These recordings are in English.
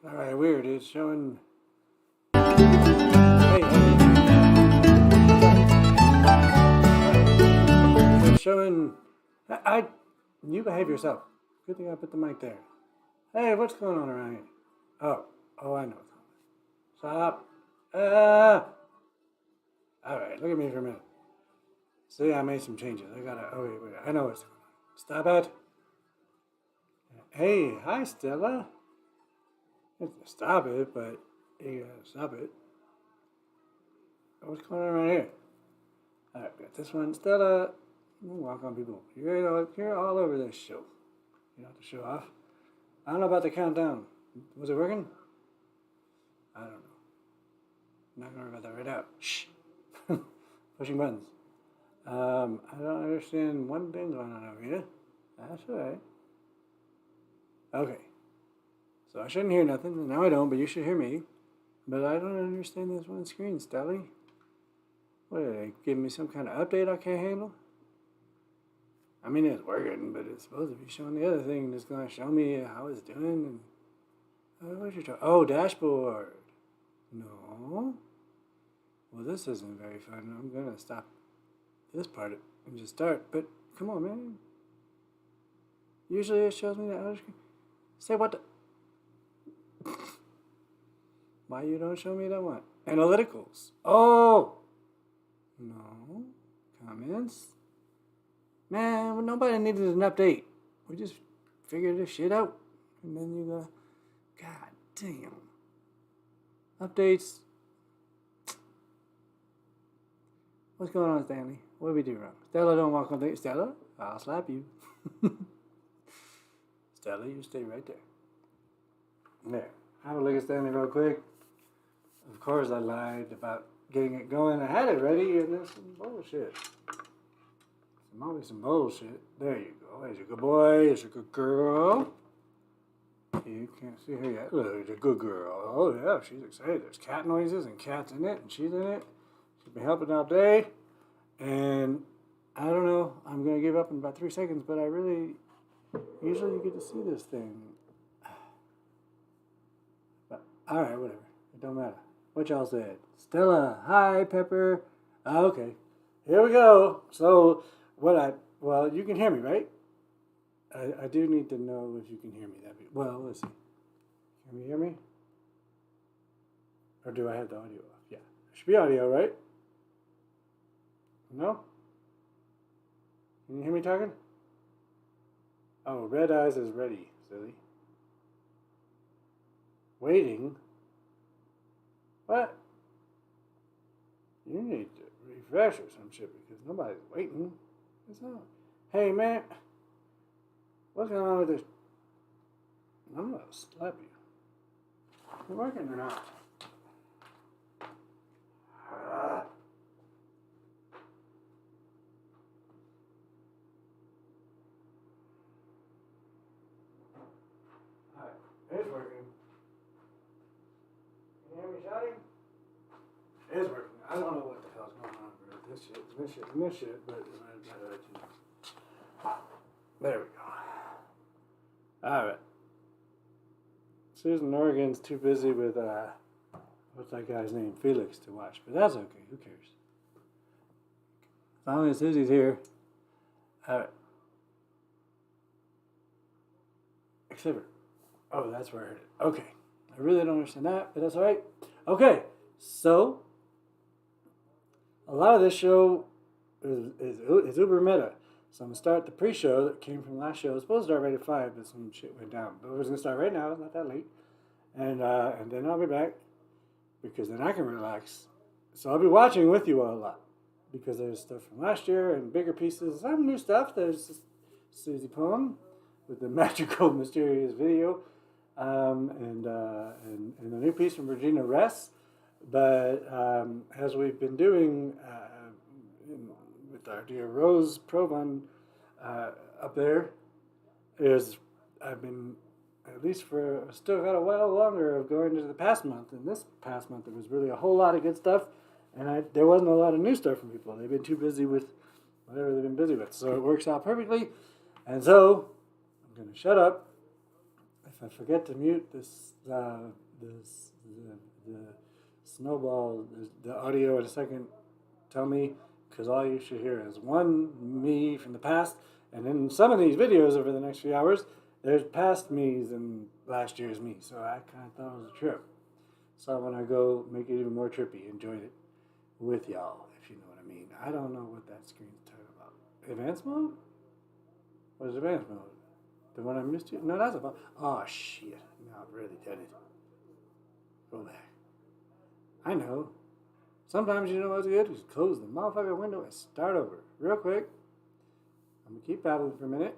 Alright, weird. It's showing. Hey, it's showing. You behave yourself. Good thing I put the mic there. Hey, what's going on around here? Oh, I know. Stop. Alright, look at me for a minute. See, I made some changes. I gotta. Oh, wait. I know what's going on. Stop it. Hey, hi, Stella. Stop it, but you gotta stop it. What's going on right here? Alright, we got this one. Stella, walk on people. You're all over this show. You have to show off. I don't know about the countdown. Was it working? I don't know. I'm not gonna worry about that right now. Shh. Pushing buttons. I don't understand one thing going on over here. That's alright. Okay. So I shouldn't hear nothing. Now I don't, but you should hear me. But I don't understand this one screen, Stelly. What, are they giving me some kind of update I can't handle? I mean, it's working, but it's supposed to be showing the other thing that's going to show me how it's doing. And what's your oh, dashboard. No. Well, this isn't very fun. I'm going to stop this part and just start. But come on, man. Usually it shows me the other screen. Say what the... Why you don't show me that one? Analyticals. Oh! No. Comments. Man, well, nobody needed an update. We just figured this shit out. And then you go, God damn. Updates. What's going on, Stanley? What did we do wrong? Stella, don't walk on things. Stella, I'll slap you. Stella, you stay right there. There. Have a look at Stanley real quick. Of course I lied about getting it going. I had it ready and there's some bullshit. Always some bullshit. There you go. There's a good boy. There's a good girl. You can't see her yet. Look, there's a good girl. Oh yeah, she's excited. There's cat noises and cats in it and she's in it. She's been helping all day. And I don't know. I'm going to give up in about 3 seconds, but I really... Usually you get to see this thing. But, alright, whatever. It don't matter. What y'all said? Stella, hi, Pepper. Okay, here we go. So, well, you can hear me, right? I do need to know if you can hear me. Well, let's see. Can you hear me? Or do I have the audio off? Yeah, there should be audio, right? No? Can you hear me talking? Oh, red eyes is ready, silly. Waiting? What? You need to refresh or some shit because nobody's waiting. What's up? Hey, man. What's going on with this? I'm gonna slap you. Is it working or not? Alright, it's working. Can you hear me shouting? It's working. I don't know what the hell's going on with this shit, but I'll let you know. There we go. Alright. Susan Oregon's too busy with, what's that guy's name? Felix to watch, but that's okay. Who cares? As long as Susie's here. Alright. Except for, oh, that's where I heard it. Okay. I really don't understand that, but that's alright. Okay. So, a lot of this show is uber meta. So I'm going to start the pre-show that came from last show. It was supposed to start right at 5, but some shit went down. But we're going to start right now. It's not that late. And then I'll be back because then I can relax. So I'll be watching with you all a lot because there's stuff from last year and bigger pieces. Some new stuff. There's Susie Poem with the magical, mysterious video and a new piece from Regina Ress. But as we've been doing with our dear Rose Provan up there, I've been, at least for, still got a while longer of going into the past month. And this past month, there was really a whole lot of good stuff. And there wasn't a lot of new stuff from people. They've been too busy with whatever they've been busy with. So it works out perfectly. And so I'm going to shut up if I forget to mute this, the snowball, the audio in a second, tell me, because all you should hear is one me from the past, and in some of these videos over the next few hours, there's past me's and last year's me, so I kind of thought it was a trip. So I'm going to go make it even more trippy and join it with y'all, if you know what I mean. I don't know what that screen's talking about. Advanced mode? What is advanced mode? The one I missed you? No, that's a... Oh, shit. No, I've really done it. Go back. I know. Sometimes you know what's good? Just close the motherfucking window and start over. Real quick. I'm going to keep babbling for a minute.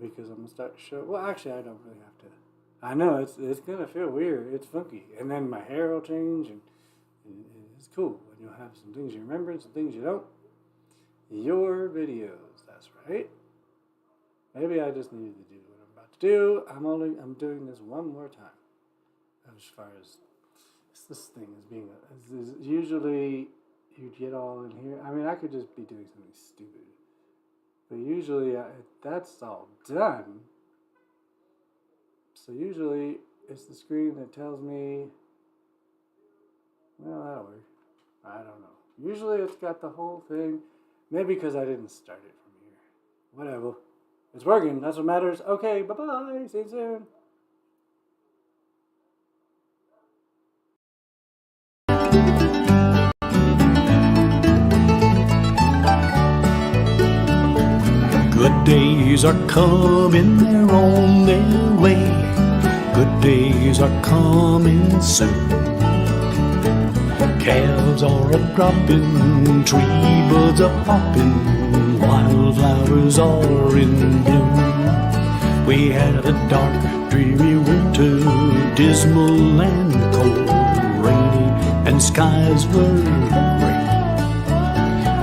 Because I'm going to start to show... Well, actually, I don't really have to... I know, it's going to feel weird. It's funky. And then my hair will change, and it's cool. And you'll have some things you remember and some things you don't. Your videos. That's right. Maybe I just needed to do what I'm about to do. I'm doing this one more time. As far as this thing is being, usually you get all in here. I mean, I could just be doing something stupid, but usually that's all done. So usually it's the screen that tells me, well, that'll work. I don't know. Usually it's got the whole thing. Maybe because I didn't start it from here. Whatever. It's working. That's what matters. Okay, bye-bye. See you soon. Good days are coming, they're on their way. Good days are coming soon. Calves are a-dropping, tree buds a-popping, wildflowers are in bloom. We had a dark, dreary winter, dismal and cold, rainy, and skies were gray.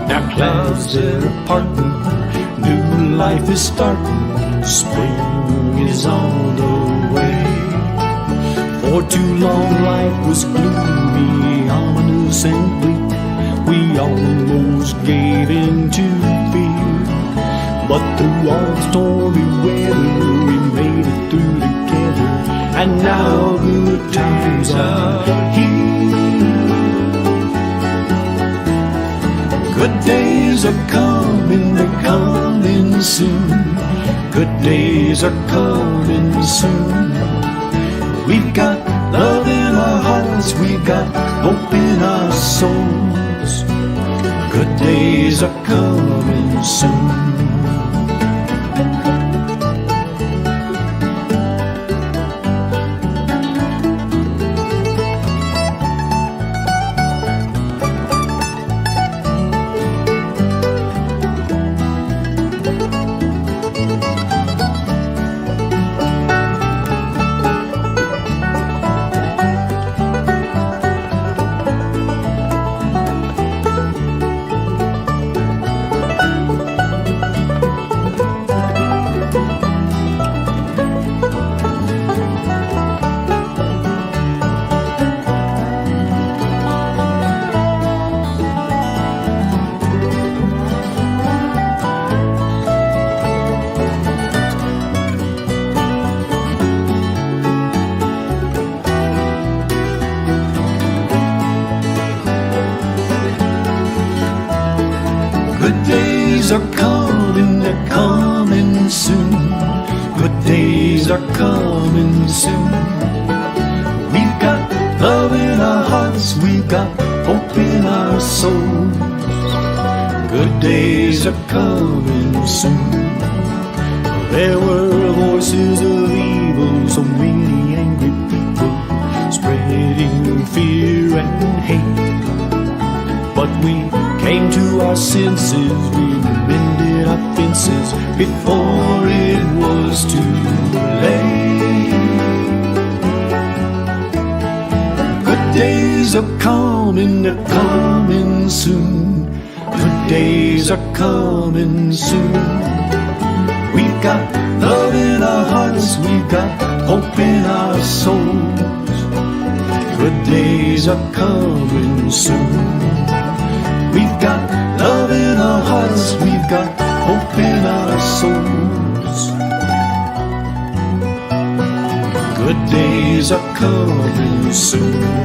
Now clouds are parting, new life is starting, spring is on the way. For too long life was gloomy, ominous and bleak. We almost gave in to fear, but through all the stormy weather we made it through together, and now good times are here. Good days are coming, they're coming soon. Good days are coming soon. We've got love in our hearts, we've got hope in our souls. Good days are coming soon. Good days are coming, they're coming soon. Good days are coming soon. We've got love in our hearts, we've got hope in our souls. Good days are coming soon. There were voices of evil, so many angry people spreading fear and hate. But we came to our senses, we mended our fences before it was too late. Good days are coming, they're coming soon. Good days are coming soon. We've got love in our hearts, we've got hope in our souls. Good days are coming soon. We've got love in our hearts, we've got hope in our souls. are coming soon.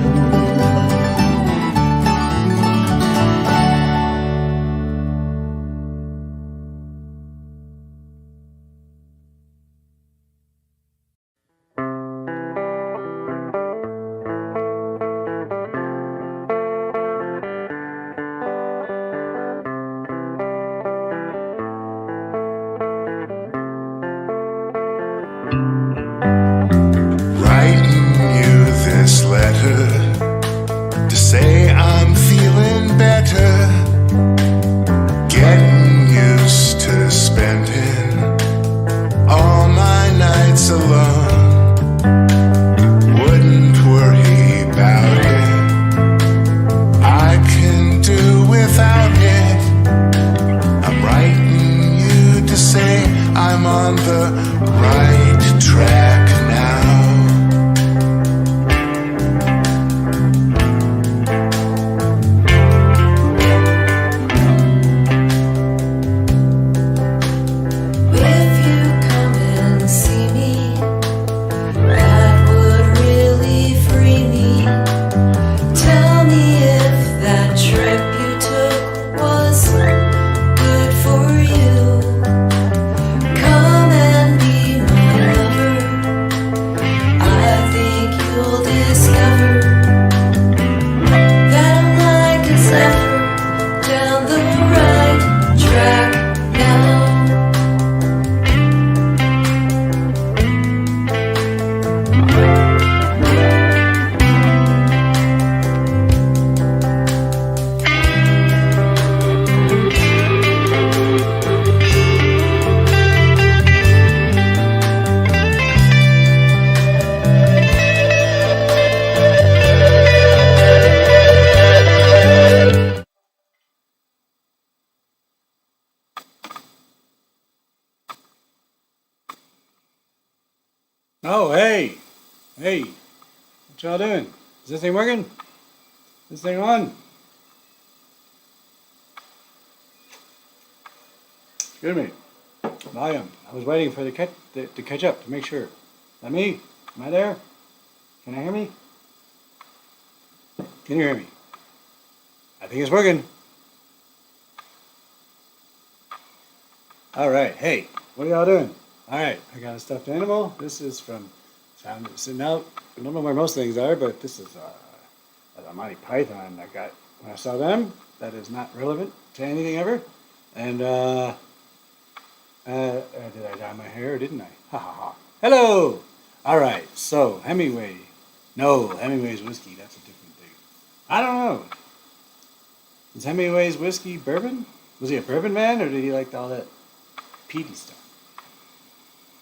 Oh, hey, what y'all doing? Is this thing working? This thing on? Excuse me. Volume. I was waiting for the to catch up to make sure. Is that me? Am I there? Can I hear me? Can you hear me? I think it's working. All right. Hey, what are y'all doing? All right. I got a stuffed animal. This is from found it sitting out. I don't know where most things are, but this is a Monty Python I got when I saw them. That is not relevant to anything ever. And did I dye my hair or didn't I? Ha ha ha. Hello. All right. So Hemingway. No, Hemingway's whiskey. That's a different thing. I don't know. Is Hemingway's whiskey bourbon? Was he a bourbon man or did he like all that peaty stuff?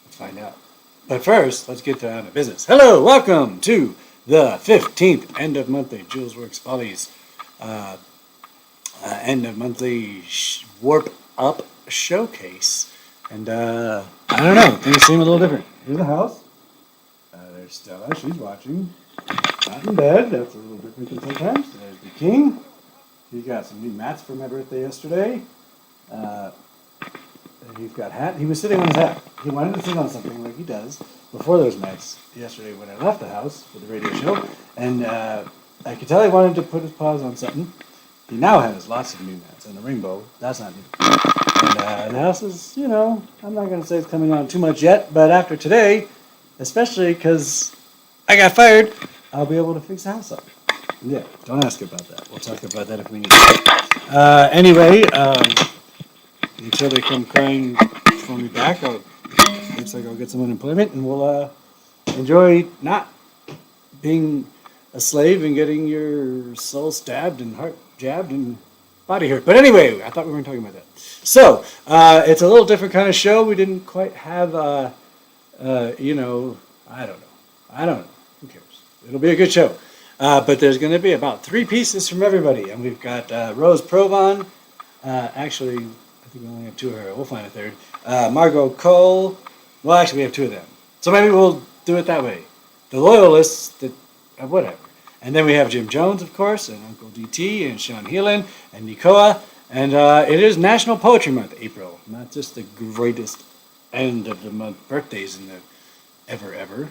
Let's find out. But first, let's get down to business. Hello, welcome to the 15th end of monthly Julesworks Follies end of monthly Warp Up showcase. And I don't know, things seem a little different. Here's the house. There's Stella, she's watching. Not in bed, that's a little different than sometimes. There's the king. He got some new mats for my birthday yesterday. He's got hat. He was sitting on his hat. He wanted to sit on something like he does before those mats yesterday when I left the house for the radio show. And I could tell he wanted to put his paws on something. He now has lots of new mats and a rainbow. That's not new. And the house is, you know, I'm not going to say it's coming on too much yet, but after today, especially because I got fired, I'll be able to fix the house up. Yeah, don't ask about that. We'll talk about that if we need to. Anyway, until they come crying for me back, looks like I'll get some unemployment and we'll enjoy not being a slave and getting your soul stabbed and heart jabbed and body hurt. But anyway, I thought we weren't talking about that. So, it's a little different kind of show. We didn't quite have, you know, I don't know. Who cares? It'll be a good show. But there's going to be about 3 pieces from everybody. And we've got Rose Provon. Actually, I think we only have 2 of her. We'll find a third. Margot Cole. Well, actually, we have 2 of them. So maybe we'll do it that way. The Loyalists, whatever. And then we have Jim Jones, of course, and Uncle DT, and Sean Heelan, and Nicoa. And it is National Poetry Month, April. Not just the greatest end of the month birthdays in the ever,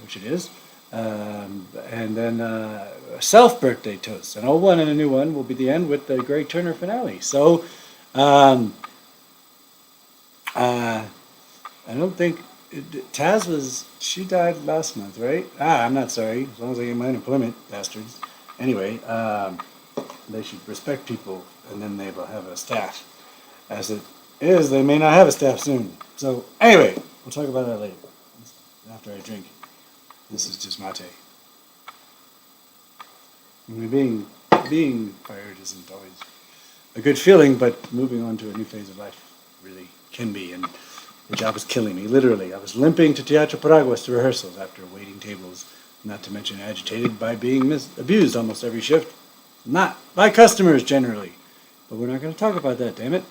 which it is. And then self-birthday toast. An old one and a new one will be the end with the Greg Turner finale. So I don't think... Taz she died last month, right? I'm not sorry. As long as I get my unemployment, bastards. Anyway, they should respect people, and then they will have a staff. As it is, they may not have a staff soon. So, anyway, we'll talk about that later, after I drink. This is just mate. I mean, being fired isn't always a good feeling, but moving on to a new phase of life really can be, and the job was killing me, literally. I was limping to Teatro Paraguas to rehearsals after waiting tables, not to mention agitated by being abused almost every shift. Not by customers, generally. But we're not going to talk about that, damn it.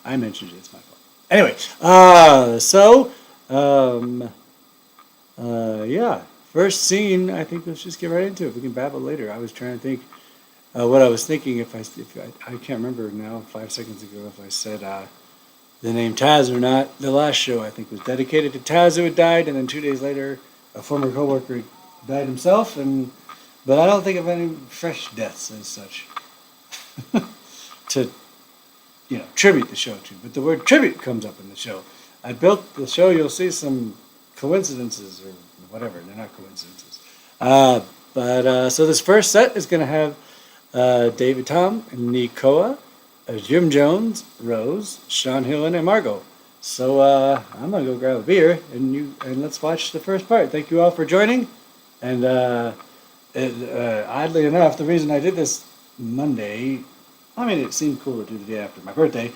I mentioned it, it's my fault. Anyway, yeah. First scene, I think let's just get right into it. We can babble later. I was trying to think what I was thinking if I can't remember now, 5 seconds ago, if I said the name Taz or not. The last show, I think, was dedicated to Taz, who had died, and then 2 days later, a former coworker died himself, but I don't think of any fresh deaths as such to, tribute the show to. But the word tribute comes up in the show. I built the show, you'll see some coincidences or whatever. They're not coincidences. So this first set is going to have David Tom, Nikoa, Jim Jones, Rose, Sean Hillen, and Margot. So I'm going to go grab a beer, and let's watch the first part. Thank you all for joining. And oddly enough, the reason I did this Monday, it seemed cool to do the day after my birthday,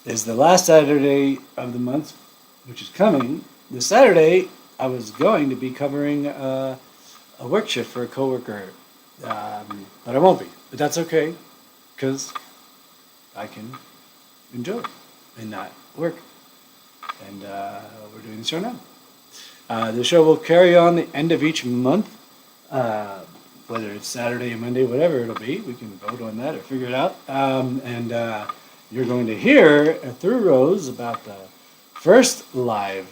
is the last Saturday of the month, which is coming. This Saturday, I was going to be covering a work shift for a coworker, but I won't be. But that's okay, because I can enjoy it and not work. And we're doing the show now. The show will carry on the end of each month, whether it's Saturday or Monday, whatever it'll be. We can vote on that or figure it out. And you're going to hear through Rose about the first live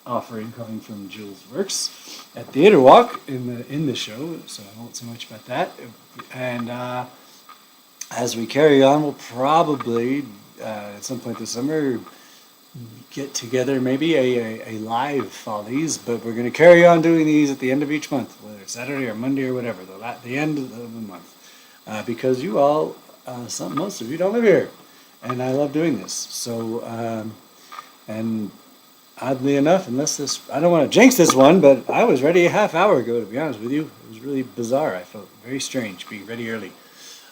offering coming from Julesworks at Theater Walk in the show, so I won't say much about that. And as we carry on, we'll probably at some point this summer get together maybe a live Follies, but we're going to carry on doing these at the end of each month, whether it's Saturday or Monday or whatever, the end of the month, because you all, most of you don't live here, and I love doing this. So, and oddly enough, I don't want to jinx this one, but I was ready a half hour ago, to be honest with you. It was really bizarre. I felt very strange being ready early.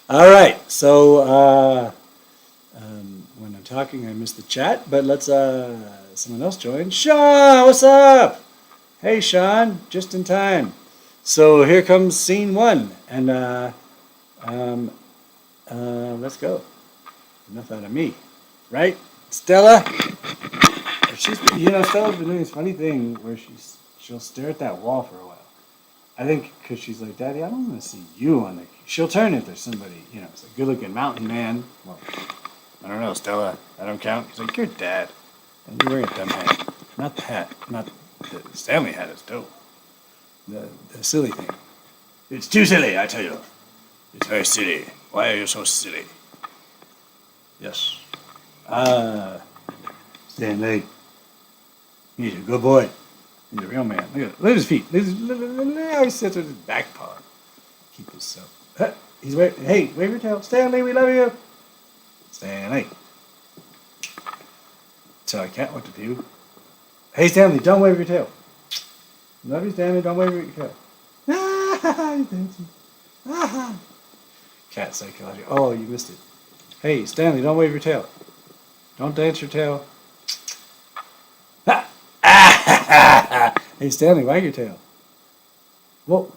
All right, so when I'm talking, I miss the chat, but let's someone else join. Sean, what's up? Hey, Sean, just in time. So here comes scene one, and let's go. Enough out of me, right, Stella? Stella's been doing this funny thing where she'll stare at that wall for a while. I think because she's like, Daddy, I don't want to see you on the... She'll turn if there's somebody, it's a good-looking mountain man. Well, I don't know, Stella. I don't count. He's like, you're Dad. And you're wearing a dumb hat. Not the hat. Not the Stanley hat is dope. The silly thing. It's too silly, I tell you. It's very silly. Why are you so silly? Yes. Stanley. He's a good boy. He's a real man. Look at his feet. Look how he sits with his back paw. Keep himself. He's waving. Hey, wave your tail. Stanley, we love you. Stanley. Tell a cat what to do. Hey, Stanley, don't wave your tail. Love you, Stanley. Don't wave your tail. Ah, he's dancing. Ah. Cat psychology. Oh, you missed it. Hey, Stanley, don't wave your tail. Don't dance your tail. Hey, Stanley, wag your tail. Whoa.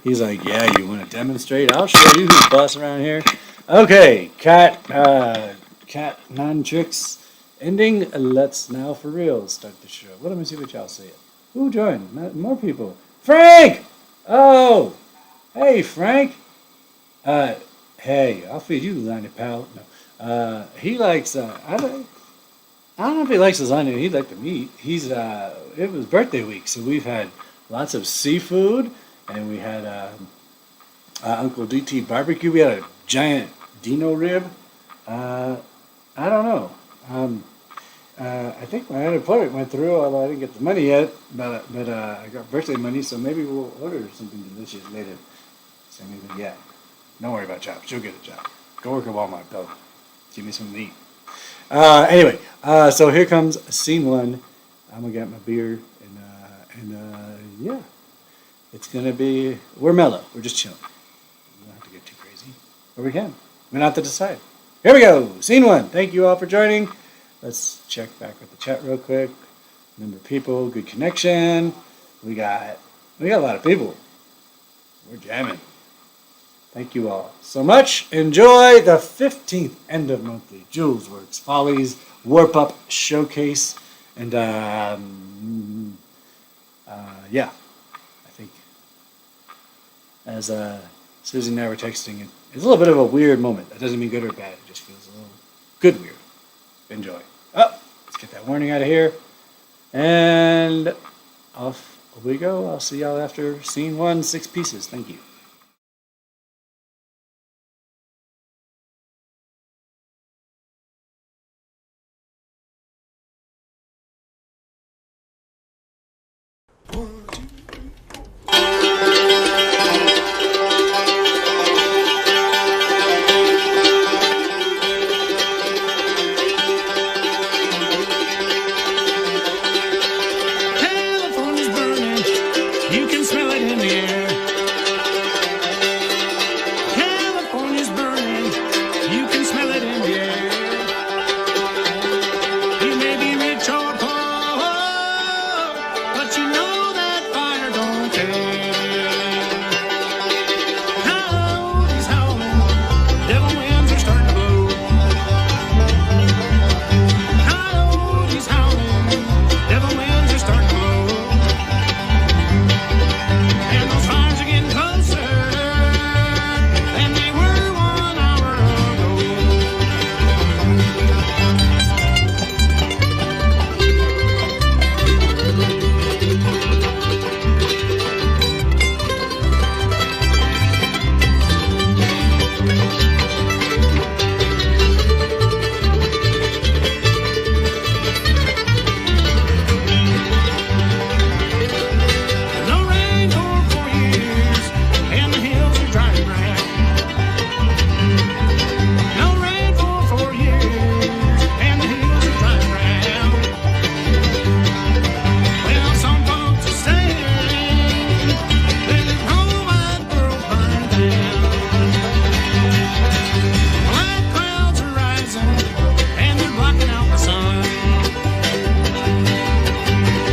He's like, yeah, you want to demonstrate? I'll show you who's boss around here. Okay, cat non-tricks ending. Let's now for real start the show. Let me see what y'all say. Who joined? More people. Frank! Oh! Hey, Frank! Hey, I'll feed you lasagna, pal. No. He likes, I don't know if he likes lasagna. He'd like the meat. It was birthday week, so we've had lots of seafood, and we had Uncle DT barbecue. We had a giant Dino rib. I don't know. I think my unemployment went through, although I didn't get the money yet. But I got birthday money, so maybe we'll order something delicious later. So maybe, yeah. Don't worry about jobs. You'll get a job. Go work at Walmart, though. Give me something to eat. Anyway, so here comes scene one. I'm gonna get my beer, and yeah, it's gonna be. We're mellow. We're just chilling. We don't have to get too crazy, or we can. We don't have to decide. Here we go. Scene one. Thank you all for joining. Let's check back with the chat real quick. Number of people, good connection. We got a lot of people. We're jamming. Thank you all so much. Enjoy the 15th end of monthly Julesworks Follies Warp Up Showcase. And yeah, I think as Susie and I were texting, it's a little bit of a weird moment. That doesn't mean good or bad. It just feels a little good weird. Enjoy. Oh, let's get that warning out of here. And off we go. I'll see y'all after scene one, 6 pieces. Thank you. California's burning, you can smell it in the air. California's burning, you can smell it in the air. You may be rich or poor, but you know that fire don't care. Coyotes howling, devil winds are starting to blow. Coyotes howling, devil winds are starting to blow. And those fires are getting closer than they were 1 hour ago. No rain for 4 years, and the hills are dry and brown. No rain for 4 years, and the hills are dry and brown. Well, some folks are saying that the whole wide world burned down. Black clouds are rising, and they're blocking out the sun.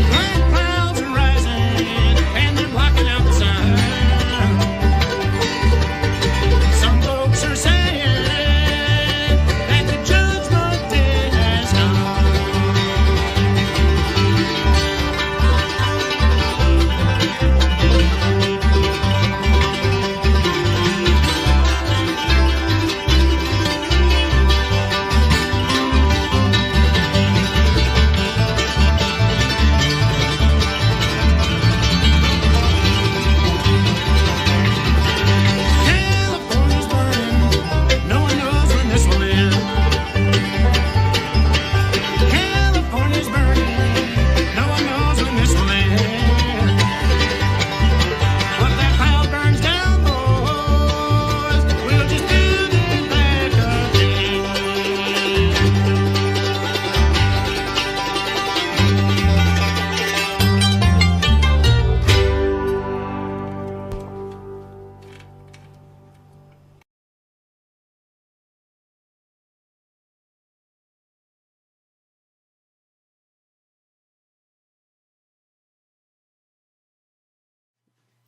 Black clouds are rising, and they're blocking out the sun. Some folks are saying that the judgment day has come. California's burning, no one knows when this will end. California's burning, no one knows when this will end. But that cloud burns down, boys, we'll just build it back again.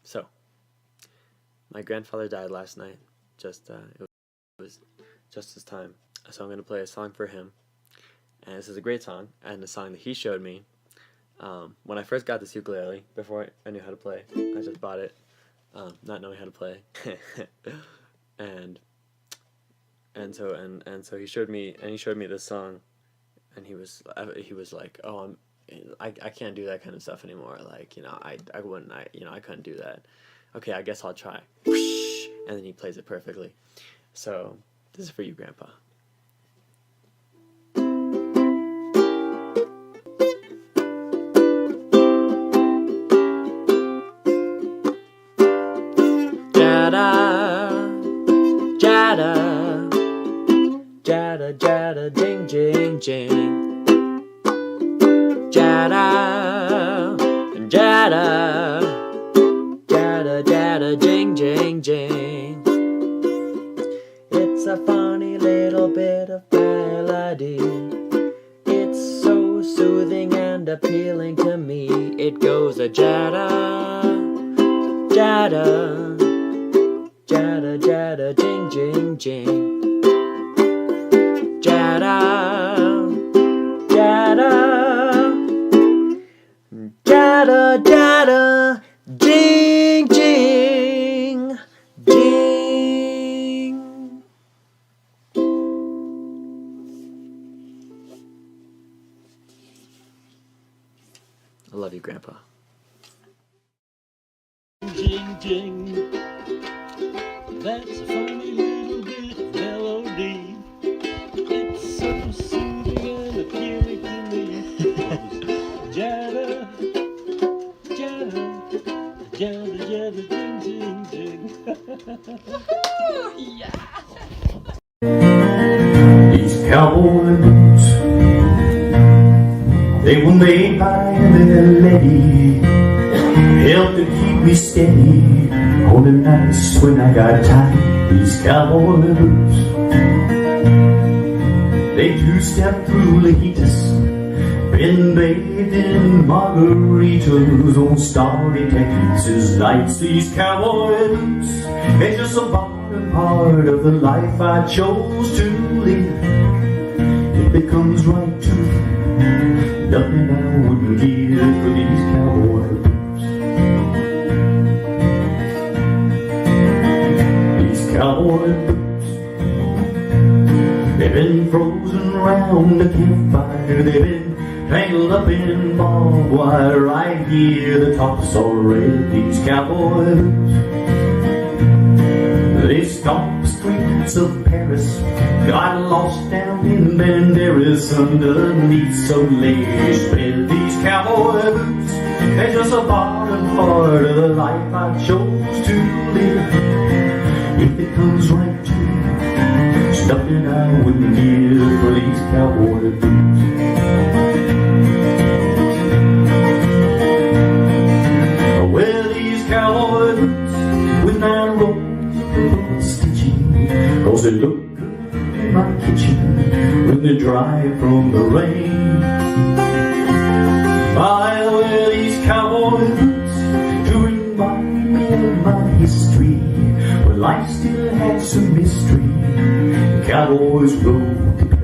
So, my grandfather died last night. It was just his time. So I'm going to play a song for him. And this is a great song, and a song that he showed me when I first got this ukulele. Before I knew how to play, I just bought it, not knowing how to play. and so he showed me this song, and he was like, "Oh, I can't do that kind of stuff anymore. Like, I wouldn't, I couldn't do that. Okay, I guess I'll try. And then he plays it perfectly. So this is for you, Grandpa. Jada, jada, jada, jada, ding, jing, jing. Jada, jada, jada, jada, jing, jing, jing. It's a funny little bit of melody. It's so soothing and appealing to me. It goes a jada, jada, jada, jada, jing, jing, jing. Jada, jada, jada, jada, jing, jing, jing. I love you, Grandpa. Jing, jing. That's a funny little bit of melody. It's so soothing and appealing to me. Jada, jada, jada, jada, jing, jing, jing. These cowboy boots, they were made by their lady, help to keep me steady on the nights when I got tired. These cowboy boots, they two-step through Lajitas, been bathed in margaritas on starry Texas nights. These cowboy boots, it's just a bottom part of the life I chose to live. If it comes right to it, nothing I wouldn't give for these cowboy boots. These cowboy boots, they've been frozen round the campfire. They've been tangled up in barbed wire. Right here the tops are red. These cowboy boots, they stalked the streets of Paris, got lost down in Banderas underneath some lace bed. These cowboy boots, they're just a bottom part of the life I chose to live. If it comes right to it, there's nothing I wouldn't give for these cowboy boots. Well, these cowboy boots with 9 rolls of stitching, 'cause they look good in my kitchen when they're dry from the rain. I wear these cowboy boots to remind me of my history, when life still had some mystery. The cowboys rode to play.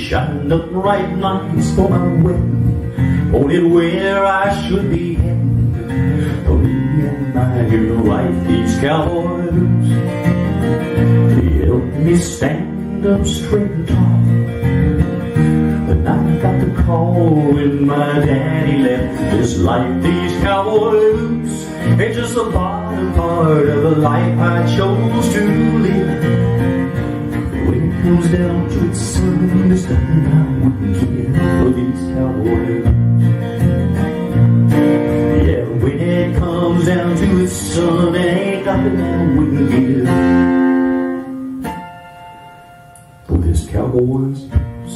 Shined up right nice for my wedding, pointed where I should be heading. For me and my new wife, these cowboy boots, they help me stand up straight and tall. But I got the call when my daddy left this life. These cowboy boots, it's just the bottom part of the life I chose to live. When it comes down to it, son, there's nothing I wouldn't give for these cowboy boots. Yeah, when it comes down to it, son, there ain't nothing I wouldn't give for this cowboy's boots.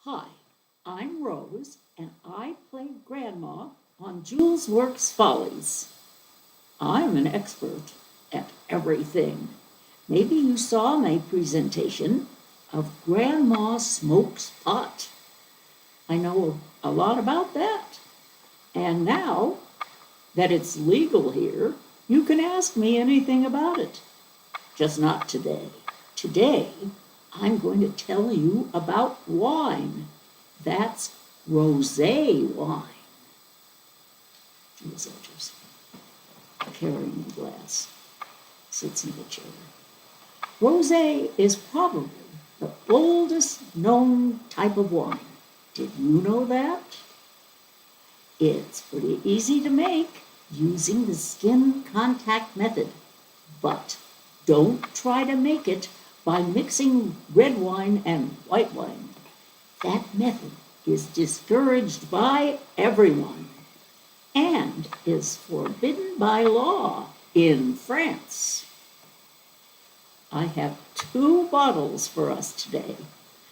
Hi, I'm Rose, and I play Grandma on Julesworks Follies. I'm an expert at everything. Maybe you saw my presentation of Grandma Smokes Pot. I know a lot about that. And now that it's legal here, you can ask me anything about it. Just not today. Today, I'm going to tell you about wine. That's rosé wine. Jules enters, carrying a glass, sits in the chair. Rosé is probably the oldest known type of wine. Did you know that? It's pretty easy to make using the skin contact method, but don't try to make it by mixing red wine and white wine. That method is discouraged by everyone and is forbidden by law in France. I have 2 bottles for us today,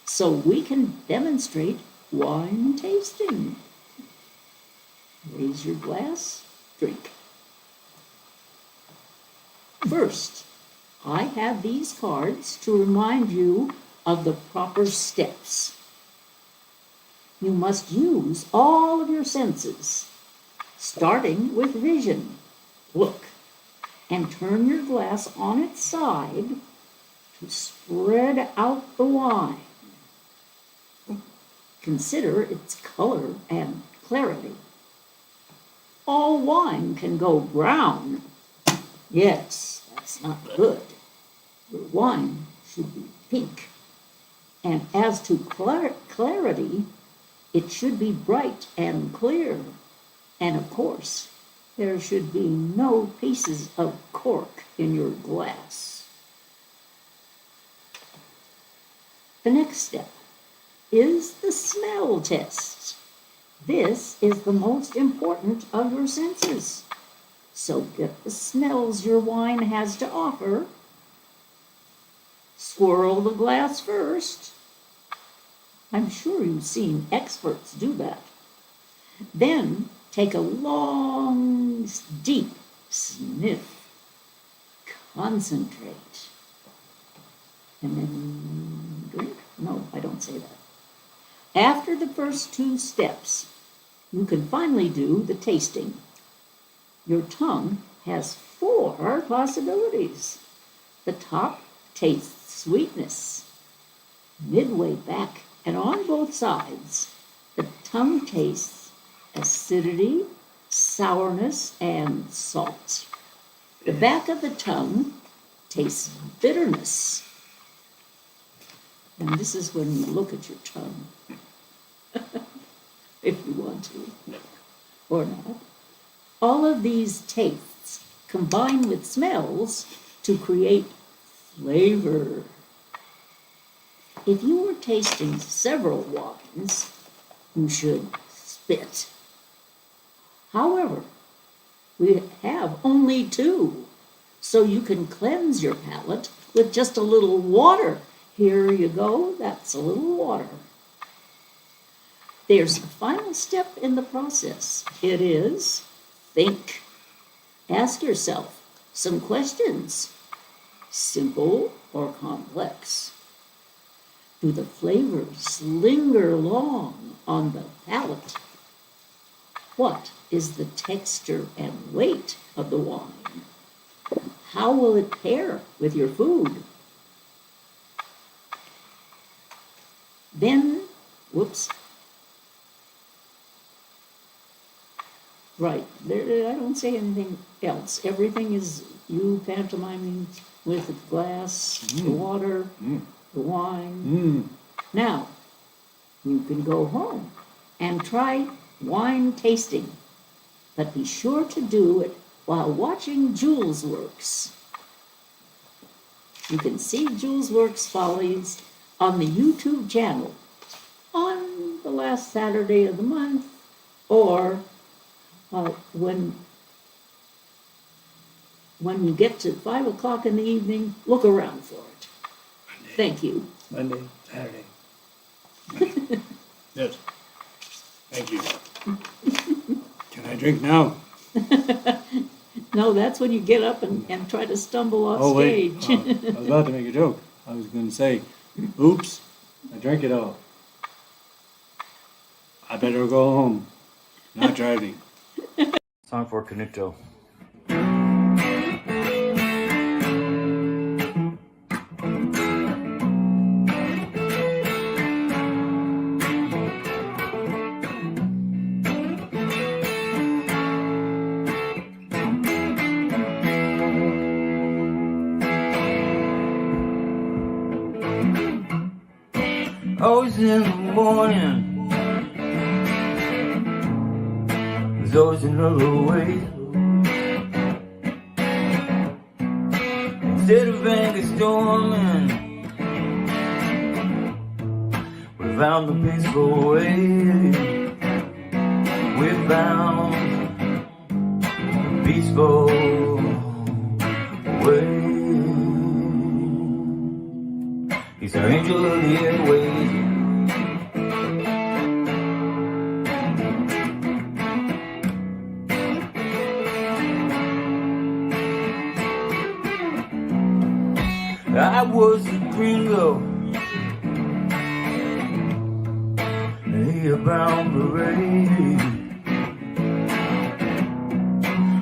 so we can demonstrate wine tasting. Raise your glass, drink. First, I have these cards to remind you of the proper steps. You must use all of your senses, starting with vision. Look, and turn your glass on its side to spread out the wine. Consider its color and clarity. All wine can go brown. Yes, that's not good. Your wine should be pink. And as to clarity, it should be bright and clear. And of course, there should be no pieces of cork in your glass. The next step is the smell test. This is the most important of your senses. So get the smells your wine has to offer. Swirl the glass first. I'm sure you've seen experts do that. Then take a long, deep sniff. Concentrate. And then drink? No, I don't say that. After the first 2 steps, you can finally do the tasting. Your tongue has 4 possibilities. The top tastes sweetness. Midway back and on both sides, the tongue tastes acidity, sourness, and salt. The back of the tongue tastes bitterness. And this is when you look at your tongue, if you want to, or not. All of these tastes combine with smells to create flavor. If you were tasting several wines, you should spit. However, we have only 2, so you can cleanse your palate with just a little water. Here you go, that's a little water. There's a final step in the process. It is think. Ask yourself some questions, simple or complex. Do the flavors linger long on the palate? What is the texture and weight of the wine? How will it pair with your food? Then, right, there, I don't say anything else. Everything is you pantomiming with the glass, the water, the wine. Now, you can go home and try wine tasting, but be sure to do it while watching Julesworks. You can see Julesworks Follies on the YouTube channel on the last Saturday of the month, or when you get to 5 o'clock in the evening, look around for it. Thank you. Monday, Saturday. Yes. Thank you. Can I drink now? No, that's when you get up and try to stumble off Oh, wait. stage. I was about to make a joke. I was going to say, oops, I drank it all. I better go home. Not driving. Song for Canuto. Always in the morning, there's always another way. Instead of anger storming, we found the peaceful way. We found the peaceful way. He's our angel of the airways. I was a gringo, he a brown beret.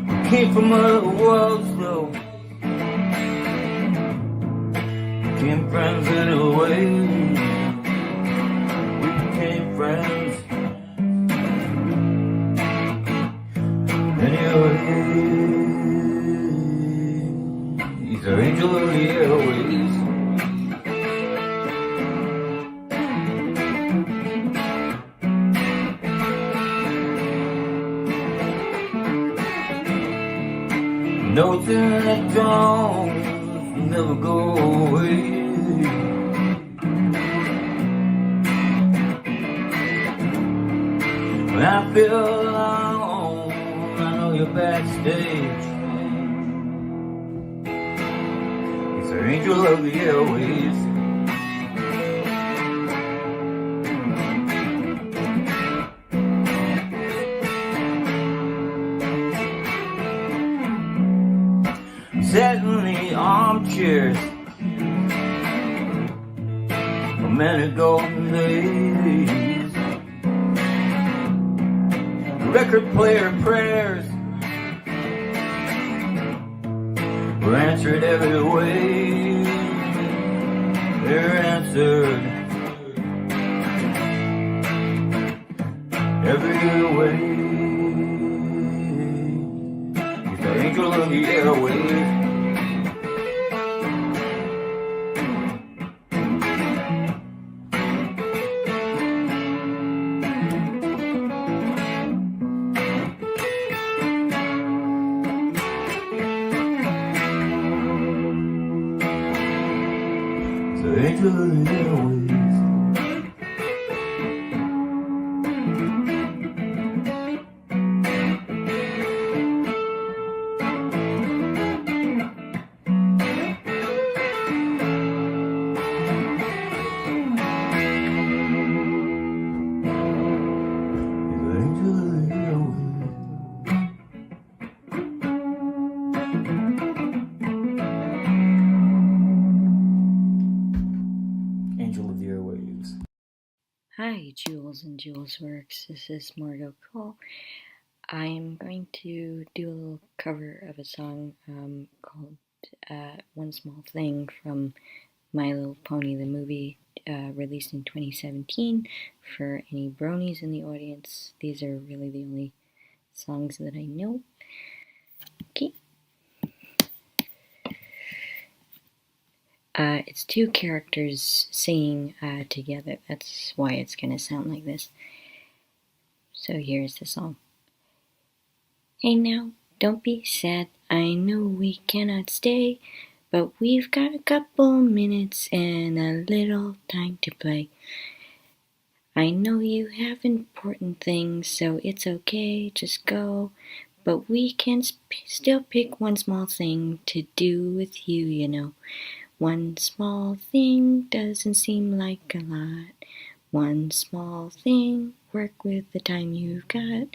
We came from other worlds though, became friends anyway. We became friends anyway. He's our angel of the airways. Notes in the tones never go away. When I feel alone, I know you're backstage. He's our angel of the airways. Sat in the armchairs for many golden days. Record player prayers were answered every way. They're answered every way. He's the angel of the airways. Angel of the airways. Hi, Jules and Julesworks. This is Margot Cole. I am going to do a little cover of a song called One Small Thing from My Little Pony, the movie, released in 2017. For any bronies in the audience, these are really the only songs that I know. Okay. It's two characters singing together. That's why it's going to sound like this. So here's the song. Hey now, don't be sad. I know we cannot stay, but we've got a couple minutes and a little time to play. I know you have important things, so it's okay, just go. But we can still pick one small thing to do with you, you know. One small thing doesn't seem like a lot, One small thing, work with the time you've got.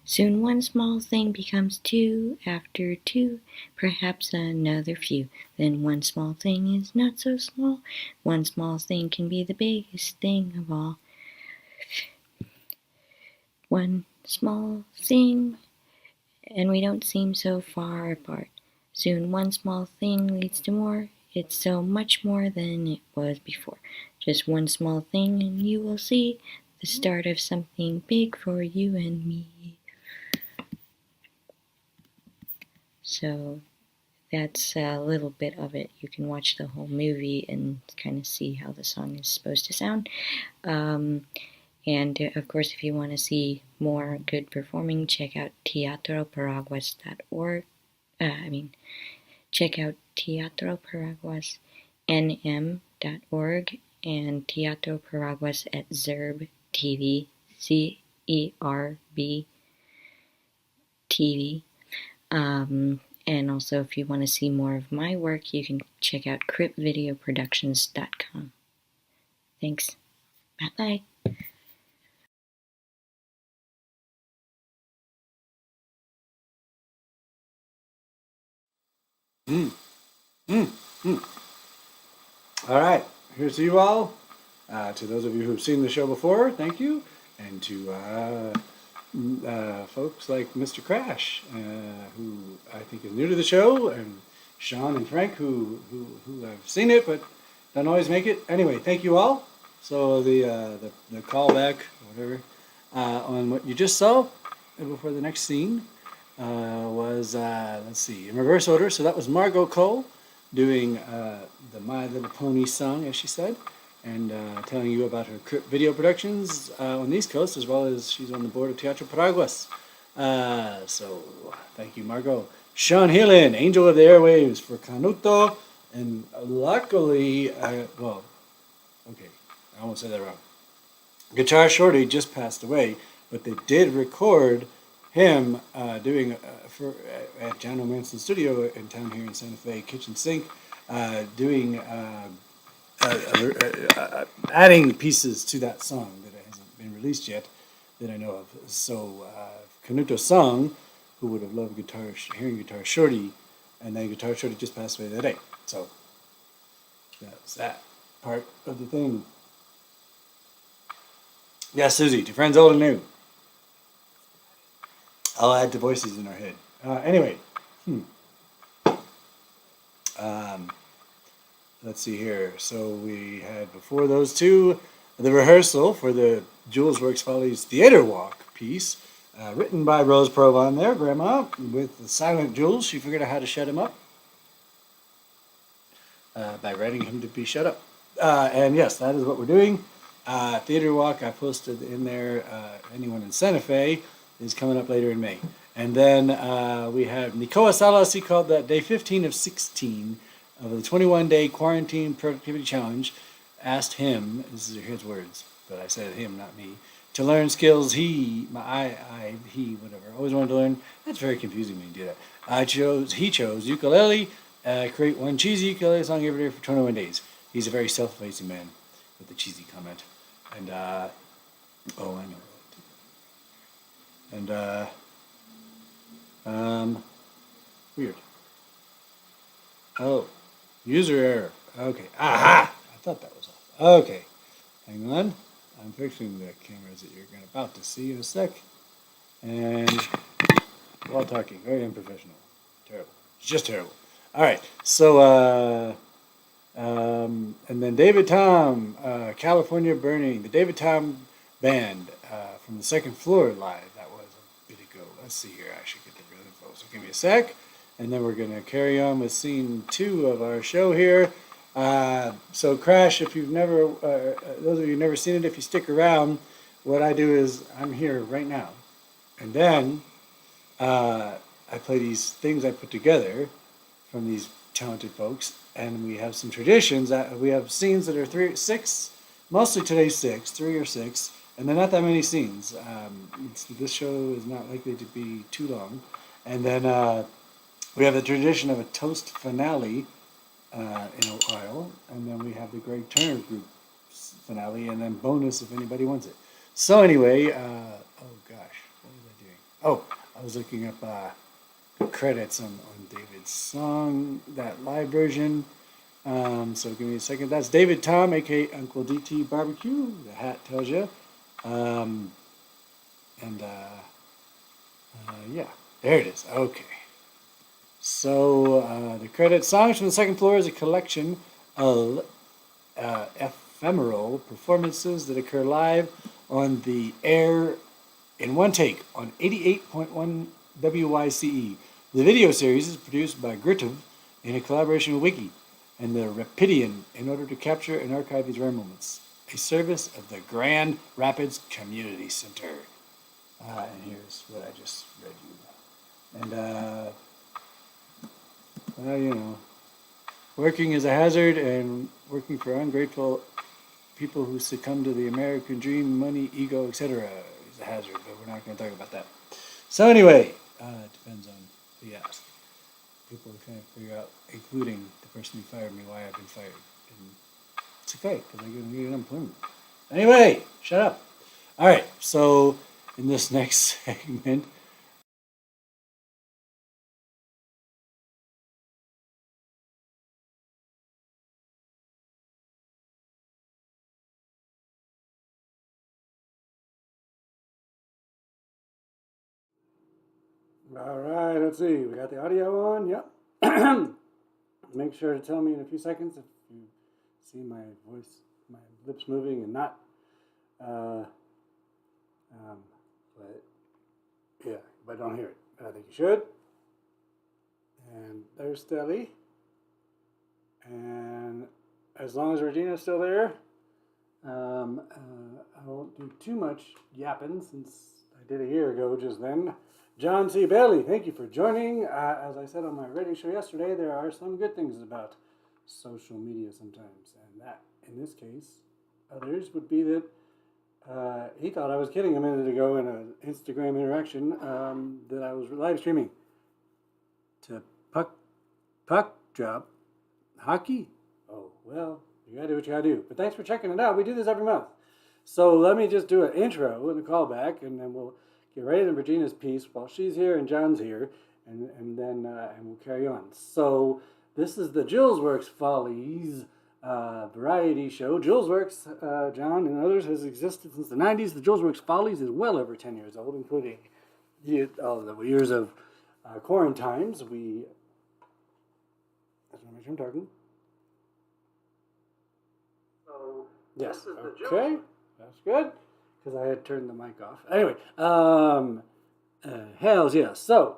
Soon one small thing becomes two, after two, perhaps another few. Then one small thing is not so small. One small thing can be the biggest thing of all. One small thing, and we don't seem so far apart. Soon one small thing leads to more. It's so much more than it was before. Just one small thing and you will see the start of something big for you and me. So that's a little bit of it. You can watch the whole movie and kind of see how the song is supposed to sound. And of course, if you want to see more good performing, check out teatroparaguas.org. Check out teatroparaguasnm.org and Teatro Paraguas at Zerb TV, ZERB TV. And also, if you want to see more of my work, you can check out cryptvideoproductions.com. Thanks. Bye-bye. All right, here's to you all. To those of you who've seen the show before, thank you. And to folks like Mr. Crash, who I think is new to the show, and Sean and Frank, who have seen it but don't always make it. Anyway, thank you all. So the callback, whatever, on what you just saw before the next scene was, let's see, in reverse order. So that was Margot Cole doing the My Little Pony song, as she said, and telling you about her video productions on the East Coast, as well as she's on the board of Teatro Paraguas. So thank you, Margot. Sean Heelan, Angel of the Airwaves for Canuto, and luckily, I almost said that wrong. Guitar Shorty just passed away, but they did record him doing at John O'Manson's studio in town here in Santa Fe, Kitchen Sink, doing adding pieces to that song that hasn't been released yet that I know of. So Canuto sung, who would have loved hearing Guitar Shorty, and then Guitar Shorty just passed away that day. So that's that part of the thing. Yeah, Susie, to friends old and new. I'll add the voices in our head. Anyway, let's see here. So we had before those two the rehearsal for the Julesworks Follies Theater Walk piece, written by Rose Provon, their grandma, with the silent Jules. She figured out how to shut him up by writing him to be shut up. And yes, that is what we're doing. Theater Walk, I posted in there. Anyone in Santa Fe is coming up later in May. And then we have Nicoa Salas. He called that day 15 of 16 of the 21-day quarantine productivity challenge. Asked him, this is his words, but I said him, not me, to learn skills he always wanted to learn. That's very confusing when you do that. He chose ukulele, create one cheesy ukulele song every day for 21 days. He's a very self-effacing man with the cheesy comment. And, I know. And, weird. Oh, user error. Okay. Aha! I thought that was off. Okay. Hang on. I'm fixing the cameras that you're about to see in a sec. And while talking, very unprofessional. Terrible. It's just terrible. All right. So, and then David Tom, California Burning, the David Tom Band from the second floor live. That was a bit ago. Let's see here. I should get the real info. So give me a sec. And then we're going to carry on with scene 2 of our show here. So Crash, if you've never, those of you who've never seen it, if you stick around, what I do is I'm here right now. And then I play these things I put together from these talented folks. And we have some traditions. We have scenes that are 3 or 6, mostly today's 6, 3 or 6. And they're not that many scenes. This show is not likely to be too long. And then we have the tradition of a toast finale in a while, and then we have the Greg Turner group finale, and then bonus if anybody wants it. So anyway, oh gosh, what was I doing? Oh, I was looking up the credits on David's song, that live version. So give me a second. That's David Tom, aka Uncle DT Barbecue. The hat tells you. Yeah, there it is. Okay. So the credits, Songs from the Second Floor is a collection of ephemeral performances that occur live on the air in one take on 88.1 WYCE. The video series is produced by Gritov in a collaboration with Wiki and the Rapidian in order to capture and archive these rare moments. A service of the Grand Rapids Community Center. And here's what I just read you. And, well, you know, working is a hazard, and working for ungrateful people who succumb to the American dream, money, ego, etc. is a hazard, but we're not going to talk about that. So anyway, it depends on who you ask. People are trying to figure out, including the person who fired me, why I've been fired. And it's okay, because I get unemployment. Anyway, shut up. All right, so in this next segment, all right, let's see. We got the audio on. Yep. Make sure to tell me in a few seconds if you see my voice, my lips moving and not. But yeah, but I don't hear it. But I think you should. And there's Stelly. And as long as Regina's still there, I won't do too much yapping since I did a year ago just then. John C. Bailey, thank you for joining. As I said on my radio show yesterday, there are some good things about social media sometimes. And that, in this case, others would be that he thought I was kidding a minute ago in an Instagram interaction that I was live streaming to puck drop hockey. Oh, well, you gotta do what you gotta do. But thanks for checking it out. We do this every month. So let me just do an intro and a callback, and then we'll get right into Regina's piece while she's here and John's here, and then we'll carry on. So this is the Julesworks Follies variety show. Julesworks, John and others, has existed since the 90s. The Julesworks Follies is well over 10 years old, including all the years of quarantines. That's how much I'm talking. So yes, okay, that's good. Because I had turned the mic off. Anyway, hells yeah. So,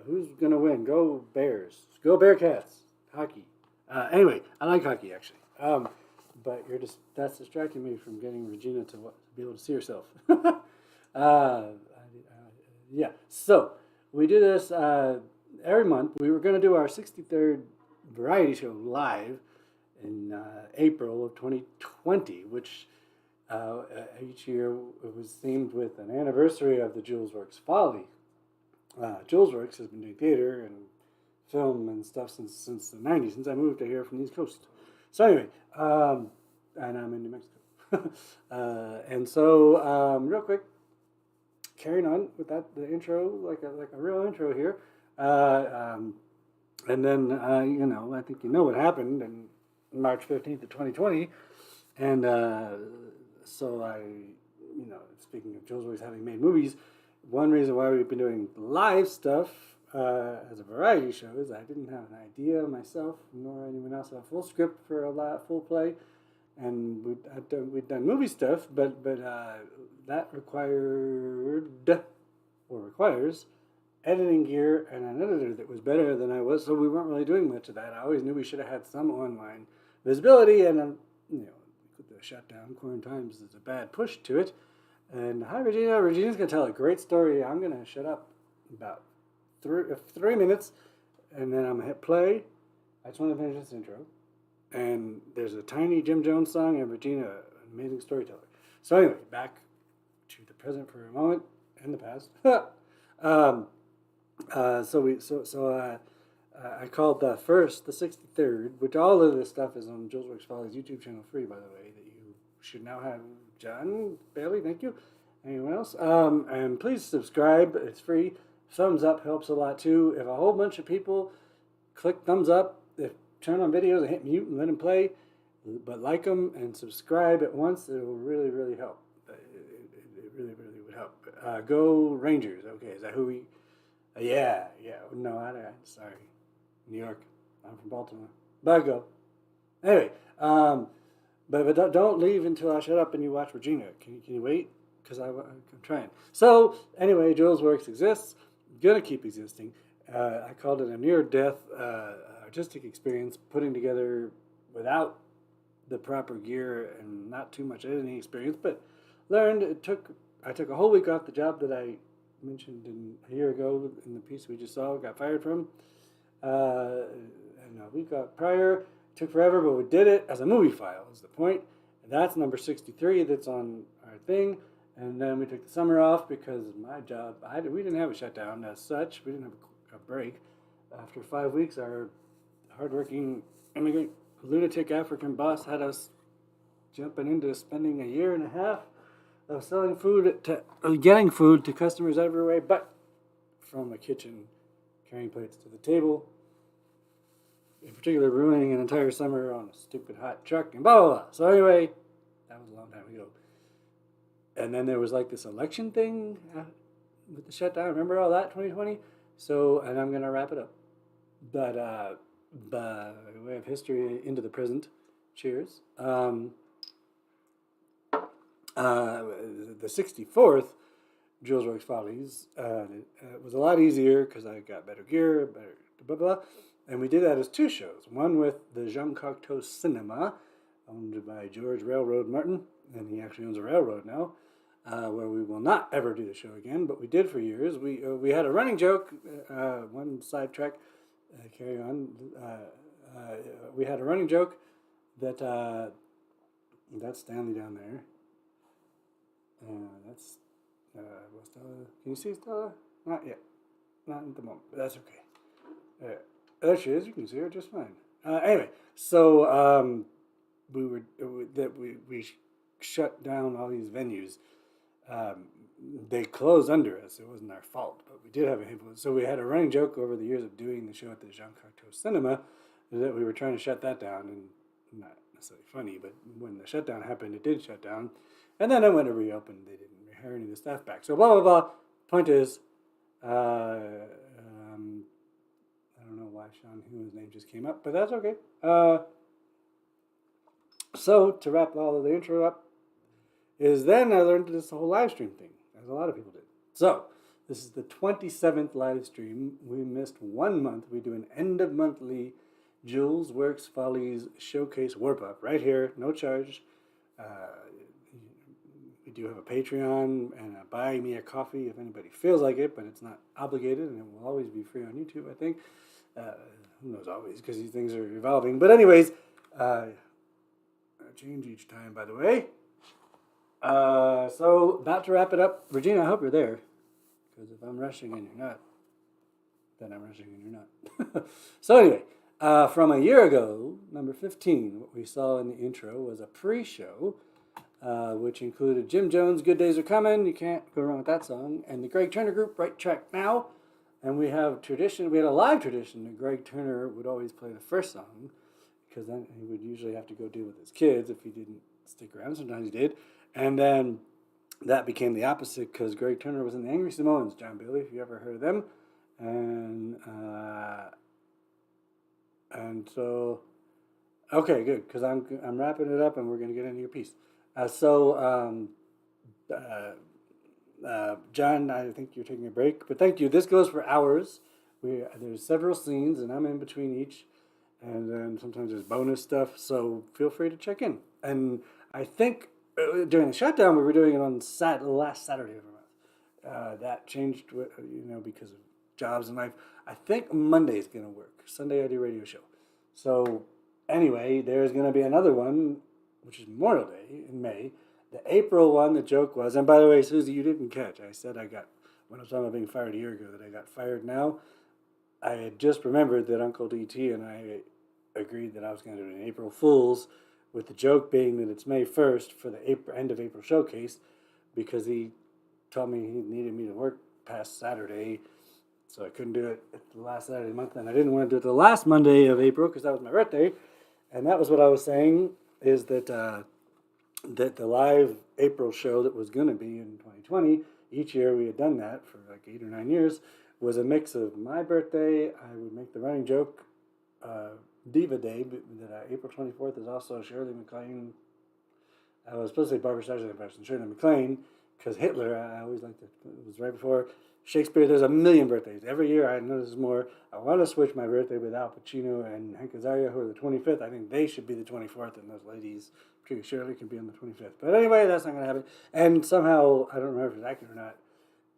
who's gonna win? Go Bears. Go Bearcats. Hockey. Anyway, I like hockey actually. But that's distracting me from getting Regina to be able to see herself. Yeah. So we do this every month. We were gonna do our 63rd variety show live in April of 2020, which each year it was themed with an anniversary of the Julesworks Folly. Julesworks has been doing theater and film and stuff since the 90s, since I moved to here from the East Coast. So anyway, and I'm in New Mexico. And so, real quick, carrying on with the intro, like a real intro here. And then, I think you know what happened, and March 15th of 2020, and so speaking of Julesworks having made movies, one reason why we've been doing live stuff as a variety show is I didn't have an idea myself, nor anyone else, a full script for a full play, and we'd done movie stuff, but that requires editing gear and an editor that was better than I was, so we weren't really doing much of that. I always knew we should have had some online visibility, and the shutdown, quarantines is a bad push to it. And hi, Regina. Regina's going to tell a great story. I'm going to shut up about 3 minutes, and then I'm going to hit play. I just want to finish this intro. And there's a tiny Jim Jones song, and Regina, an amazing storyteller. So anyway, back to the present for a moment, and the past. I called the first the 63rd, which all of this stuff is on Julesworks Follies YouTube channel free, by the way, that you should now have. John Bailey, thank you. Anyone else? And please subscribe. It's free. Thumbs up helps a lot too. If a whole bunch of people click thumbs up, if turn on videos and hit mute and let them play, but like them and subscribe at once, it will really, really help. It really, really would help. Go Rangers. Okay, is that who we? Yeah. No, I'm sorry. New York. I'm from Baltimore. But go. Anyway, but don't leave until I shut up and you watch Regina. Can you wait? Because I'm trying. So anyway, Julesworks exists. Gonna keep existing. I called it a near-death artistic experience, putting together without the proper gear and not too much editing experience, but learned. I took a whole week off the job that I mentioned a year ago in the piece we just saw. Got fired from. And a week prior. Took forever, but we did it as a movie file, is the point. And that's number 63 that's on our thing. And then we took the summer off because my job, we didn't have a shutdown as such. We didn't have a break. After 5 weeks, our hardworking immigrant lunatic African boss had us jumping into spending a year and a half of selling food getting food to customers everywhere, but from the kitchen, carrying plates to the table. In particular, ruining an entire summer on a stupid hot truck and blah, blah, blah. So anyway, that was a long time ago. And then there was like this election thing with the shutdown. Remember all that, 2020? So, and I'm going to wrap it up. But by way of history into the present, cheers. The 64th Julesworks Follies was a lot easier because I got better gear, better blah, blah, blah. And we did that as two shows. One with the Jean Cocteau Cinema, owned by George Railroad Martin, and he actually owns a railroad now, where we will not ever do the show again, but we did for years. We had a running joke, one sidetrack, carry on. We had a running joke that that's Stanley down there. That's Stella. Can you see Stella? Not yet. Not at the moment, but that's okay. There she is. You can see her just fine. Anyway, so we shut down all these venues. They closed under us. It wasn't our fault, but we did have a influence. So we had a running joke over the years of doing the show at the Jean Cocteau Cinema that we were trying to shut that down, and not necessarily funny, but when the shutdown happened, it did shut down. And then it went to reopen. They didn't hire any of the staff back. So blah, blah, blah. Point is, I don't know why Sean Hume's name just came up, but that's okay. So to wrap all of the intro up, is then I learned this whole live stream thing, as a lot of people did. So this is the 27th live stream. We missed 1 month. We do an end of monthly Julesworks Follies showcase warp up right here, no charge. We do have a Patreon and a buy me a coffee if anybody feels like it, but it's not obligated and it will always be free on YouTube, I think. Who knows always, because these things are evolving. But anyways, I change each time, by the way. So about to wrap it up. Regina, I hope you're there, because if I'm rushing and you're not, then I'm rushing and you're not. So anyway, from a year ago, number 15, what we saw in the intro was a pre-show, which included Jim Jones' Good Days Are Coming, you can't go wrong with that song, and the Greg Turner Group, Right Track Now. And we had a live tradition that Greg Turner would always play the first song, because then he would usually have to go deal with his kids if he didn't stick around. Sometimes he did. And then that became the opposite, because Greg Turner was in the Angry Samoans, John Bailey, if you ever heard of them. And so, okay, good, because I'm wrapping it up and we're going to get into your piece. John, I think you're taking a break, but thank you. This goes for hours. There's several scenes, and I'm in between each, and then sometimes there's bonus stuff, so feel free to check in. And I think during the shutdown, we were doing it on last Saturday of the month. That changed, because of jobs and life. I think Monday is going to work. Sunday I do a radio show. So anyway, there's going to be another one, which is Memorial Day in May. The April one, the joke was, and by the way, Susie, you didn't catch. I said when I was talking about being fired a year ago, that I got fired now. I had just remembered that Uncle DT and I agreed that I was going to do an April Fool's, with the joke being that it's May 1st for the end of April showcase, because he told me he needed me to work past Saturday, so I couldn't do it at the last Saturday of the month, and I didn't want to do it the last Monday of April because that was my birthday, and that was what I was saying, is that that the live April show that was going to be in 2020, each year we had done that for like 8 or 9 years, was a mix of my birthday. I would make the running joke, Diva Day, that April 24th is also Shirley MacLaine. I was supposed to say Barbara Streisand impression, Shirley MacLaine, because Hitler, I always liked it. It was right before Shakespeare. There's a million birthdays. Every year I notice more. I want to switch my birthday with Al Pacino and Hank Azaria, who are the 25th. I think they should be the 24th, and those ladies, particularly Shirley, can be on the 25th. But anyway, that's not going to happen. And somehow, I don't remember if it's accurate or not,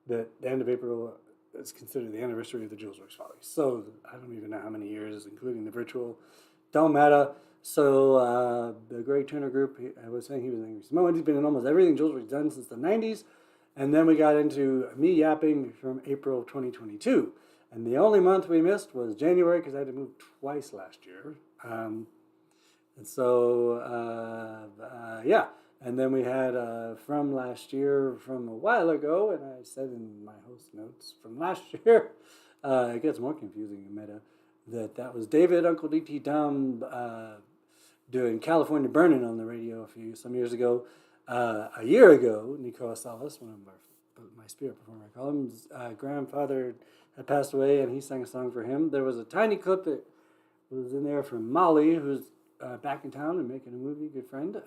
that the end of April is considered the anniversary of the Julesworks Follies. So I don't even know how many years, including the virtual. Don't matter. So the Greg Turner group, I was saying he was Angry Samoan. He's been in almost everything Julesworks done since the 90s. And then we got into me yapping from April of 2022. And the only month we missed was January, because I had to move twice last year. And so, yeah. And then we had from last year, from a while ago, and I said in my host notes from last year, it gets more confusing in meta, that was David, Uncle DT Dom, doing California Burnin' on the radio some years ago. A year ago, Nico Salas, one of my spirit performer, I call him, his grandfather had passed away, and he sang a song for him. There was a tiny clip that was in there from Molly, who's back in town and making a movie, good friend,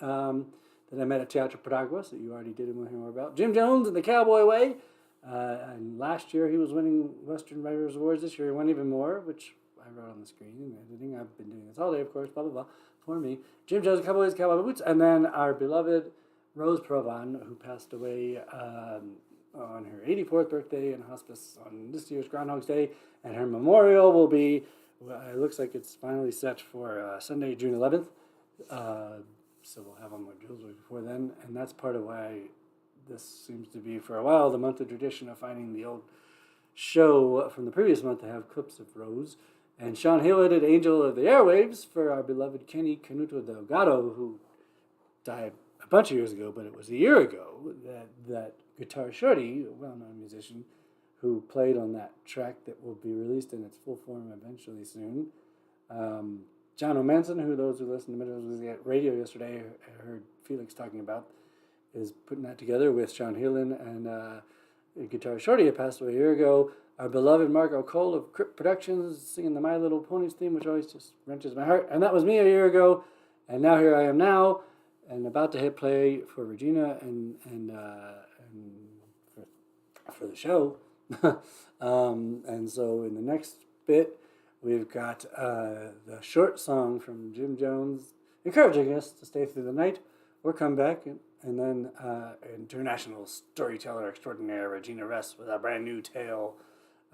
that I met at Teatro Paraguas, that you already did and we'll hear more about. Jim Jones and the Cowboy Way. And last year he was winning Western Writers Awards. This year he won even more, which I wrote on the screen in editing. I've been doing this all day, of course, blah, blah, blah, for me. Jim Jones, Cowboys, Cowboy Boots. And then our beloved Rose Provan, who passed away on her 84th birthday in hospice on this year's Groundhog's Day. And her memorial will be, well, it looks like it's finally set for Sunday, June 11th. So we'll have on more Jules before then. And that's part of why this seems to be, for a while, the monthly tradition of finding the old show from the previous month to have clips of Rose. And Sean Hale did Angel of the Airwaves for our beloved Kenny Canuto Delgado, who died a bunch of years ago, but it was a year ago that Guitar Shorty, a well-known musician, who played on that track that will be released in its full form eventually soon. John O'Manson, who those who listened to Midwest at radio yesterday heard Felix talking about, is putting that together with Sean Heelan and Guitar Shorty, had passed away a year ago. Our beloved Marco Cole of Crypt Productions singing the My Little Ponies theme, which always just wrenches my heart. And that was me a year ago, and now here I am now, and about to hit play for Regina and for the show. And so in the next bit, we've got the short song from Jim Jones encouraging us to stay through the night or come back, and then international storyteller extraordinaire Regina Rest with a brand new tale.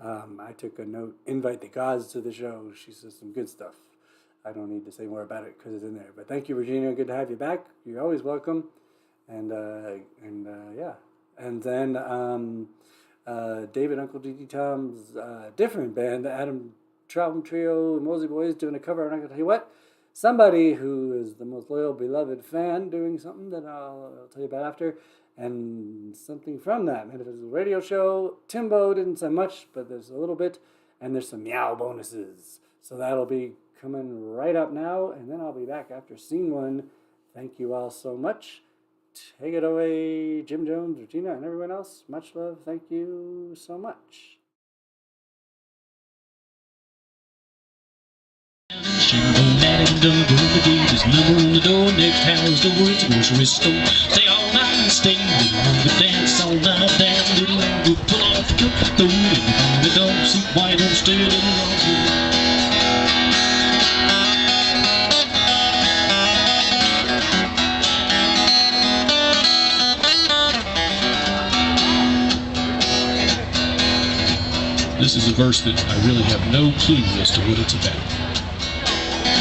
I took a note, invite the gods to the show. She says some good stuff. I don't need to say more about it because it's in there. But thank you, Regina. Good to have you back. You're always welcome. And yeah. And then David, Uncle DT Tom's different band, the Adam Troutman Trio, Mosey Boys, doing a cover. I'm not going to tell you what. Somebody who is the most loyal, beloved fan doing something that I'll tell you about after. And something from that Metaphysical Radio Show. Timbo didn't say much, but there's a little bit. And there's some meow bonuses. So that'll be coming right up now. And then I'll be back after scene one. Thank you all so much. Take it away, Jim Jones, Regina, and everyone else. Much love. Thank you so much. There's number on the door, next house door, it's a grocery store. Stay all night and stay with dance all night down, little we'll pull off the coat, throw it in the dog seat, white on stay, little rock. This is a verse that I really have no clue as to what it's about.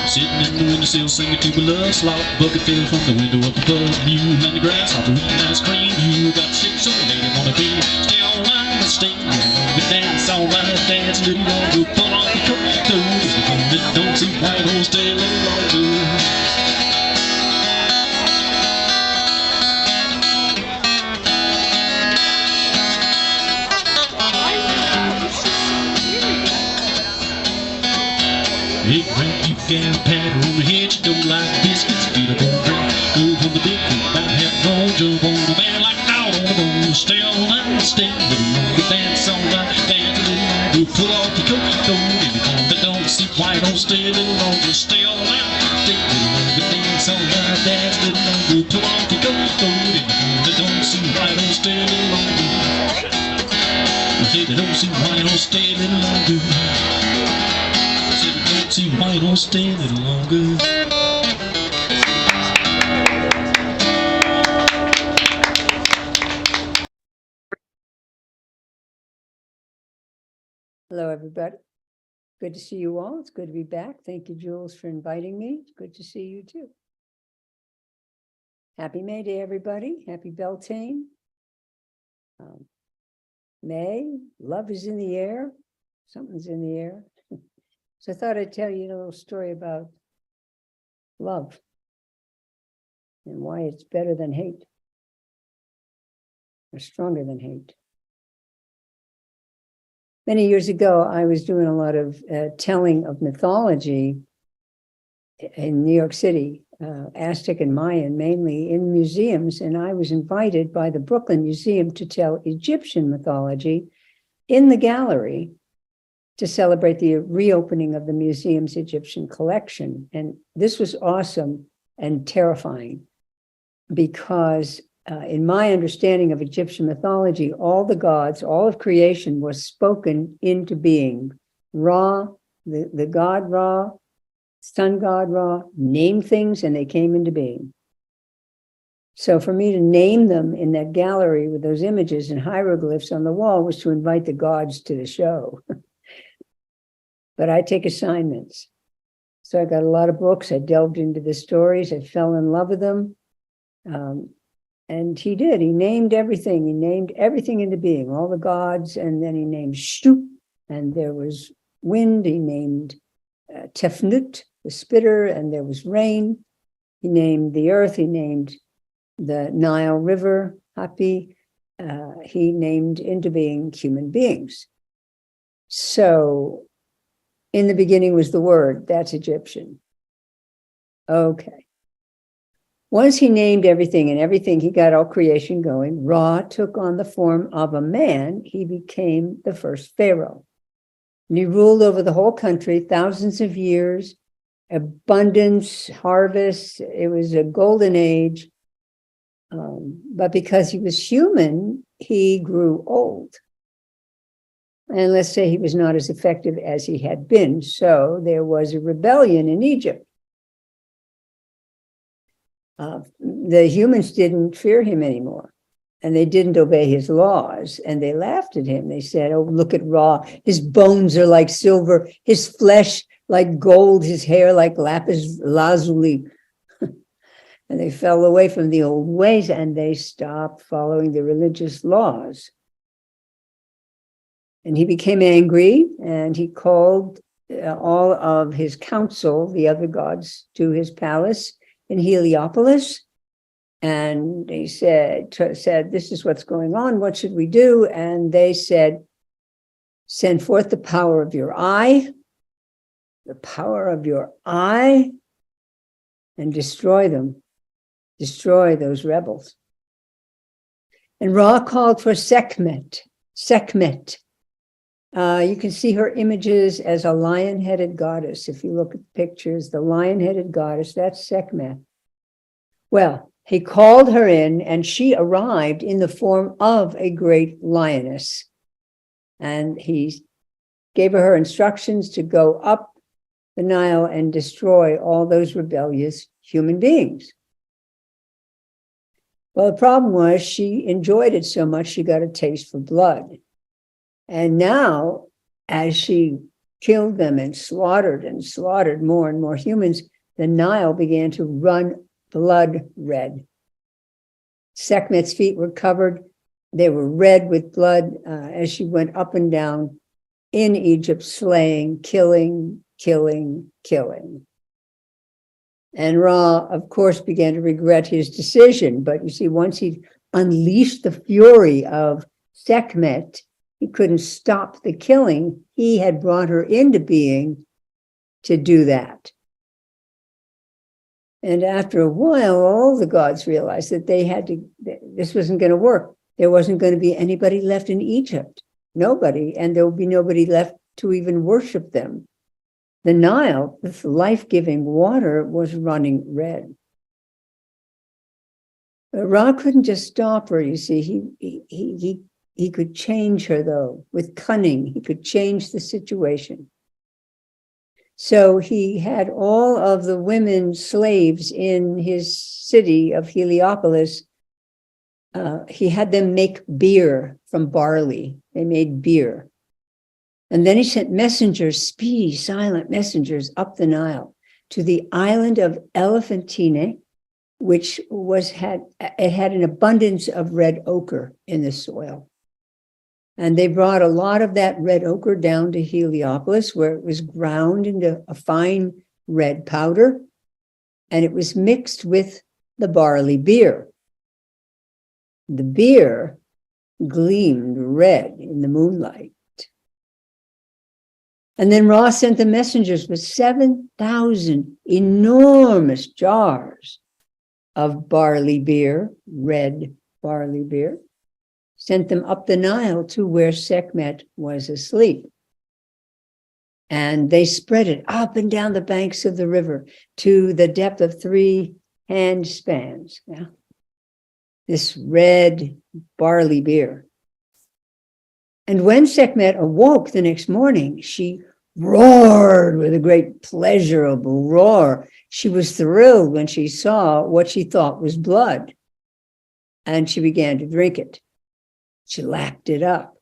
Sitting in the windowsill singing to my love slot, bucket fell from the window up above. You and the grasshopper eating ice cream. You got shit, so lady wanna be. Stay all night and stay, we dance alright, dance a little longer, pull off your coat, though it don't seem right, oh, stay a little longer. Hey, Frank, you can pat her on the head. She don't like biscuits, get up on drink. Go from the big foot, about half grown. Jump on the band like out on the bone. Stay all night, stay a little longer. Dance all night, dance a little longer. Pull off your coat, don't get it on. But don't see why, don't stay a little longer. Stay all night, stay a little longer. Dance all night, dance a little longer. Pull off your coat, don't get it on. But don't see why, don't stay a little longer. They don't see why, don't stay a little longer. See why don't stay a little longer. Hello, everybody. Good to see you all. It's good to be back. Thank you, Jules, for inviting me. It's good to see you too. Happy May Day, everybody. Happy Beltane. May, love is in the air. Something's in the air. So I thought I'd tell you a little story about love and why it's better than hate, or stronger than hate. Many years ago, I was doing a lot of telling of mythology in New York City, Aztec and Mayan, mainly in museums, and I was invited by the Brooklyn Museum to tell Egyptian mythology in the gallery to celebrate the reopening of the museum's Egyptian collection. And this was awesome and terrifying because in my understanding of Egyptian mythology, all the gods, all of creation was spoken into being. Ra, the god Ra, sun god Ra, named things and they came into being. So for me to name them in that gallery with those images and hieroglyphs on the wall was to invite the gods to the show. But I take assignments. So I got a lot of books. I delved into the stories. I fell in love with them. And he did. He named everything. He named everything into being, all the gods. And then he named Shu, and there was wind. He named Tefnut, the spitter, and there was rain. He named the earth. He named the Nile River, Hapi. He named into being human beings. So in the beginning was the word. That's Egyptian. Okay. Once he named everything and everything, he got all creation going. Ra took on the form of a man. He became the first pharaoh. And he ruled over the whole country, thousands of years, abundance, harvest. It was a golden age. But because he was human, he grew old. And let's say he was not as effective as he had been. So there was a rebellion in Egypt. The humans didn't fear him anymore. And they didn't obey his laws. And they laughed at him. They said, oh, look at Ra. His bones are like silver. His flesh like gold. His hair like lapis lazuli. And they fell away from the old ways and they stopped following the religious laws. And he became angry and he called all of his council, the other gods, to his palace in Heliopolis. And he said, this is what's going on. What should we do? And they said, send forth the power of your eye, and destroy them. Destroy those rebels. And Ra called for Sekhmet. You can see her images as a lion-headed goddess. If you look at the pictures, the lion-headed goddess, that's Sekhmet. Well, he called her in and she arrived in the form of a great lioness. And he gave her instructions to go up the Nile and destroy all those rebellious human beings. Well, the problem was she enjoyed it so much she got a taste for blood. And now, as she killed them and slaughtered more and more humans, the Nile began to run blood red. Sekhmet's feet were covered. They were red with blood as she went up and down in Egypt, slaying, killing, killing, killing. And Ra, of course, began to regret his decision. But you see, once he unleashed the fury of Sekhmet, he couldn't stop the killing. He had brought her into being to do that. And after a while, all the gods realized that this wasn't going to work. There wasn't going to be anybody left in Egypt. Nobody. And there would be nobody left to even worship them. The Nile, this life-giving water, was running red. But Ra couldn't just stop her, you see. He could change her, though, with cunning. He could change the situation. So he had all of the women slaves in his city of Heliopolis. He had them make beer from barley. They made beer. And then he sent messengers, speedy, silent messengers up the Nile to the island of Elephantine, which had an abundance of red ochre in the soil. And they brought a lot of that red ochre down to Heliopolis, where it was ground into a fine red powder, and it was mixed with the barley beer. The beer gleamed red in the moonlight. And then Ra sent the messengers with 7,000 enormous jars of barley beer, red barley beer, sent them up the Nile to where Sekhmet was asleep. And they spread it up and down the banks of the river to the depth of 3 hand spans. Yeah? This red barley beer. And when Sekhmet awoke the next morning, she roared with a great pleasurable roar. She was thrilled when she saw what she thought was blood, and she began to drink it. She lapped it up.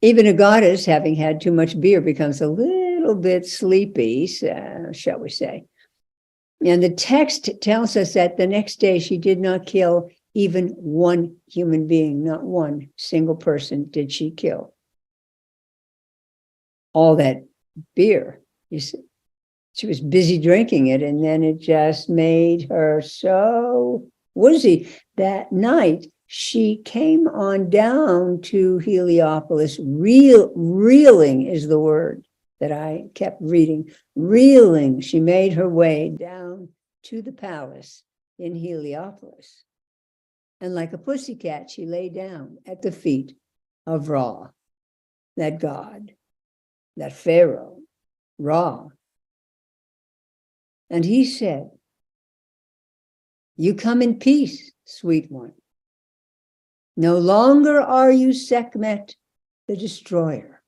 Even a goddess, having had too much beer, becomes a little bit sleepy, shall we say. And the text tells us that the next day she did not kill even one human being, not one single person did she kill. All that beer, you see, she was busy drinking it, and then it just made her so woozy. That night, she came on down to Heliopolis, reeling is the word that I kept reading, reeling. She made her way down to the palace in Heliopolis. And like a pussycat, she lay down at the feet of Ra, that god, that Pharaoh, Ra. And he said, "You come in peace, sweet one. No longer are you Sekhmet, the destroyer.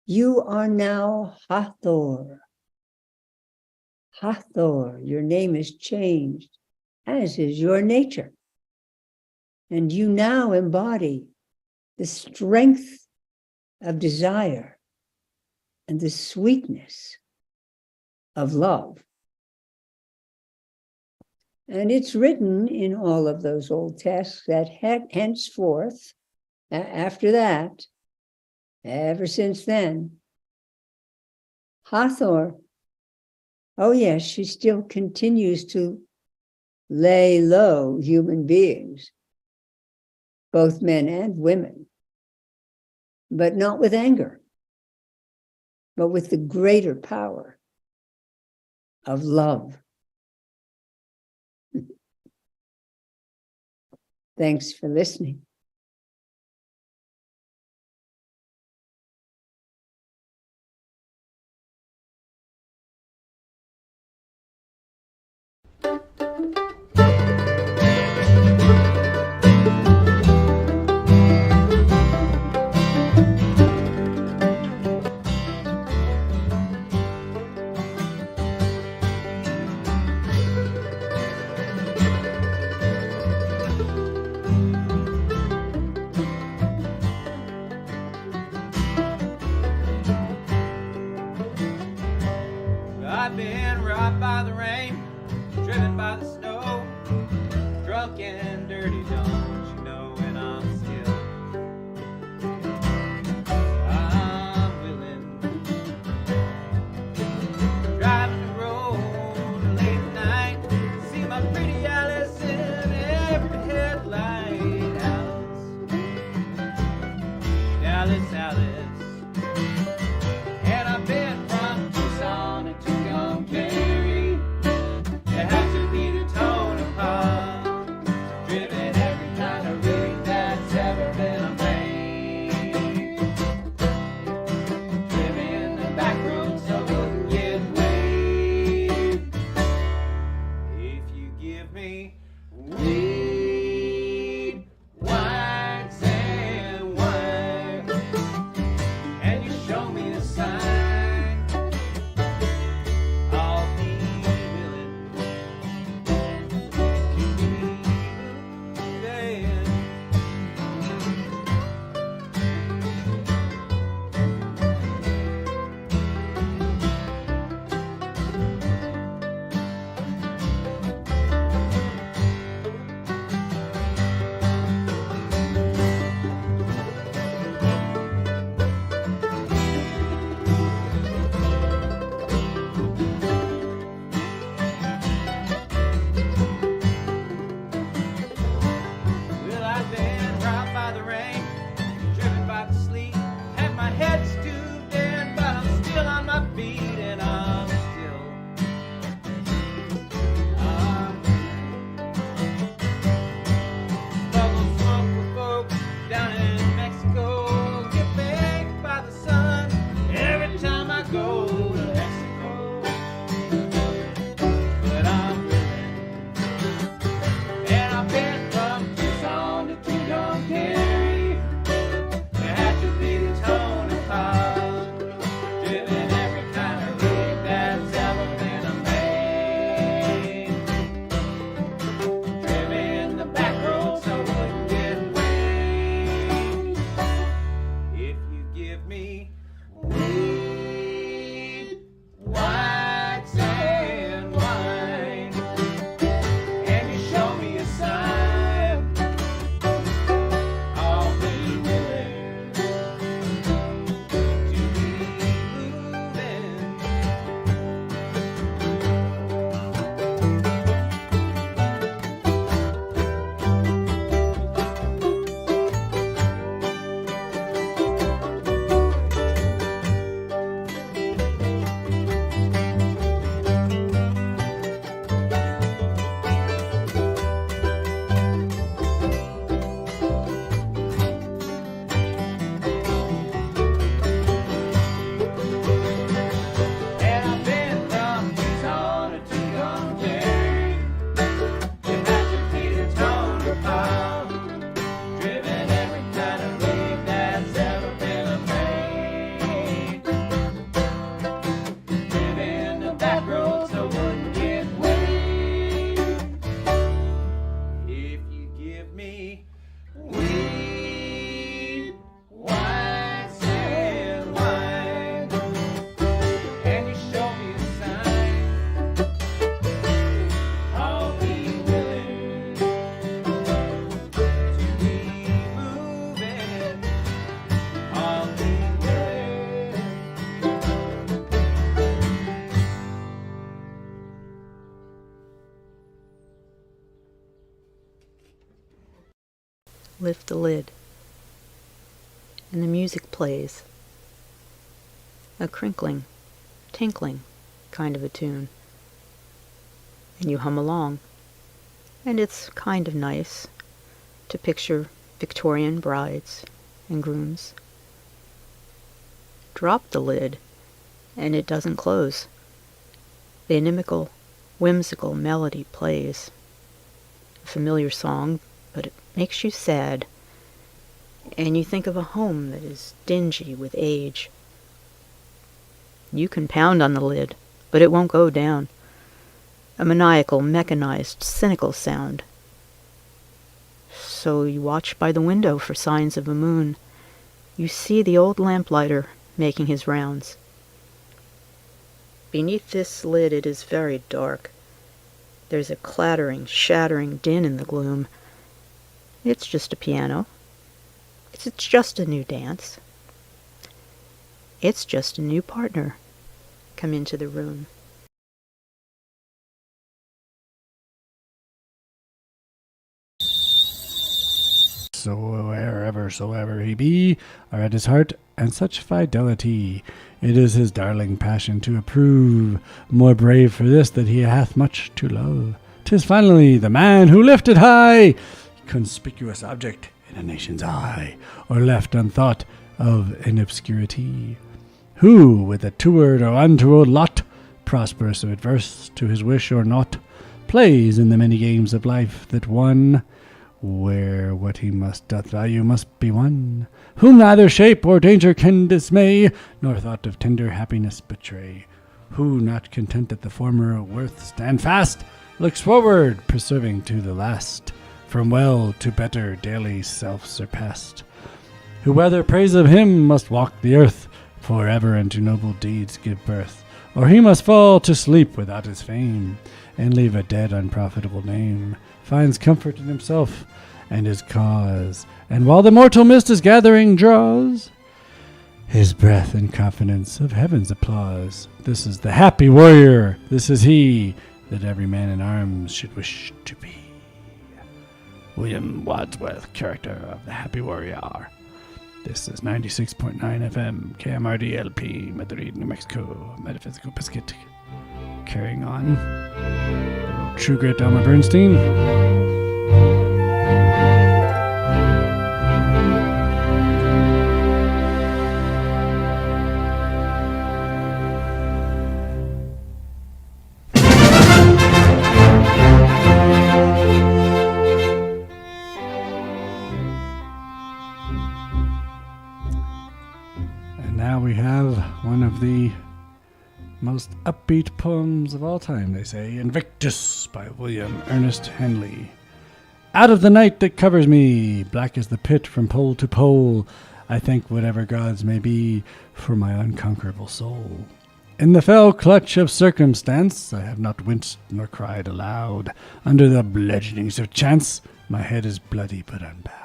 You are now Hathor. Hathor, your name is changed, as is your nature. And you now embody the strength of desire and the sweetness of love." And it's written in all of those old texts that henceforth, after that, ever since then, Hathor, oh yes, she still continues to lay low human beings, both men and women, but not with anger, but with the greater power of love. Thanks for listening. I've been robbed by the rain, driven by the snow, drunk and dirty, don't you know when I'm still give me weed, white sand wine, and you show me a sign, I'll be willing to be moving. Well, I've been robbed by the rain, driven by the sleet, had my head stooped in, but I'm still on my feet, and I'm still bubble smoke for folks down in Mexico, get baked by the sun every time I go to Mexico, but I'm willing. And I've been from Tucson to Tucson, had to be the tone of power, driven every kind of rig that's ever been made, driven the back roads so I wouldn't get away. If you give me weed, white sand wine, and you show me a sign, I'll be willing to be moving. And I've been from Tucson to Tucson, you had to be the tone of power, driven every kind of rig that's ever been made, driven the back roads so I wouldn't get away. If you give me weed, white sand wine, and you show me a sign, I'll be willing to be moving. I'll be willing. Lift the lid, and the music plays. A crinkling, tinkling kind of a tune. And you hum along, and it's kind of nice to picture Victorian brides and grooms. Drop the lid, and it doesn't close. The inimical, whimsical melody plays. A familiar song, but it makes you sad, and you think of a home that is dingy with age. You can pound on the lid, but it won't go down. A maniacal, mechanized, cynical sound. So you watch by the window for signs of a moon. You see the old lamplighter making his rounds. Beneath this lid it is very dark. There's a clattering, shattering din in the gloom. It's just a piano. It's just a new dance. It's just a new partner come into the room. So whereversoever he be, are at his heart and such fidelity. It is his darling passion to approve, more brave for this that he hath much to love. 'Tis finally the man who lifted high, conspicuous object in a nation's eye, or left unthought of in obscurity, who, with a toward or untoward lot, prosperous or adverse to his wish or not, plays in the many games of life that one, where what he must doth value must be won, whom neither shape or danger can dismay, nor thought of tender happiness betray, who, not content at the former worth stand fast, looks forward, preserving to the last, from well to better daily self-surpassed, who whether praise of him must walk the earth, forever and to noble deeds give birth, or he must fall to sleep without his fame, and leave a dead unprofitable name, finds comfort in himself and his cause, and while the mortal mist is gathering draws his breath and confidence of heaven's applause. This is the happy warrior, this is he that every man in arms should wish to be. William Wadsworth, character of the Happy Warrior. This is 96.9 FM, KMRD LP, Madrid, New Mexico, Metaphysical Biscuit. Carrying on. True Grit, Elmer Bernstein. Now we have one of the most upbeat poems of all time, they say, Invictus by William Ernest Henley. Out of the night that covers me, black as the pit from pole to pole, I thank whatever gods may be for my unconquerable soul. In the fell clutch of circumstance, I have not winced nor cried aloud. Under the bludgeonings of chance, my head is bloody but unbowed.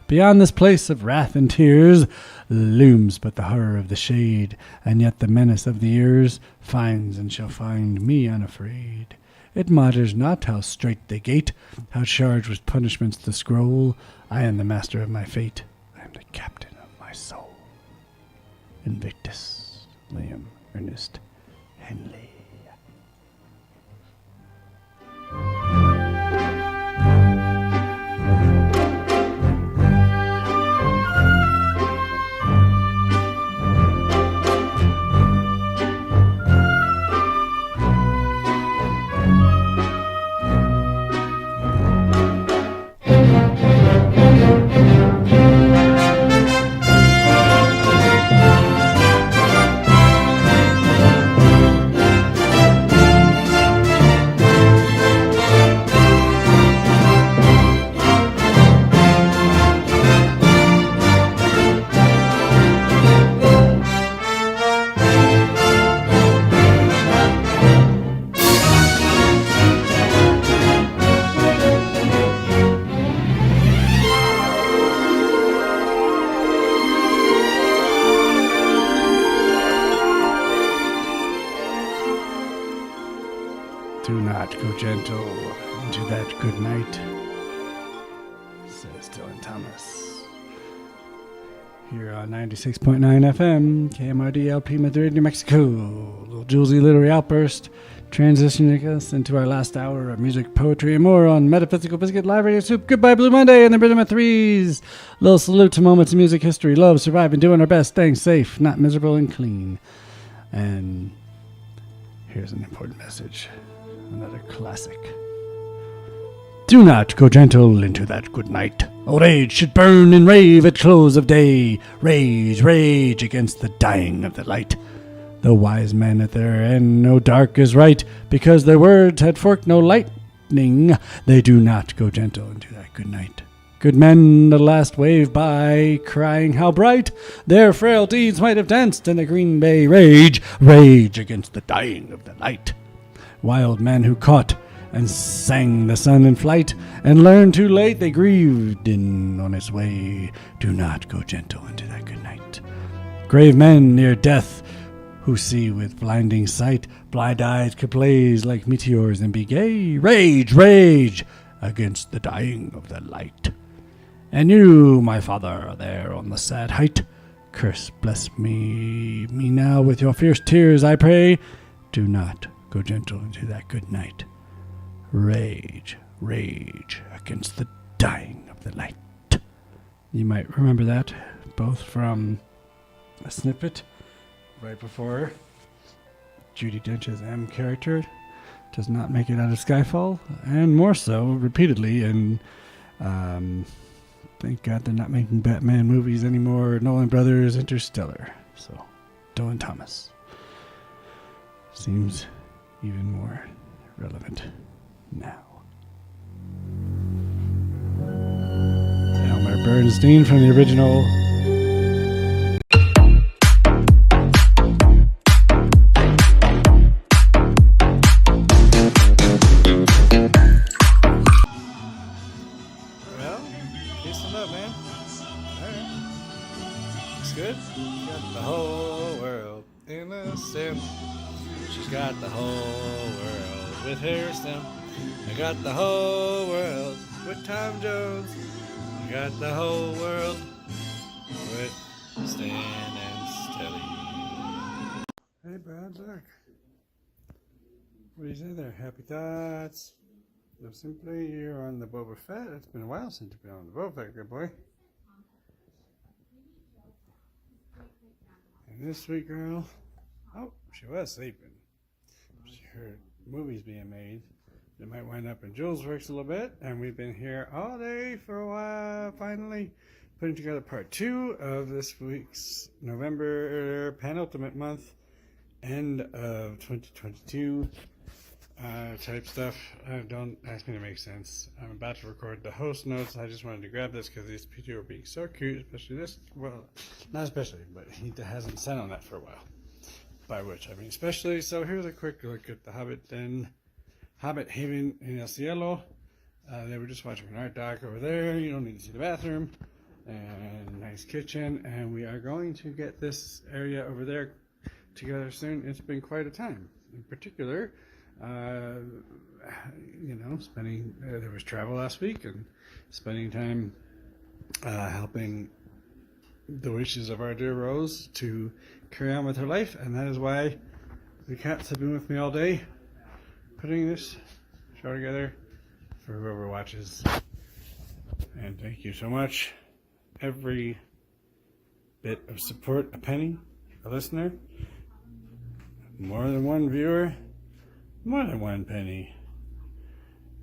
Beyond this place of wrath and tears looms but the horror of the shade, and yet the menace of the years finds and shall find me unafraid. It matters not how straight they gate, how charged with punishments the scroll. I am the master of my fate. I am the captain of my soul. Invictus, William Ernest Henley. Do not go gentle into that good night, says Dylan Thomas. Here on 96.9 FM, KMRD LP Madrid, New Mexico. Little Julesy literary outburst, transitioning us into our last hour of music, poetry, and more on Metaphysical Biscuit Live Radio Soup. Goodbye, Blue Monday, and the Rhythm of Threes. Little salute to moments of music history, love, surviving, doing our best, staying safe, not miserable and clean. And here's an important message. Another classic. Do not go gentle into that good night. Old age should burn and rave at close of day. Rage, rage against the dying of the light. The wise men at their end know dark is right, because their words had forked no lightning. They do not go gentle into that good night. Good men the last wave by, crying how bright their frail deeds might have danced in the green bay. Rage, rage against the dying of the light. Wild men who caught and sang the sun in flight, and learned too late they grieved in on its way. Do not go gentle into that good night. Grave men near death, who see with blinding sight, blind eyes could blaze like meteors and be gay. Rage, rage against the dying of the light. And you, my father, there on the sad height, curse, bless me now with your fierce tears, I pray. Do not go gentle into that good night. Rage, rage against the dying of the light. You might remember that, both from a snippet right before Judi Dench's M character, does not make it out of Skyfall, and more so repeatedly in thank God they're not making Batman movies anymore. Nolan Brothers, Interstellar. So, Dylan Thomas seems even more relevant now. Elmer Bernstein from the original. Well, peace and love, man. Alright. Looks good. Got the whole world in a sim. She's got the whole world with her stem. I got the whole world with Tom Jones. I got the whole world with Stan and Stelly. Hey, Brad, look. What do you say there? Happy thoughts. Live simply. You're on the Boba Fett. It's been a while since you've been on the Boba Fett, good boy. And this sweet girl, oh, she was sleeping. She heard movies being made. It might wind up in Julesworks a little bit, and we've been here all day for a while, finally putting together part 2 of this week's November penultimate month, end of 2022 type stuff. Don't ask me to make sense. I'm about to record the host notes. I just wanted to grab this because these two are being so cute, especially this. Well, not especially, but he hasn't sat on that for a while. By which I mean especially. So here's a quick look at the Hobbit Haven in El Cielo. They were just watching an art doc over there. You don't need to see the bathroom. And nice kitchen. And we are going to get this area over there together soon. It's been quite a time. In particular, spending, there was travel last week and spending time helping the wishes of our dear Rose to carry on with her life. And that is why the cats have been with me all day, putting this show together for whoever watches. And thank you so much. Every bit of support, a penny, a listener, more than one viewer, more than one penny,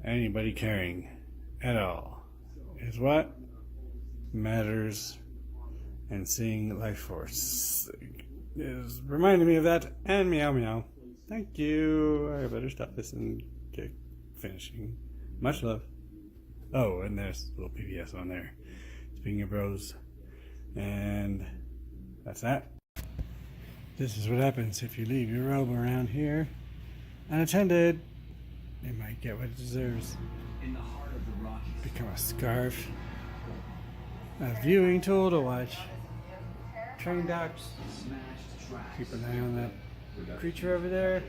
anybody caring at all is what matters. And seeing Life Force is reminding me of that. And meow meow. Thank you. I better stop this and get finishing. Much love. Oh, and there's a little PBS on there. Speaking of bros. And that's that. This is what happens if you leave your robe around here unattended. It might get what it deserves. Become a scarf. A viewing tool to watch train docks. Keep an eye on that creature over there.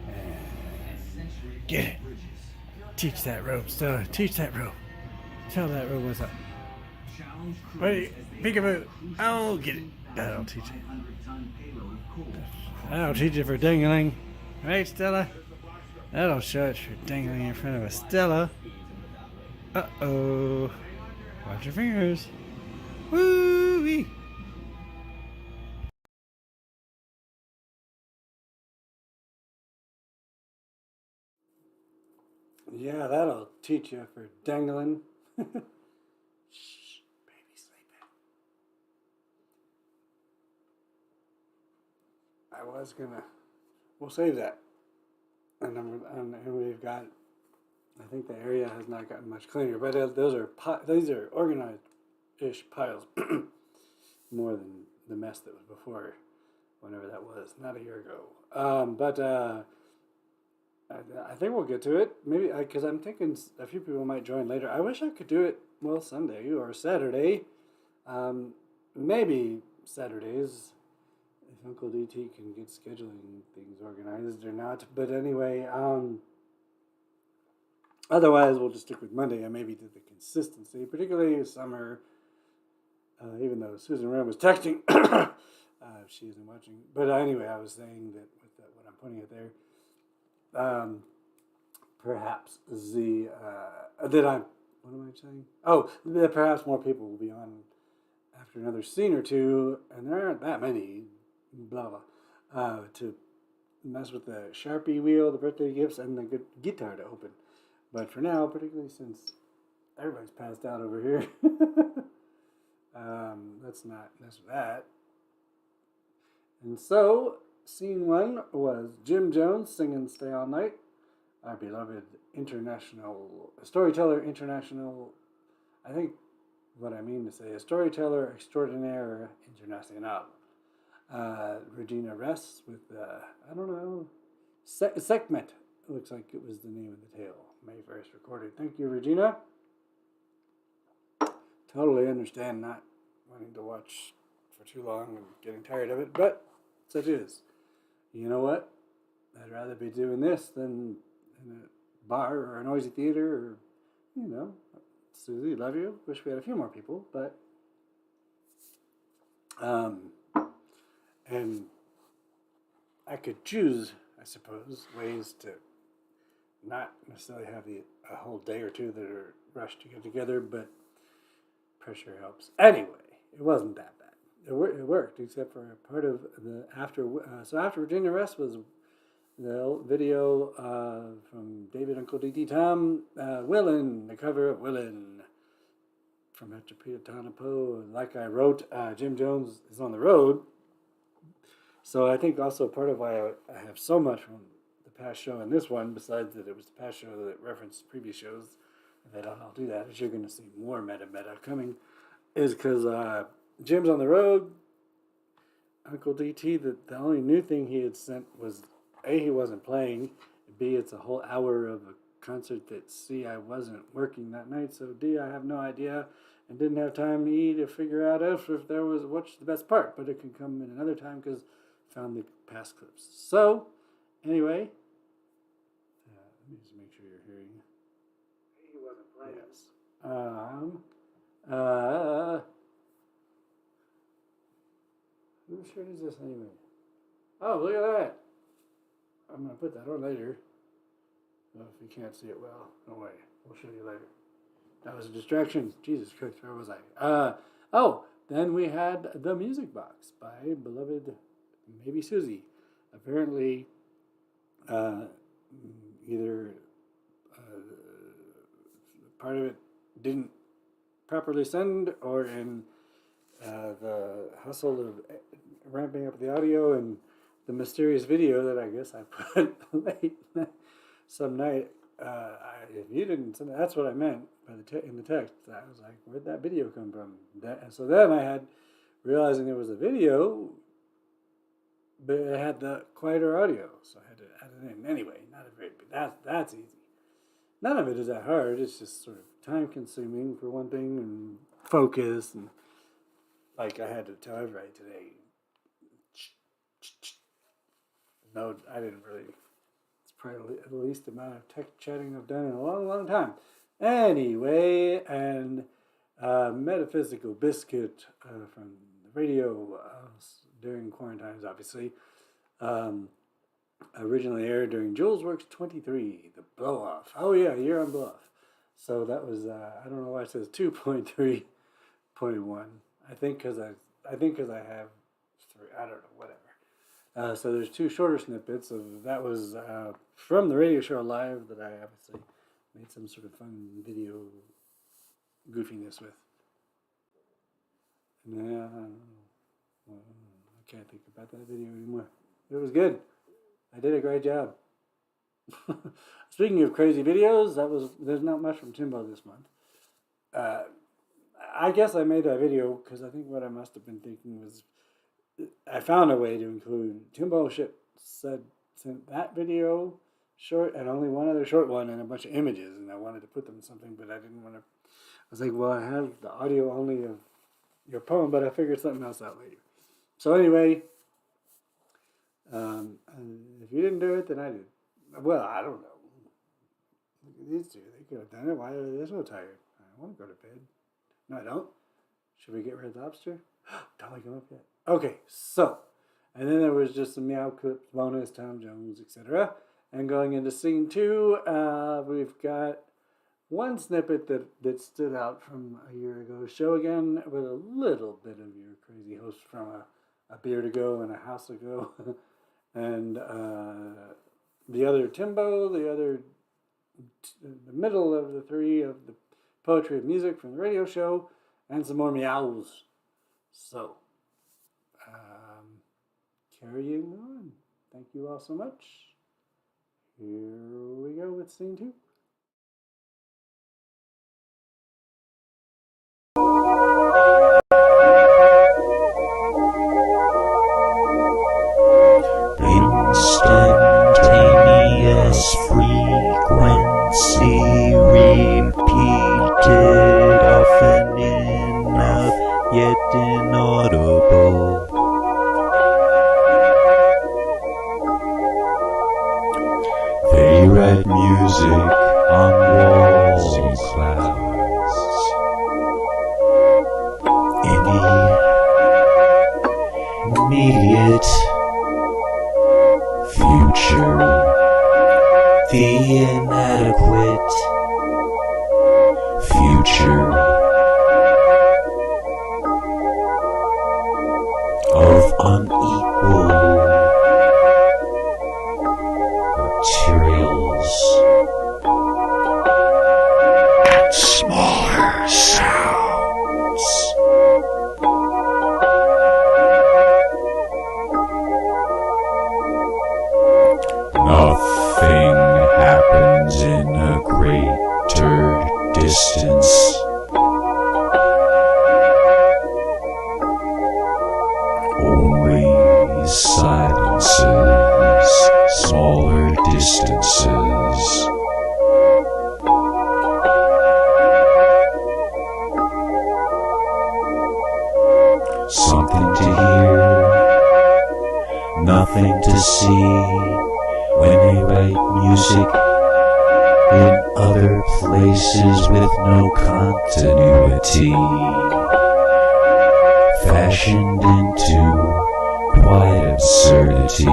And get it. Teach that rope, Stella. Teach that rope. Tell that rope what's up. Wait, peekaboo. I'll get it. That'll teach it. That'll teach it for dangling. Right, Stella? That'll show it for dangling in front of a Stella. Uh-oh. Watch your fingers. Woo-wee. Yeah, that'll teach you for dangling. Shh, baby sleeping. We'll save that. And we've got, I think the area has not gotten much cleaner, but these are organized-ish piles, more than the mess that was before, whenever that was, not a year ago. I think we'll get to it. Maybe because I'm thinking a few people might join later. I wish I could do it Sunday or Saturday. Maybe Saturdays if Uncle DT can get scheduling things organized or not. But anyway, otherwise we'll just stick with Monday and maybe do the consistency, particularly summer. Even though Susan Ram was texting, she isn't watching. But anyway, I was saying that with what I'm putting it there. Perhaps what am I saying? Oh, that perhaps more people will be on after another scene or two, and there aren't that many, blah, blah, to mess with the Sharpie wheel, the birthday gifts, and the guitar to open. But for now, particularly since everybody's passed out over here, let's not mess with that. And so, scene one was Jim Jones singing Stay All Night, our beloved storyteller international, I think what I mean to say, a storyteller extraordinaire international. Regina Ress with, I don't know, Sekhmet, looks like it was the name of the tale, May 1st recorded. Thank you, Regina. Totally understand not wanting to watch for too long and getting tired of it, but such is. You know what? I'd rather be doing this than in a bar or a noisy theater or, you know, Susie, love you. Wish we had a few more people, but and I could choose, I suppose, ways to not necessarily have a whole day or two that are rushed to get together, but pressure helps. Anyway, it wasn't that bad. It worked, except for a part of the after. So after Virginia Rest was the video from David Uncle D.T. Tom, Willin', the cover of Willin' from After Peter Tanapo. Like I wrote, Jim Jones is on the road. So I think also part of why I have so much from the past show and this one, besides that it was the past show that referenced previous shows, that I'll do that, as you're going to see more meta coming, is because Jim's on the road. Uncle DT, the only new thing he had sent was, A, he wasn't playing, B, it's a whole hour of a concert that, C, I wasn't working that night, so D, I have no idea, and didn't have time, E, to figure out if there was, what's the best part, but it can come in another time because I found the past clips. So, anyway, let me just make sure you're hearing. He wasn't playing. Yes. Whose shirt is this anyway? Oh, look at that. I'm going to put that on later. Well, if you can't see it well, don't worry. We'll show you later. That was a distraction. Jesus Christ, where was I? Then we had The Music Box by beloved Maybe Susie. Apparently, either part of it didn't properly send, or in the hustle of ramping up the audio and the mysterious video that I guess I put late some night. If you didn't send it, that's what I meant by in the text. I was like, where'd that video come from? And so then I had, realizing there was a video, but it had the quieter audio, so I had to add it in. Anyway, not a very big, that's easy. None of it is that hard. It's just sort of time consuming for one thing, and focus, and like I had to tell everybody today. No, I didn't really. It's probably the least amount of tech chatting I've done in a long, long time. Anyway, and Metaphysical Biscuit from the radio during quarantines, obviously. Originally aired during Julesworks 23, the blow off. Oh yeah, year on blow off. So that was I don't know why it says 2.3.1. I think because I have 3. I don't know, whatever. So there's 2 shorter snippets of that was from the radio show live that I obviously made some sort of fun video goofiness with. Yeah, I can't think about that video anymore. It was good. I did a great job. Speaking of crazy videos, there's not much from Timbo this month. I guess I made that video because I think what I must have been thinking was I found a way to include Timbo sent that video short and only one other short one and a bunch of images, and I wanted to put them in something, but I didn't want to. I was like, well, I have the audio only of your poem, but I figured something else out later. So anyway, if you didn't do it, then I did. Well, I don't know. Look at these two. They could have done it. Why are they so tired? I want to go to bed. No, I don't. Should we get Red Lobster? Don't wake him up yet. Okay, so, and then there was just some meow clips, bonus, Tom Jones, etc. And going into scene 2, we've got one snippet that stood out from a year ago show again with a little bit of your crazy host from a beard ago and a house ago. and the other Timbo, the middle of the three of the poetry of music from the radio show, and some more meows. So, carrying on. Thank you all so much. Here we go with scene 2. Instantaneous frequency repeated often enough, yet inaudible. They write music on walls and clouds. Any immediate future, the inadequate future of unequal materials, smaller sounds. Nothing happens in a greater distance. Only silences, smaller distances. Something to hear, nothing to see. When they write music in other places with no continuity, fashioned into quiet absurdity.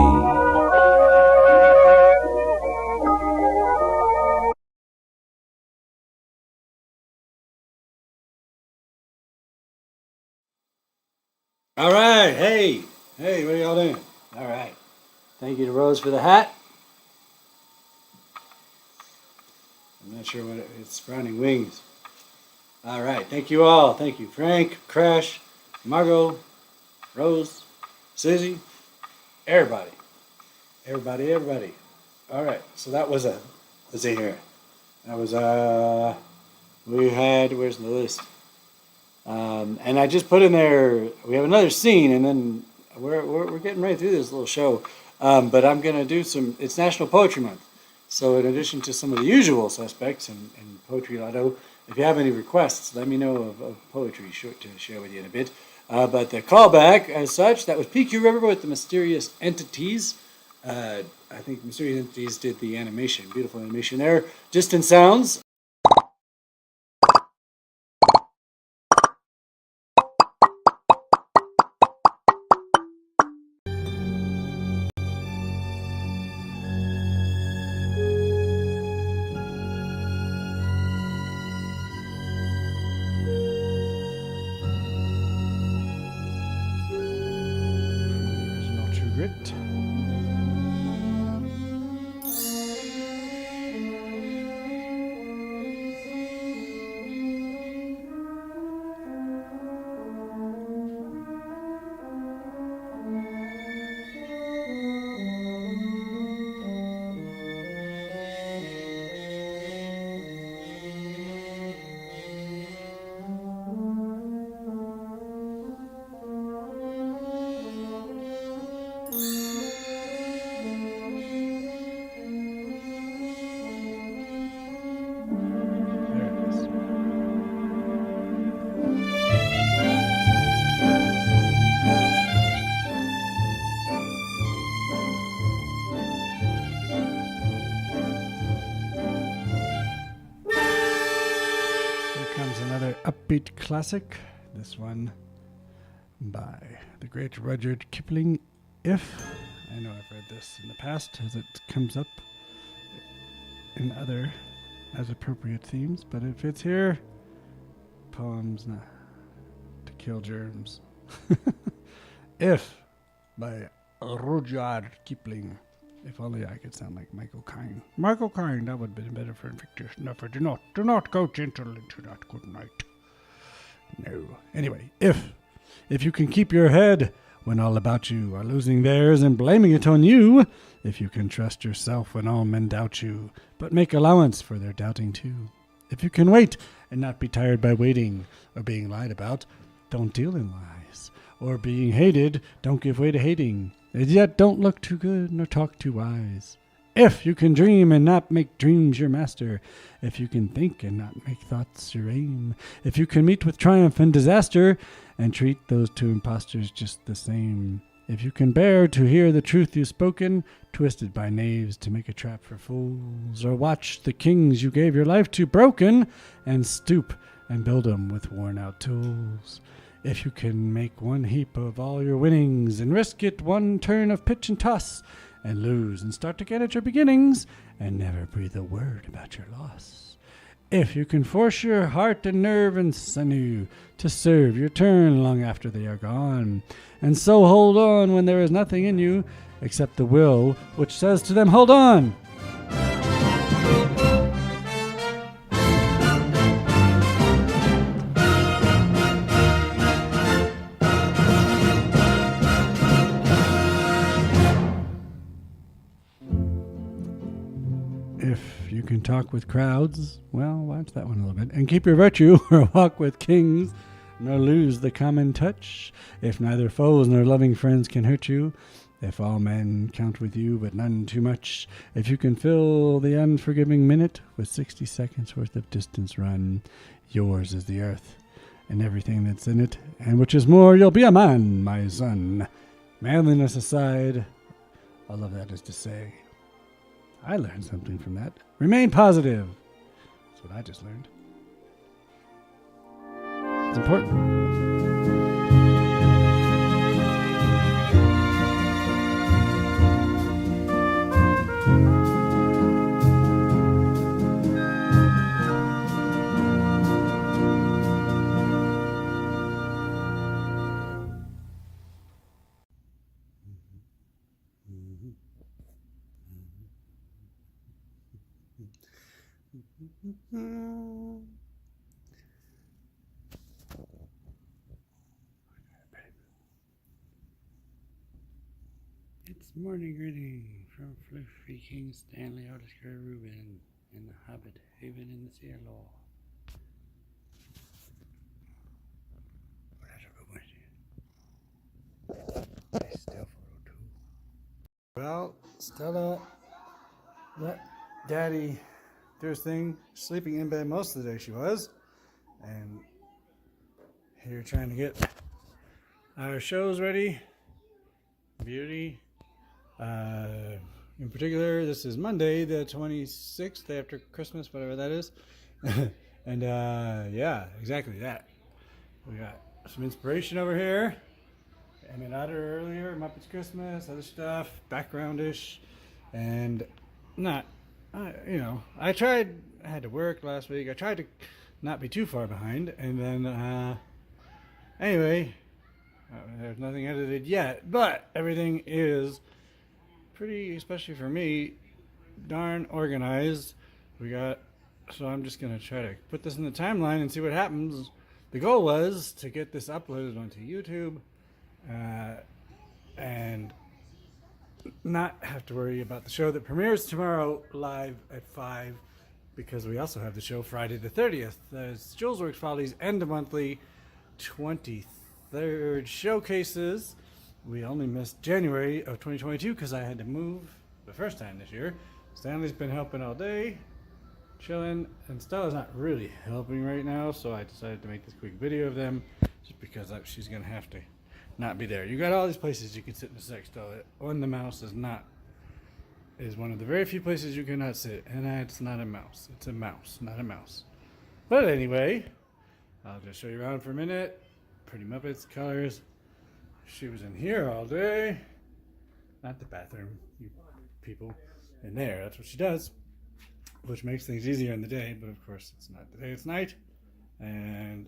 All right, hey, what are y'all doing? All right, thank you to Rose for the hat. I'm not sure what it's Browning Wings. All right, thank you all. Thank you, Frank, Crash, Margot, Rose, Susie, everybody. All right, so that was let's see here. That was we had, where's the list? And I just put in there, we have another scene, and then we're getting right through this little show. But I'm going to do it's National Poetry Month. So in addition to some of the usual suspects in Poetry Lotto, if you have any requests, let me know of poetry to share with you in a bit. But the callback, as such, that was PQ River with the Mysterious Entities. I think Mysterious Entities did the animation, beautiful animation there. Distant Sounds. Original True Grit. There it is. Here comes another upbeat classic. This one by the great Rudyard Kipling. If I know I've read this in the past, as it comes up in other as appropriate themes, but it fits here. Poems to kill germs. If by Rudyard Kipling. If only I could sound like Michael Caine. Michael Caine, that would have been better for Victor Snuffer. Do not go gentle into that good night. No. Anyway, if you can keep your head when all about you are losing theirs and blaming it on you, if you can trust yourself when all men doubt you, but make allowance for their doubting too, if you can wait and not be tired by waiting or being lied about, don't deal in lies, or being hated, don't give way to hating, and yet don't look too good nor talk too wise. If you can dream and not make dreams your master, if you can think and not make thoughts your aim, if you can meet with triumph and disaster and treat those two impostors just the same, if you can bear to hear the truth you've spoken, twisted by knaves to make a trap for fools, or watch the kings you gave your life to broken and stoop and build 'em with worn-out tools, if you can make one heap of all your winnings and risk it one turn of pitch and toss, and lose and start again at your beginnings, and never breathe a word about your loss. If you can force your heart and nerve and sinew to serve your turn long after they are gone, and so hold on when there is nothing in you except the will which says to them, hold on! If you can talk with crowds, well, watch that one a little bit, and keep your virtue, or walk with kings, nor lose the common touch. If neither foes nor loving friends can hurt you, if all men count with you, but none too much, if you can fill the unforgiving minute with 60 seconds worth of distance run, yours is the earth, and everything that's in it, and which is more, you'll be a man, my son. Manliness aside, all of that is to say, I learned something from that. Remain positive. That's what I just learned. It's important. It's morning greeting from Fluffy King Stanley Otiscar Reuben in the Hobbit Haven in the Sea Law. Well, Stella let Daddy do his thing, sleeping in bed most of the day she was, and here trying to get our shows ready. Beauty. In particular, this is Monday, the 26th, day after Christmas, whatever that is. And yeah, exactly that. We got some inspiration over here. I mean, Otter earlier, Muppets Christmas, other stuff, backgroundish, and not, I had to work last week. I tried to not be too far behind, and then, anyway, there's nothing edited yet, but everything is pretty, especially for me, darn organized. So I'm just going to try to put this in the timeline and see what happens. The goal was to get this uploaded onto YouTube, and not have to worry about the show that premieres tomorrow live at 5, because we also have the show Friday the 30th. It's Julesworks Follies and the monthly 23rd showcases. We only missed January of 2022 because I had to move the first time this year. Stanley's been helping all day, chilling, and Stella's not really helping right now, so I decided to make this quick video of them just because she's going to have to not be there. You got all these places you can sit in a sex toilet. On the mouse is one of the very few places you cannot sit, and it's not a mouse. It's a mouse, not a mouse. But anyway, I'll just show you around for a minute. Pretty Muppets, colors. She was in here all day. Not the bathroom, you people. In there, that's what she does. Which makes things easier in the day, but of course it's not the day, it's night. And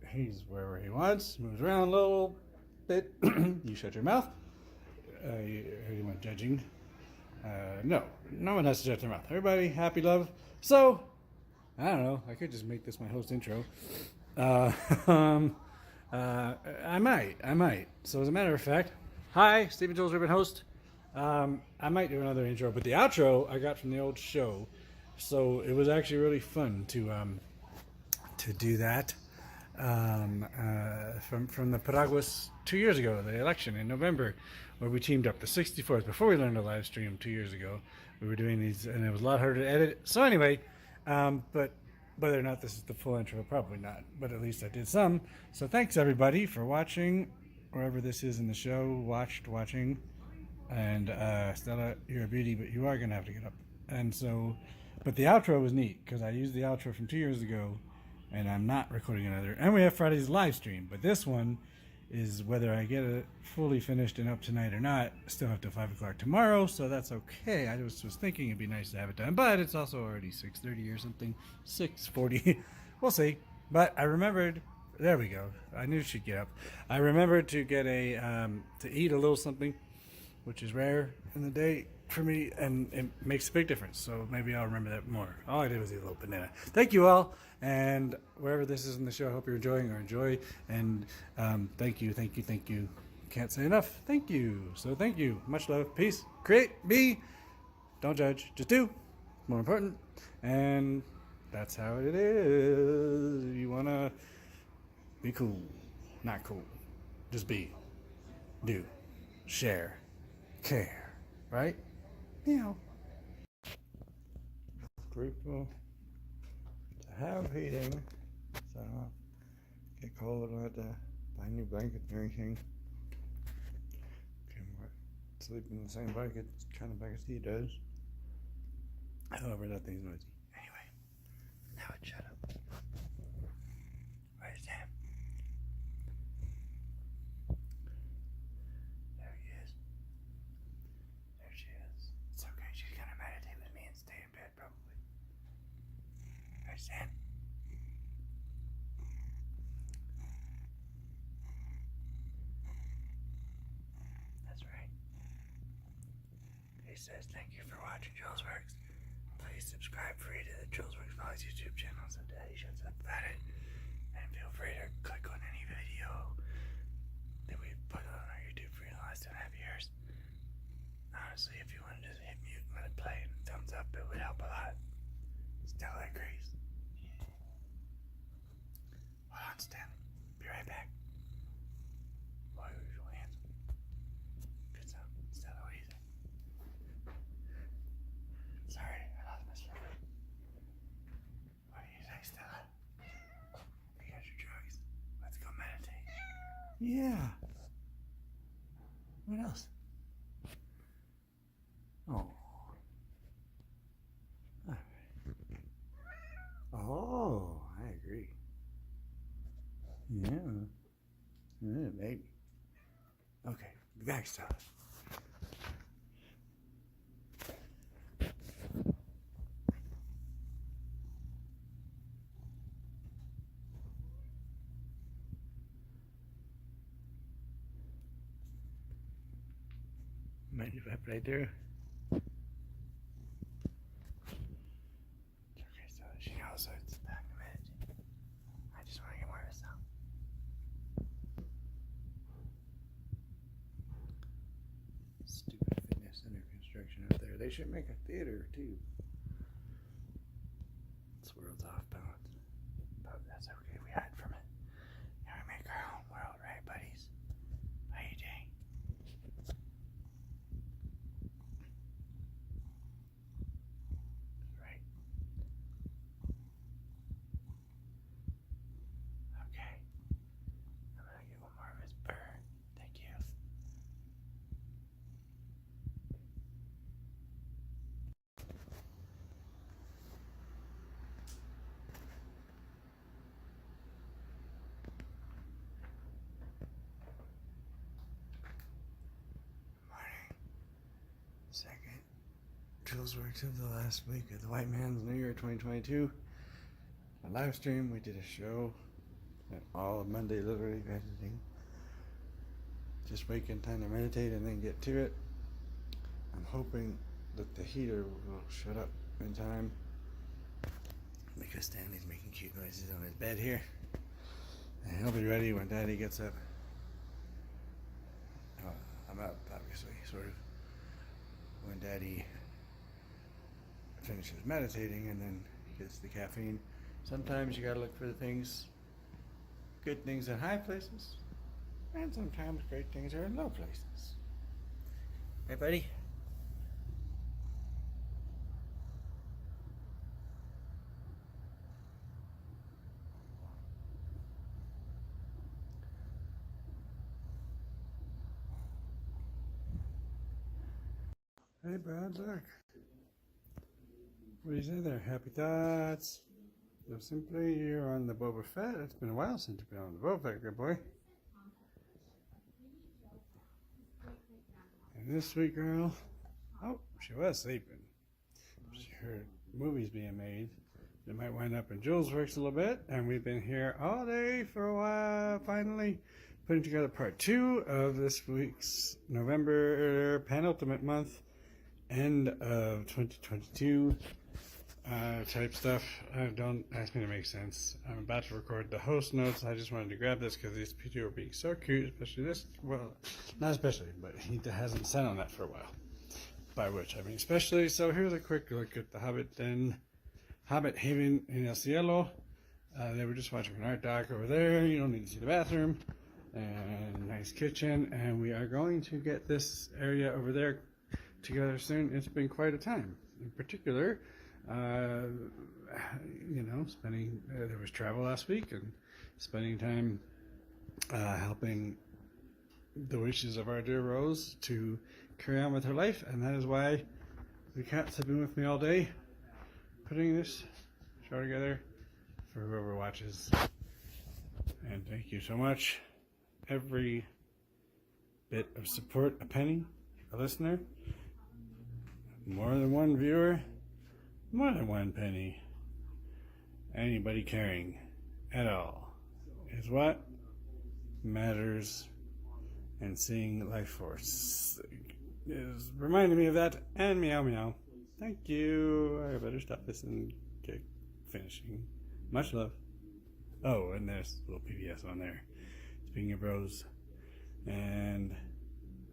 he's wherever he wants, moves around a little bit. You shut your mouth. anyone judging. No one has to judge their mouth. Everybody happy, love. So, I don't know. I could just make this my host intro. I might. So as a matter of fact, hi, Stephen Jules Ribbon host. I might do another intro, but the outro I got from the old show, so it was actually really fun to do that. From the Paraguas 2 years ago, the election in November, where we teamed up the 64th before we learned to live stream 2 years ago. We were doing these, and it was a lot harder to edit. So anyway, but whether or not this is the full intro, probably not. But at least I did some. So thanks everybody for watching, wherever this is in the show. Watching, and Stella, you're a beauty, but you are gonna have to get up. And so, but the outro was neat because I used the outro from 2 years ago, and I'm not recording another. And we have Friday's live stream, but this one is whether I get it fully finished and up tonight or not. Still have till 5 o'clock tomorrow, so that's okay. I was thinking it'd be nice to have it done, but it's also already 6:30 or something, 6:40. We'll see. But I remembered. There we go. I knew she'd get up. I remembered to get to eat a little something, which is rare in the day for me, and it makes a big difference. So maybe I'll remember that more. All I did was eat a little banana. Thank you all, and wherever this is in the show, I hope you're enjoying or enjoy. And thank you. Can't say enough. Thank you. So thank you. Much love. Peace. Create. Be. Don't judge. Just do. More important. And that's how it is. You wanna be cool, not cool. Just be. Do. Share. Care. Right? Meow. Grateful to have heating, so I don't get cold. I don't have to buy new blankets or anything. Can sleep in the same blanket, kind of blanket he does. However, that thing's noisy. Anyway, now it shut up. Where's Sam? There he is. There she is. It's okay. She's gonna meditate with me and stay in bed probably. There's Sam. That's right. He says thank you for watching Julesworks. Please subscribe free to the Julesworks Follies YouTube channel so Daddy shuts up about it. And feel free to click on any video that we put on our YouTube for the last 2.5 years. Honestly, if you wanted to hit mute and let it play and thumbs up, it would help a lot. Stella agrees. Hold on, Stanley. Be right back. Why are you handsome? Good sound. Stella, what do you think? Sorry, I lost my slipper. What do you say, Stella? You got your drugs. Let's go meditate. Yeah. What else? Oh. Oh, I agree. Yeah. Yeah, maybe. Okay, be back, Stella. Mind if I play through? It's okay, Stella. She knows so it's back in a minute. I just want to get more of a sound. Stupid fitness center construction up there. They should make a theater too. This world's off balance, but that's okay. We hide from it. And we make our own world, right, buddies? What are you doing? Right. Okay. I'm gonna get one more of his burn. Thank you. Morning. Second Julesworks of the last week of the White Man's New Year 2022. A live stream. We did a show all of Monday, literally editing. just waking time to meditate and then get to it. I'm hoping that the heater will shut up in time because Stanley's making cute noises on his bed here. And he'll be ready when Daddy gets up. I'm up, obviously, sort of. When Daddy finishes meditating and then gets the caffeine. Sometimes you gotta look for the things, good things in high places, and sometimes great things are in low places. Hey, buddy? Hey, Brad, look. What do you say there? Happy thoughts. So simply, you're on the Boba Fett. It's been a while since you've been on the Boba Fett, good boy. And this sweet girl, oh, she was sleeping. She heard movies being made. It might wind up in Julesworks a little bit, and we've been here all day for a while, finally putting together part 2 of this week's November penultimate month, end of 2022 type stuff. Don't ask me to make sense. I'm about to record the host notes. I just wanted to grab this because these two are being so cute, especially this. Well, not especially, but he hasn't sat on that for a while. By which I mean especially. So here's a quick look at the Hobbit Haven in El Cielo. They were just watching an art doc over there. You don't need to see the bathroom. And nice kitchen. And we are going to get this area over there together soon. It's been quite a time. In particular, spending, there was travel last week and spending time helping the wishes of our dear Rose to carry on with her life, and that is why the cats have been with me all day putting this show together for whoever watches. And thank you so much. Every bit of support, a penny, a listener, more than one viewer, more than one penny, anybody caring at all is what matters, and seeing life force is reminding me of that. And meow meow. Thank you. I better stop this and get finishing. Much love. Oh, and there's a little PBS on there. Speaking of Rose. And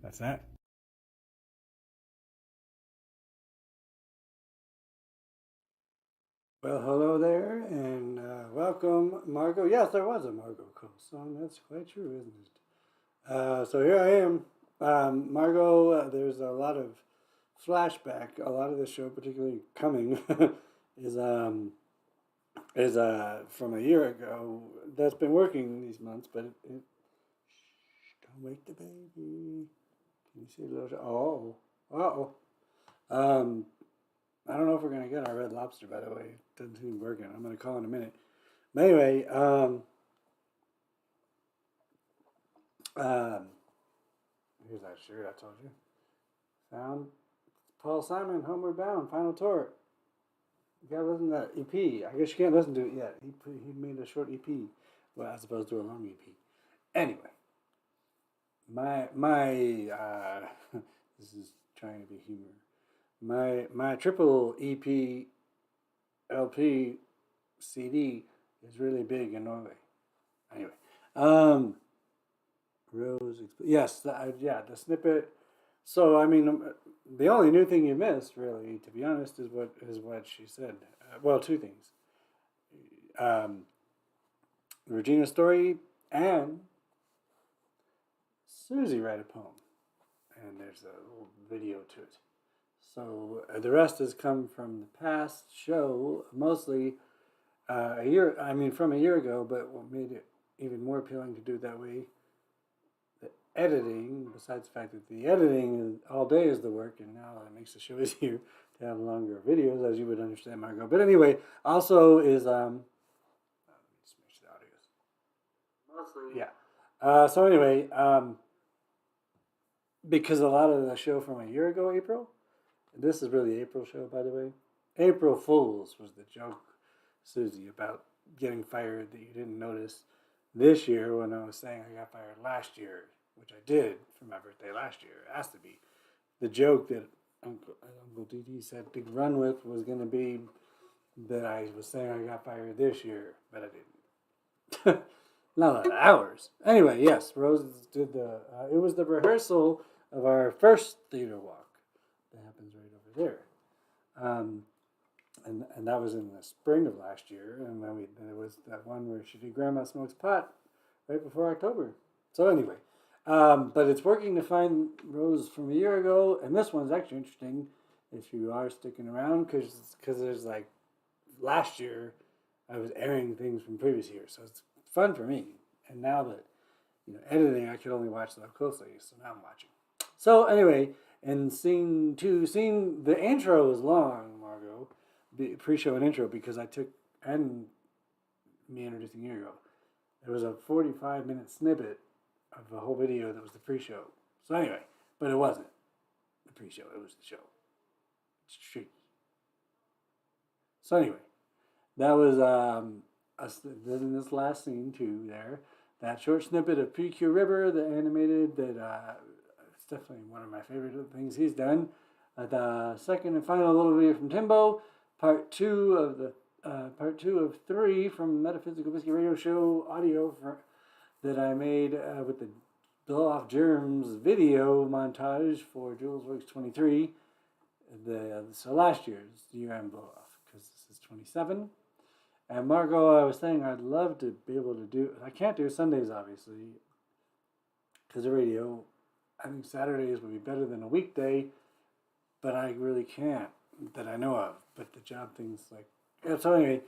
that's that. Well, hello there, and welcome, Margot. Yes, there was a Margot Cole song. That's quite true, isn't it? So here I am. Margot, there's a lot of flashback. A lot of the show, particularly coming, is from a year ago. That's been working these months, but shh, don't wake the baby. Can you see a little? I don't know if we're going to get our Red Lobster, by the way. It doesn't seem working. I'm going to call in a minute. But anyway, here's that shirt I told you. Found Paul Simon, Homeward Bound, Final Tour. You got to listen to that EP. I guess you can't listen to it yet. He made a short EP, well, as opposed to a long EP. Anyway, this is trying to be humor. My triple EP LP CD is really big in Norway. Anyway, Rose, yes, the snippet. So I mean, the only new thing you missed, really, to be honest, is what she said. Well, two things: Regina's story and Susie read a poem, and there's a little video to it. So the rest has come from the past show, mostly from a year ago, but what made it even more appealing to do it that way, the editing, besides the fact that the editing all day is the work, and now it makes the show easier to have longer videos, as you would understand, Margot. But anyway, also is, let me switch the audios. Mostly. Yeah. So anyway, because a lot of the show from a year ago, April, this is really April's show, by the way. April Fools was the joke, Susie, about getting fired that you didn't notice this year when I was saying I got fired last year which I did for my birthday last year. It has to be. The joke that Uncle DD said to run with was going to be that I was saying I got fired this year, but I didn't. Not that hours. Anyway, yes, Rose did it was the rehearsal of our first theater walk that happens right over there. And that was in the spring of last year, and then there was that one where she did Grandma Smokes Pot right before October. So anyway, but it's working to find Rose from a year ago, and this one's actually interesting if you are sticking around, because there's like last year I was airing things from previous years, so it's fun for me. And now that editing, I could only watch them up closely, so now I'm watching. So anyway, and scene the intro is long, Margot, the pre-show and intro, because I took and me introducing a year ago. There was a 45-minute snippet of the whole video that was the pre-show. So anyway, but it wasn't the pre-show; it was the show. It's tricky. So anyway, that was in this last scene too. There, that short snippet of PQ River, the animated that it's definitely one of my favorite things he's done. The second and final little video from Timbo, part two of 3 from Metaphysical Whiskey Radio Show audio that I made with the Blow Off Germs video montage for Julesworks 23. So last year's year-end blow off, because this is 27. And Margot, I was saying I'd love to be able to do. I can't do Sundays obviously because of radio. I think Saturdays would be better than a weekday, but I really can't that I know of. But the job things so anyway,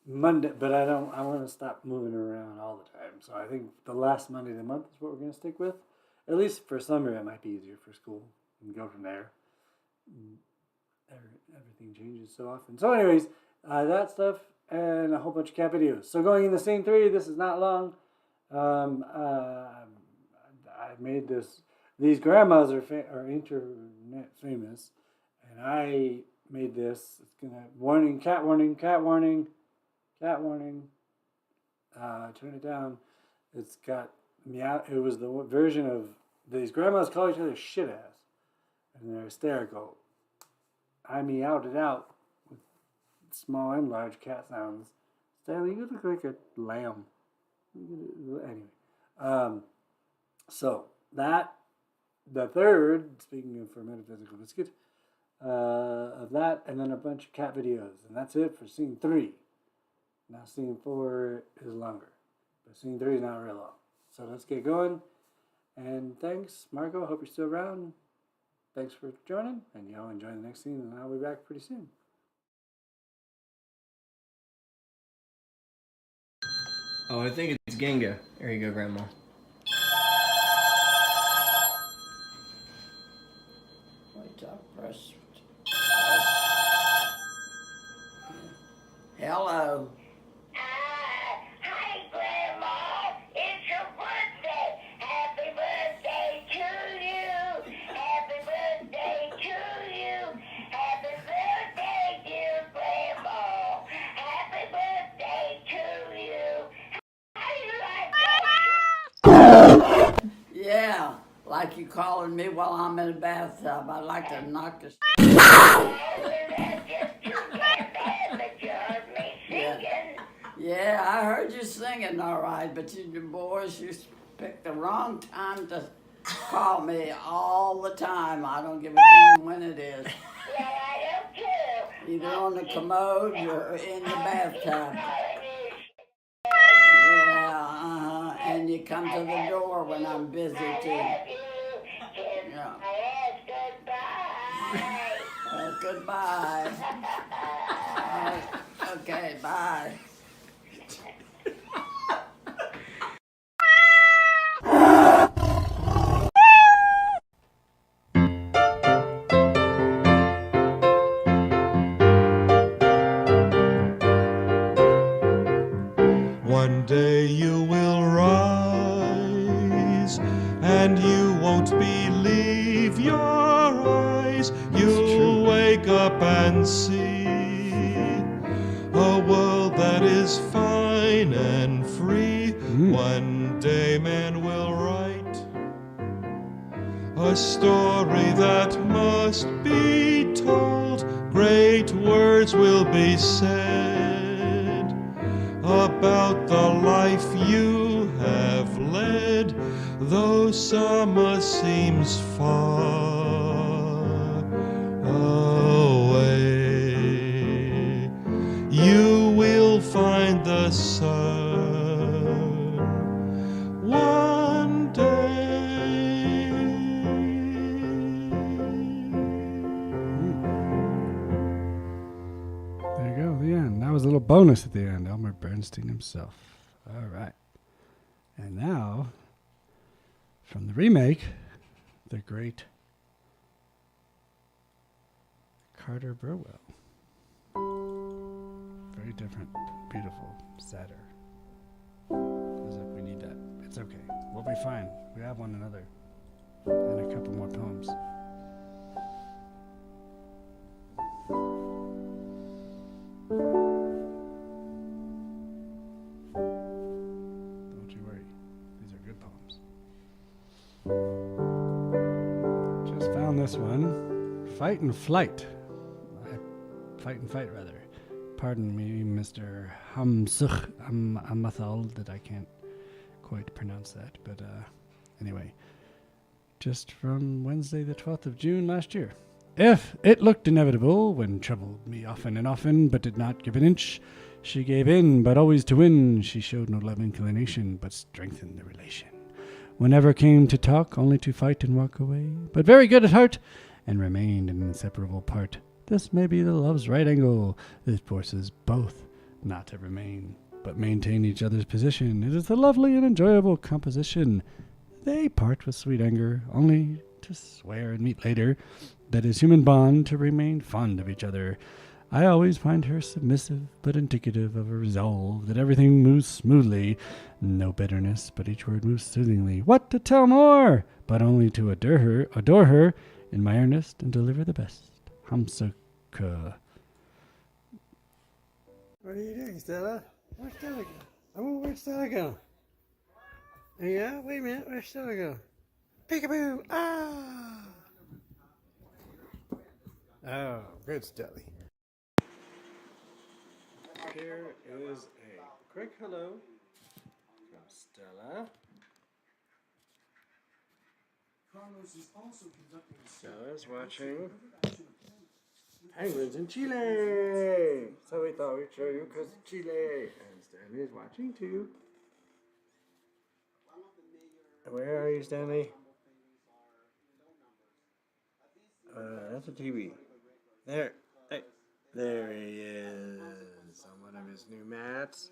Monday. But I want to stop moving around all the time. So I think the last Monday of the month is what we're going to stick with. At least for summer, it might be easier for school and go from there. Everything changes so often. So anyways, that stuff and a whole bunch of cat videos. So going into scene 3, this is not long. I made this. These grandmas are internet famous, and I made this. It's gonna warning, cat warning, cat warning, cat warning. Turn it down. It's got meow. It was the version of these grandmas call each other shit ass, and they're hysterical. I meowed it out with small and large cat sounds. Stanley, you look like a lamb. Anyway, so that the third, speaking of for Metaphysical Biscuit, of that, and then a bunch of cat videos, and that's it for scene 3. Now scene 4 is longer, but scene 3 is not real long. So let's get going. And thanks, Margot. Hope you're still around. Thanks for joining, and y'all enjoy the next scene, and I'll be back pretty soon. Oh, I think it's Genga. There you go, Grandma. Wait, I'll press. Hello. Hi, Grandma. It's your birthday. Happy birthday to you. Happy birthday to you. Happy birthday, dear Grandma. Happy birthday to you. How do you like that? Yeah, like you calling me while I'm in the bathtub. I'd like to knock this. Yeah, I heard you singing all right, but you boys, you picked the wrong time to call me all the time. I don't give a damn when it is. Yeah, I don't too. Either on the commode or in the bathtub. Yeah, and you come to the door when I'm busy too. Yeah. Goodbye. Okay, bye. One day you will rise, and you won't believe your eyes. You'll wake up and see a world that is fine and free. One day man will write a story that must be told. Great words will be said about the life you have led, though summer seems far away. You will find the sun one day. There you go, the end. That was a little bonus at the end. Elmer Bernstein himself. All right. And now, from the remake, the great Carter Burwell. Very different, beautiful, sadder. As if we need that. It's okay. We'll be fine. We have one another. And a couple more poems. Don't you worry. These are good poems. Just found this one. Fight and Flight. Fight and Fight, rather. Pardon me, Mr. Hamsukh Amathal, that I can't quite pronounce that. But anyway, just from Wednesday the 12th of June last year. If it looked inevitable, when troubled me often and often, but did not give an inch, she gave in, but always to win. She showed no love inclination, but strengthened the relation. Whenever came to talk, only to fight and walk away, but very good at heart, and remained an inseparable part. This may be the love's right angle. This forces both not to remain, but maintain each other's position. It is the lovely and enjoyable composition. They part with sweet anger, only to swear and meet later. That is human bond, to remain fond of each other. I always find her submissive, but indicative of a resolve that everything moves smoothly. No bitterness, but each word moves soothingly. What to tell more? But only to adore her in my earnest, and deliver the best. Hamsukh. What are you doing, Stella? Where's Stella go? Oh, where's Stella go? Yeah, wait a minute, where's Stella go? Peekaboo! Ah! Oh, good, Stella. Here is a quick hello from Stella. Stella's watching penguins in Chile. So we thought we'd show you because Chile. And Stanley's watching too. Where are you, Stanley? That's a TV. There. Hey. There he is on one of his new mats.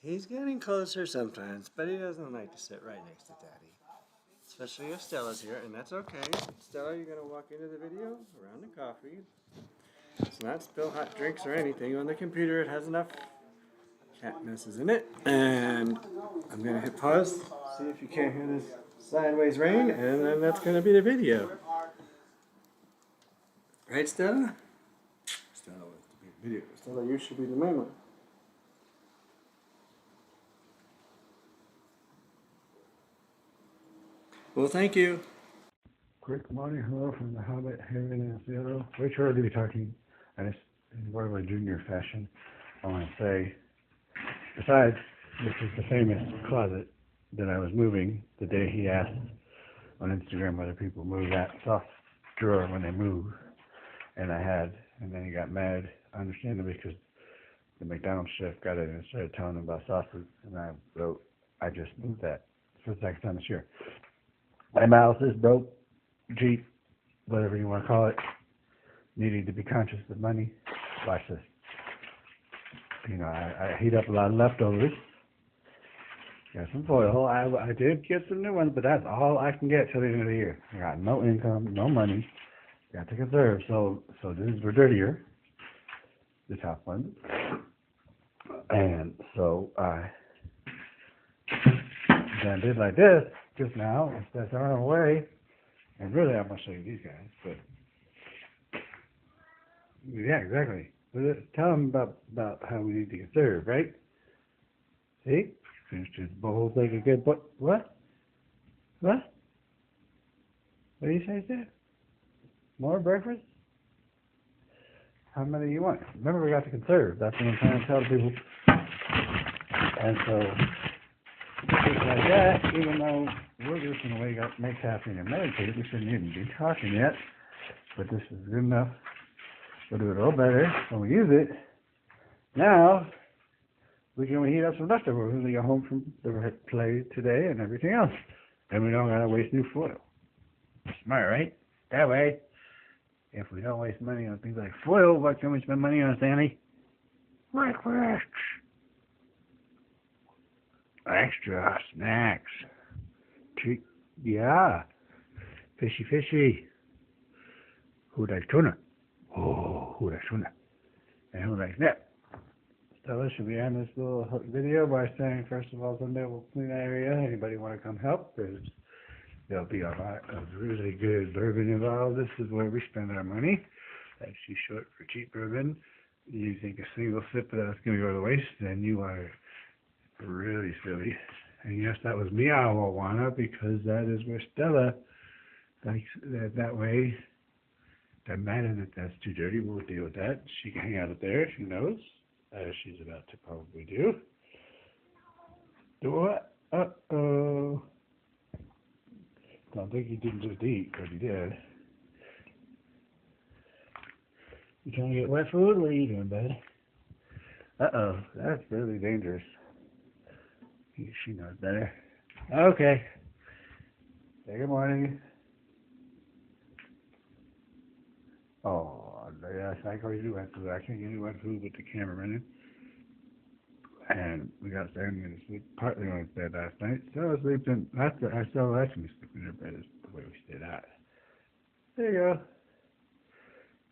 He's getting closer sometimes, but he doesn't like to sit right next to Daddy. Especially if Stella's here, and that's okay. Stella, you're going to walk into the video around the coffee. Let's not spill hot drinks or anything on the computer. It has enough cat messes in it. And I'm going to hit pause, see if you can't hear this sideways rain, and then that's going to be the video. Right, Stella? Stella wants to be the video. Stella, you should be the main one. Well, thank you. Quick morning hello from the Hobbit here in Seattle. Way too early to be talking. I just, in more of a junior fashion, I want to say, besides, this is the famous closet that I was moving the day he asked on Instagram whether people move that soft drawer when they move. And then he got mad, understandably, because the McDonald's chef got it and started telling him about sauces. And I wrote, I just moved that for the second time this year. My mouse is broke, cheap, whatever you want to call it. Needing to be conscious of money. Watch this. You know, I heat up a lot of leftovers. Got some foil. I did get some new ones, but that's all I can get till the end of the year. I got no income, no money. Got to conserve. So these were dirtier. The top ones. And so I then did like this just now. That's on our way. And really, I'm going to show you these guys. But yeah, exactly. Tell them about how we need to conserve, right? See? Finished his bowl like a good boy. What? What do you say, Dad? More breakfast? How many do you want? Remember, we got to conserve. That's what I'm trying to tell people. And so, things like that, even though we're just going to wake up, make caffeine and meditate, we shouldn't even be talking yet. But this is good enough. We'll do it a little better when we use it. Now, we can heat up some leftovers when we get home from the play today and everything else. And we don't got to waste new foil. Smart, right? That way, if we don't waste money on things like foil, what can we spend money on, Stanley? Breakfast. Extra snacks. Treat, yeah. Fishy, fishy. Who likes tuna? Oh, who likes tuna? And who likes that? So this should be on this little video by saying, first of all, someday we'll clean that area. Anybody want to come help? There'll be a lot of really good bourbon involved. This is where we spend our money. That's too short for cheap bourbon. You think a single sip of that's going to go to waste, then you are really silly. And yes, that was Meow-Awana, because that is where Stella likes that way. Doesn't matter that that's too dirty. We'll deal with that. She can hang out up there. She knows, as she's about to probably do. Do what? Uh-oh. Don't think he didn't just eat, but he did. You trying to get wet food? What are you doing, bud? Uh-oh. That's really dangerous. She knows better. Okay. Say good morning. Oh, yes, I can already do wet food. I can't get any wet food with the cameraman in. And we got Stanley to sleep partly on his bed last night. So I slept in, I still actually sleep in her bed is the way we stayed at. There you go.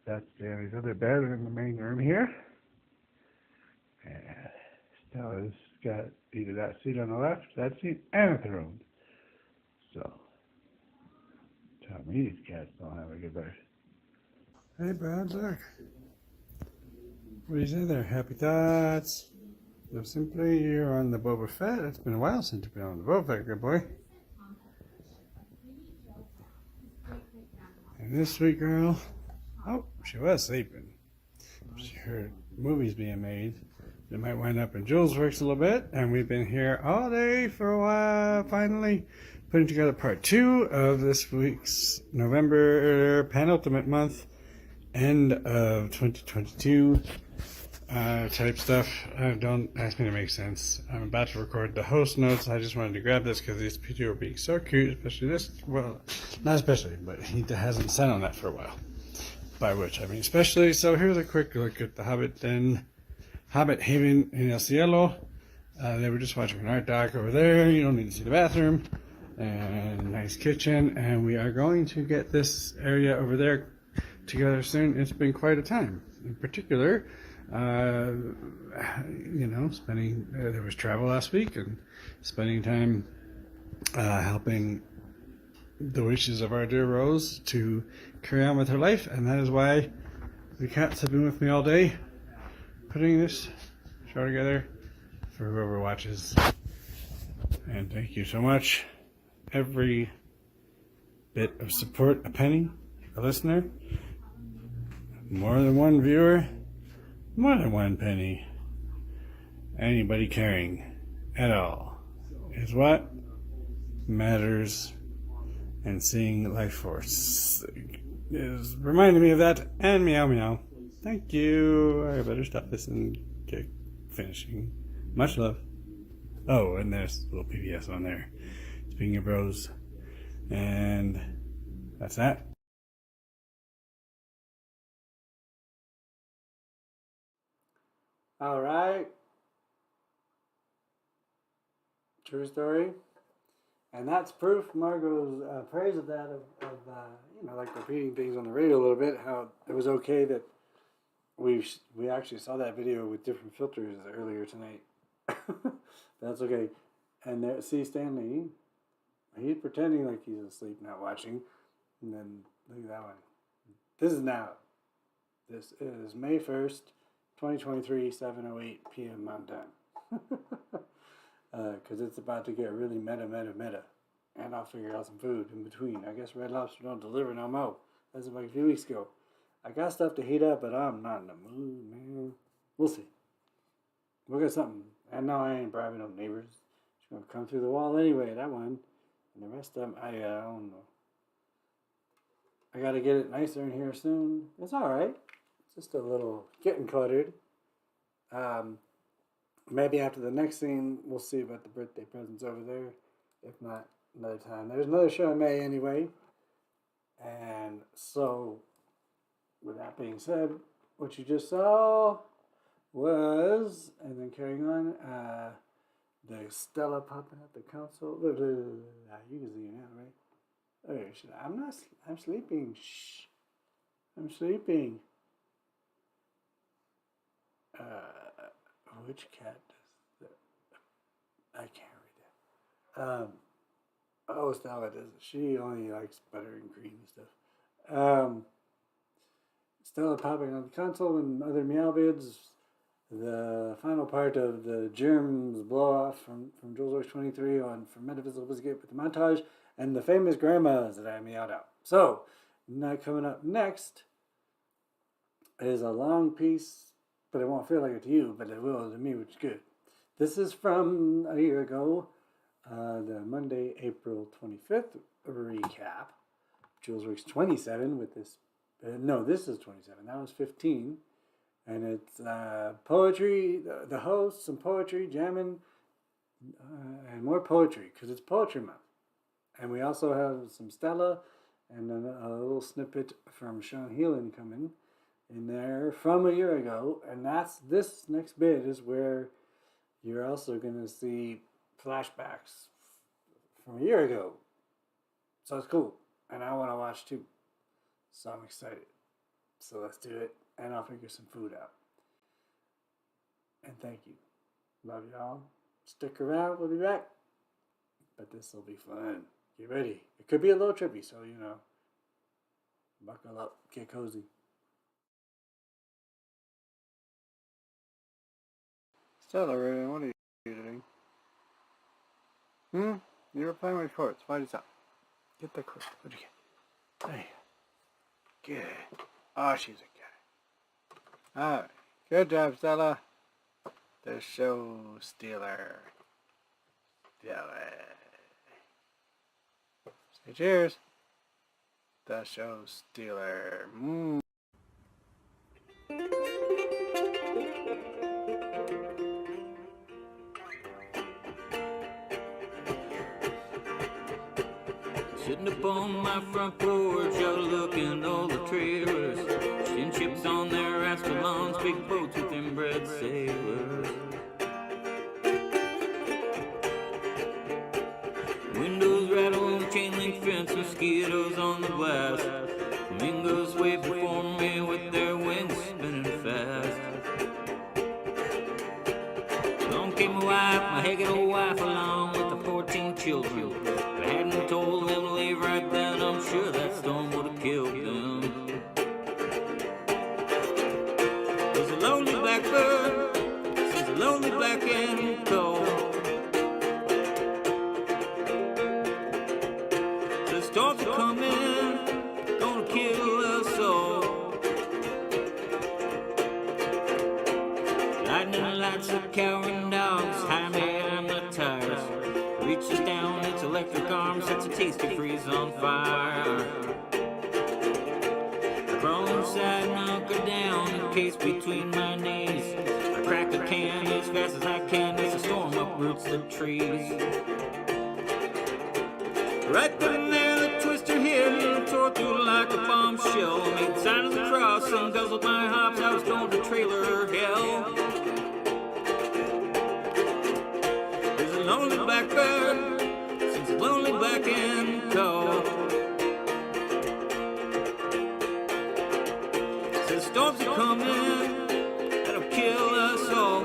That's Stanley's other bed in the main room here. And Stella's got either that seat on the left, that seat, and a throne. So, tell me these cats don't have a good bed. Hey, Brad, look. What do you say there? Happy thoughts? Live simply, you're on the Boba Fett. It's been a while since you've been on the Boba Fett, good boy. And this sweet girl, oh, she was sleeping. She heard movies being made. They might wind up in Julesworks a little bit, and we've been here all day for a while, finally putting together part 2 of this week's November penultimate month, end of 2022 type stuff. Don't ask me to make sense. I'm about to record the host notes. I just wanted to grab this because these two are being so cute, especially this. Well, not especially, but he hasn't sat on that for a while. By which I mean especially. So here's a quick look at the Hobbit Haven in El Cielo. They were just watching an art doc over there. You don't need to see the bathroom. And nice kitchen. And we are going to get this area over there together soon. It's been quite a time. In particular, spending, there was travel last week and spending time helping the wishes of our dear Rose to carry on with her life. And that is why the cats have been with me all day putting this show together for whoever watches. And thank you so much. Every bit of support, a penny, a listener, more than one viewer, more than one penny, anybody caring at all is what matters, and seeing life force is reminding me of that. And meow meow. Thank you. I better stop this and get finishing. Much love. Oh, and there's a little PBS on there. Speaking of Rose. And that's that. All right. True story. And that's proof, Margot's praise of that, like repeating things on the radio a little bit, how it was okay that we actually saw that video with different filters earlier tonight. That's okay. And there, see Stanley, he's pretending like he's asleep, not watching. And then look at that one. This is now. This is May 1st, 2023, 7:08 p.m. Mountain Time. Because it's about to get really meta. And I'll figure out some food in between. I guess Red Lobster don't deliver no more. That's like a few weeks ago. I got stuff to heat up, but I'm not in the mood, man. We'll see. We'll get something. And no, I ain't bribing no neighbors. She's gonna come through the wall anyway, that one. And the rest of them, I don't know. I gotta get it nicer in here soon. It's alright. It's just a little getting cluttered. Maybe after the next scene, we'll see about the birthday presents over there. If not, another time. There's another show in May anyway. And so, with that being said, what you just saw was, and then carrying on, the Stella popping at the console. You can see it now, right? I'm sleeping. Shh. I'm sleeping. Which cat does that? I can't read that. Stella does it. She only likes butter and cream and stuff. Stella popping on the console and other meow vids. The final part of the Germs blow off from Julesworks 23 on From Metaphysical Biscuit with the montage and the famous grandmas that I meowed out. So, now coming up next is a long piece, but it won't feel like it to you, but it will to me, which is good. This is from a year ago, the Monday, April 25th recap. Julesworks 27 with this. No, this is 27. That was 15. And it's poetry, the host, some poetry, jamming, and more poetry, because it's Poetry Month. And we also have some Stella and a little snippet from Sean Healan coming in there from a year ago. And this next bit is where you're also going to see flashbacks from a year ago. So it's cool. And I want to watch too. So I'm excited. So let's do it. And I'll figure some food out. And thank you. Love y'all. Stick around. We'll be back. But this will be fun. Get ready. It could be a little trippy, so you know. Buckle up. Get cozy. Stella, what are you doing? You were playing with chords. Why did that? Get the chord. What'd you get? Hey. Good. Oh, she's a cat. Alright. Good job, Stella. The show stealer. Say cheers. The show stealer. Sitting up on my front porch, overlooking all the trailers. Shin chips on their Ascalons, big boats with inbred sailors. Windows rattle, chain link fence, mosquitoes on the glass. Flamingos wave before me with their wings spinning fast. Along came my wife, my haggard old wife, along with the 14 children. If I hadn't told them to leave right then, I'm sure that storm would have killed them. There's a lonely blackbird, she's a lonely black and cold. The storms are coming, gonna kill us all. Lightning lights the cowering dogs, high man the tires. Reaches down its electric arm, sets a tasty freeze on fire. I crawl inside and hunker down, encased between my knees. I crack a can as fast as I can as the storm uproots the trees. Right then there, the twister hit and tore through like a bombshell. Made sign of the cross and guzzled my hops. I was going to trailer hell. There's a lonely blackbird, she's a lonely black and cold. Says storms are coming, that'll kill us all.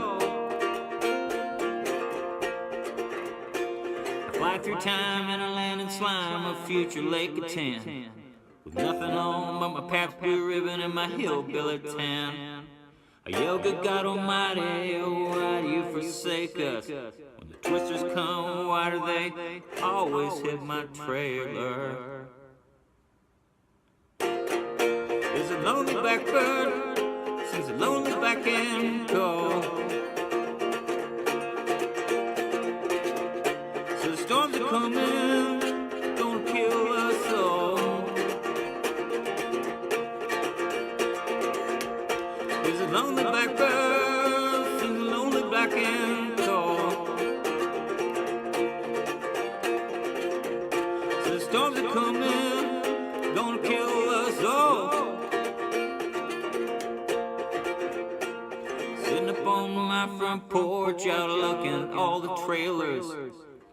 I fly through time and I land in slime, a future lake of tan. With nothing on but my path blue ribbon and my hillbilly tan. Yo, good God Almighty, oh, why do you forsake us? When the twisters come, why do they always hit my trailer? There's a lonely blackbird, sings a lonely back end call. So the storms are coming, gonna kill us all. There's a lonely blackbird, sings a lonely black and call. So the storms are coming, gonna kill us all. Sitting up on my front porch, out looking at all the trailers.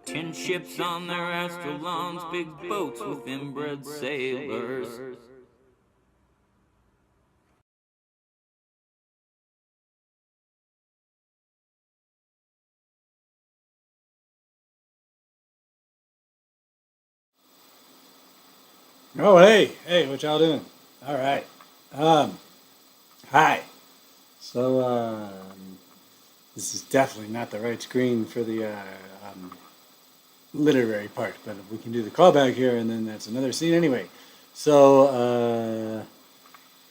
10 ships on their astrolons, big boats with inbred sailors. Oh, hey, what y'all doing? All right. Hi. So, this is definitely not the right screen for the literary part, but we can do the callback here, and then that's another scene anyway. So,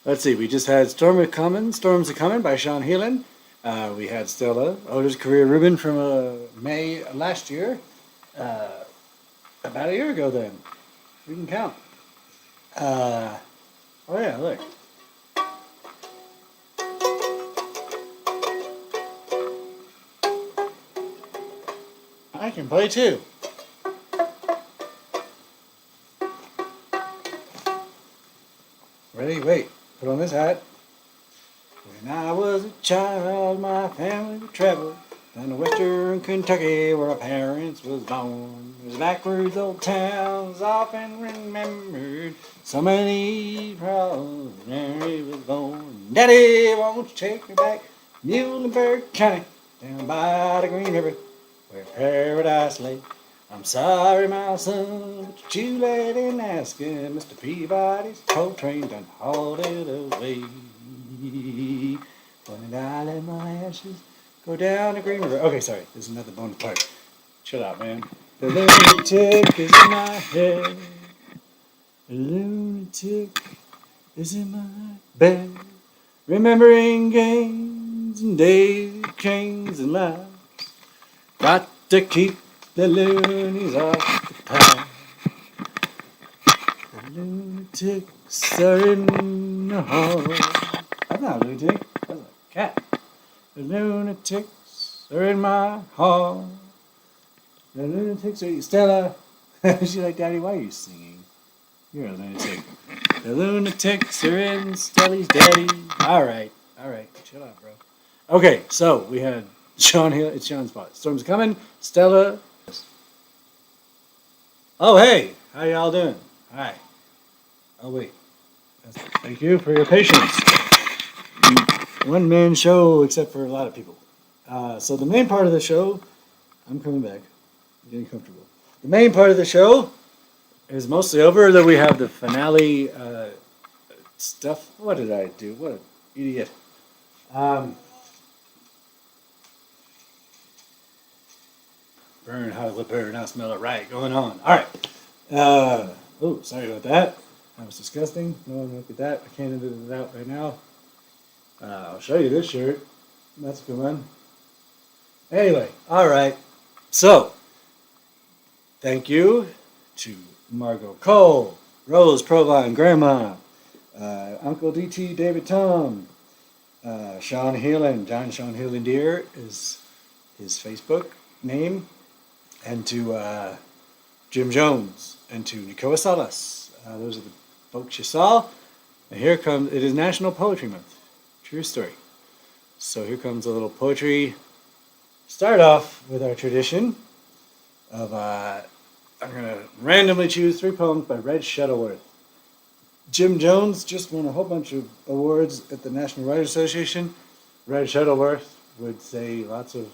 let's see. We just had Storms Are Coming by Sean Heelan. We had Stella, Otis Career Rubin from May last year. About a year ago then. We can count. Oh yeah, look. I can play too. Ready? Wait. Put on this hat. When I was a child, my family would travel down to western Kentucky where our parents was born. There's backwards old towns often remembered. So many problems Mary was born. Daddy, won't you take me back Muhlenberg County down by the Green River where paradise lay. I'm sorry, my son, but you're too late in asking. Mr. Peabody's coal train done hauled it away. When I let my ashes go down the Green River. Okay, sorry, this is another bonus part. Shut up, man. The lunatic is in my head. The lunatic is in my bed. Remembering games and days, chains and lies. Got to keep the loonies off the pie. The lunatics are in the hall. That's not a lunatic. That's a cat. The lunatics are in my hall. The lunatics are... Stella! She's like, Daddy, why are you singing? You're a lunatic. The lunatics are in Stella's daddy. All right. Chill out, bro. Okay, so we had Sean Hill. It's Sean's spot. Storms Are Coming. Stella. Oh, hey. How y'all doing? Hi. Oh, wait. Thank you for your patience. One-man show, except for a lot of people. So the main part of the show, I'm coming back. I'm getting comfortable. The main part of the show is mostly over. Then we have the finale stuff. What did I do? What an idiot. Burn, how to burn, now smell it right. Going on. All right. Oh, sorry about that. That was disgusting. No one look at that. I can't edit it out right now. I'll show you this shirt. That's a good one. Anyway, all right. So, thank you to Margot Cole, Rose Provine, Grandma, Uncle DT, David Tom, Sean Heelan, John Sean Heelan Deere is his Facebook name, and to Jim Jones, and to Nicoa Salas. Those are the folks you saw. And here comes, it is National Poetry Month. True story. So here comes a little poetry. Start off with our tradition of, I'm going to randomly choose 3 poems by Red Shuttleworth. Jim Jones just won a whole bunch of awards at the National Writers Association. Red Shuttleworth would say lots of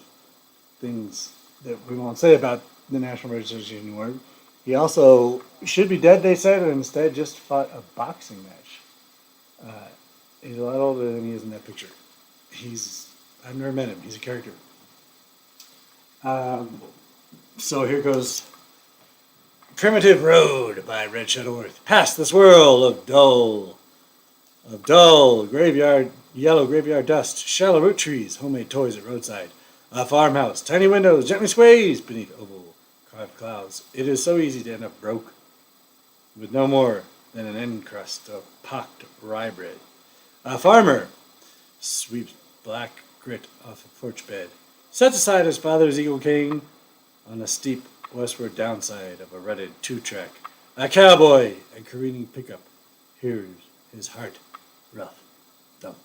things that we won't say about the National Writers Association anymore. He also should be dead, they said, and instead just fought a boxing match. He's a lot older than he is in that picture. I've never met him. He's a character. So here goes Primitive Road by Red Shuttleworth. Past the swirl of dull graveyard, yellow graveyard dust, shallow root trees, homemade toys at roadside, a farmhouse, tiny windows, gently sways beneath oval carved clouds. It is so easy to end up broke, with no more than an end crust of pocked rye bread. A farmer sweeps black grit off a porch bed, sets aside his father's eagle cane on a steep westward downside of a rutted two-track. A cowboy and careening pickup hears his heart rough thump.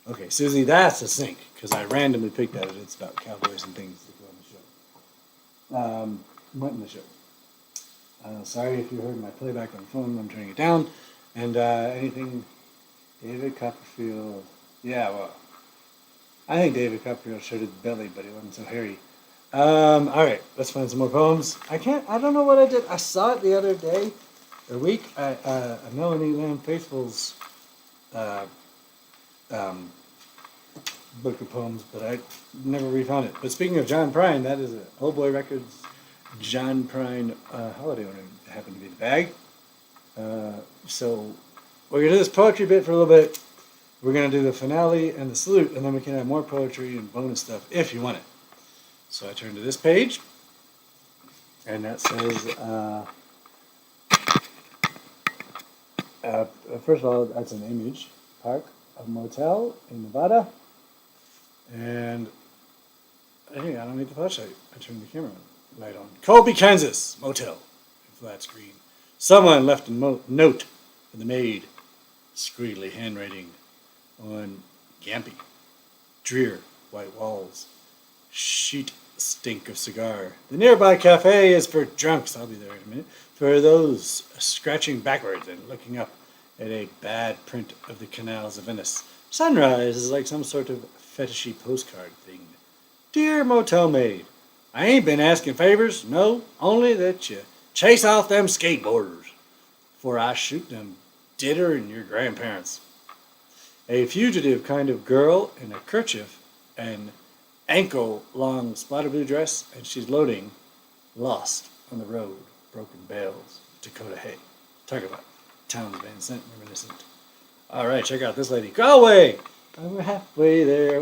Okay, Susie, that's a sync, because I randomly picked that, and it's about cowboys and things that go on the show. Went in the show. Sorry if you heard my playback on the phone, I'm turning it down. And anything, David Copperfield, yeah, well, I think David Copperfield showed his belly, but he wasn't so hairy. All right, let's find some more poems. I don't know what I did. I saw it the other day, or week, Melanie Lamb Faithful's book of poems, but I never refound it. But speaking of John Prine, that is a Old Boy Records John Prine holiday one. It happened to be the bag. So we're going to do this poetry bit for a little bit. We're going to do the finale and the salute, and then we can have more poetry and bonus stuff if you want it. So I turn to this page, and that says, first of all, that's an image, park, a motel in Nevada, and hey, I don't need the flashlight. I turned the camera light on. Colby, Kansas, motel, flat screen. Someone left a note for the maid, screedly handwriting on Gampy. Drear, white walls, sheet stink of cigar. The nearby cafe is for drunks. I'll be there in a minute. For those scratching backwards and looking up at a bad print of the canals of Venice. Sunrise is like some sort of fetishy postcard thing. Dear motel maid, I ain't been asking favors, no, only that you chase off them skateboarders before I shoot them ditter and your grandparents. A fugitive kind of girl in a kerchief and ankle-long spotted blue dress, and she's loading Lost on the Road, Broken Bales, Dakota Hay. Talk about Towns Van Sant reminiscent. All right, check out this lady. Galway! We're halfway there.